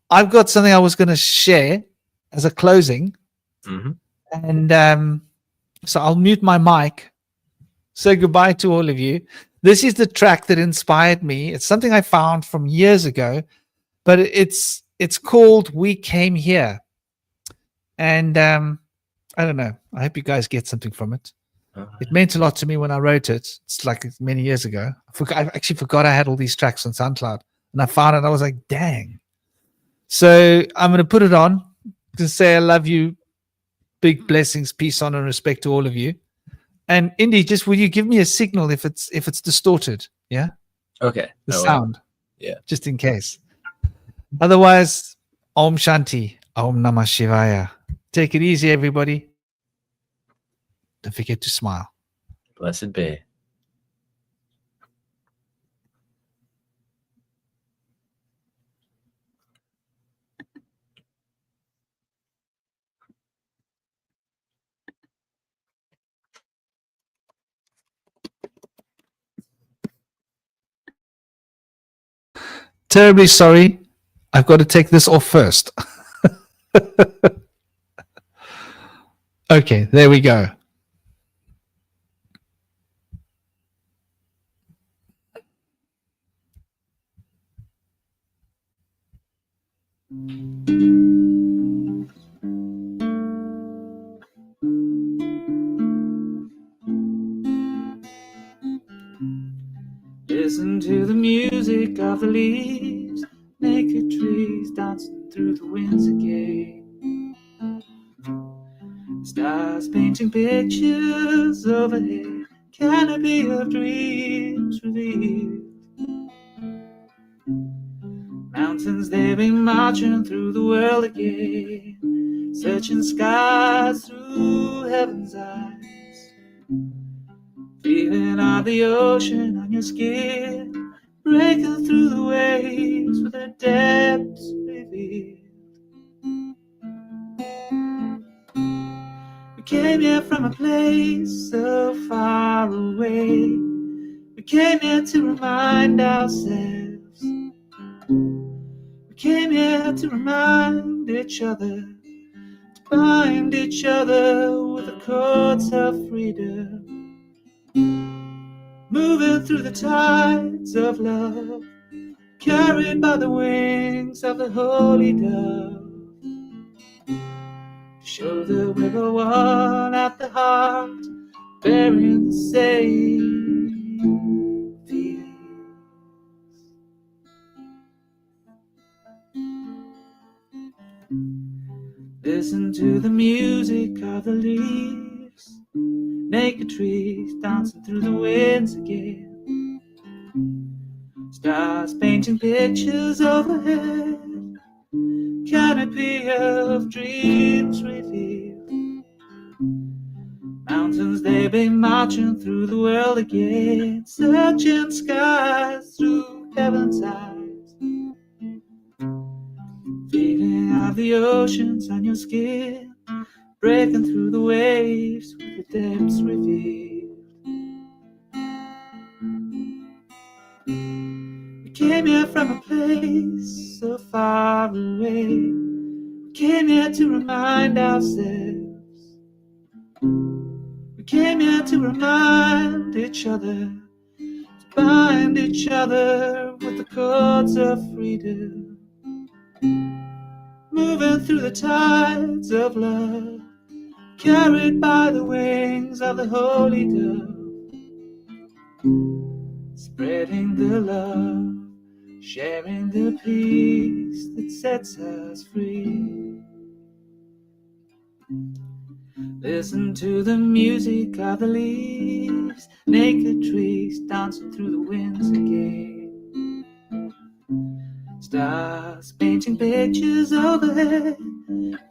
I've got something I was going to share as a closing, and so I'll mute my mic. Say goodbye to all of you. This is the track that inspired me. It's something I found from years ago, but it's called "We Came Here," and I don't know. I hope you guys get something from it. It meant a lot to me when I wrote it. It's like many years ago. I actually forgot I had all these tracks on SoundCloud, and I found it. I was like, dang. So I'm going to put it on to say I love you. Big blessings, peace, honor, and respect to all of you. And Indy, just will you give me a signal if it's distorted? Yeah. Okay. The sound. Yeah. Just in case. Otherwise, Om Shanti, Om Namah Shivaya. Take it easy, everybody. Don't forget to smile. Blessed be. Terribly sorry. I've got to take this off first. Okay, there we go. Listen to the music of the leaves, naked trees dancing through the winds again. Stars painting pictures overhead, canopy of dreams revealed. Mountains, they've been marching through the world again, searching skies through heaven's eyes. Feeling of the ocean on your skin, breaking through the waves with the depths revealed. We came here from a place so far away. We came here to remind ourselves. We came here to remind each other, to bind each other with the cords of freedom. Moving through the tides of love, carried by the wings of the holy dove. To show that we're all one at the heart, bearing the same feelings. Listen to the music of the leaves, naked trees dancing through the winds again. Stars painting pictures overhead, canopy of dreams revealed. Mountains, they've been marching through the world again, searching skies through heaven's eyes. Feeling of the oceans on your skin, breaking through the waves with the depths revealed. We came here from a place so far away. We came here to remind ourselves. We came here to remind each other, to bind each other with the cords of freedom, moving through the tides of love, carried by the wings of the holy dove, spreading the love, sharing the peace that sets us free. Listen to the music of the leaves, naked trees dancing through the winds again. Stars painting pictures overhead,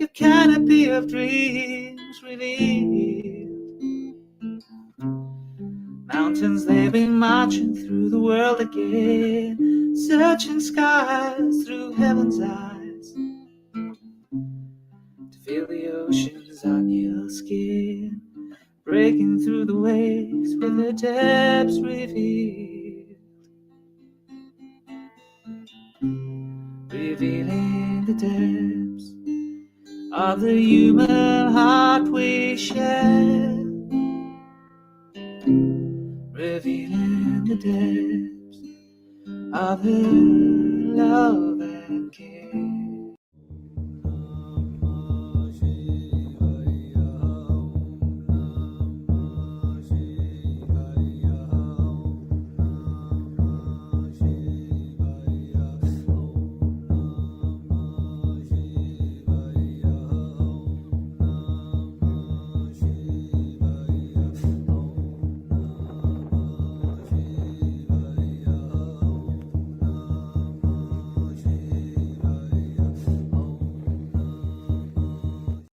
your canopy of dreams revealed. Mountains, they've been marching through the world again, searching skies through heaven's eyes, to feel the oceans on your skin, breaking through the waves with the depths revealed, revealing the depths of the human heart we share, revealing the depths of her love and care.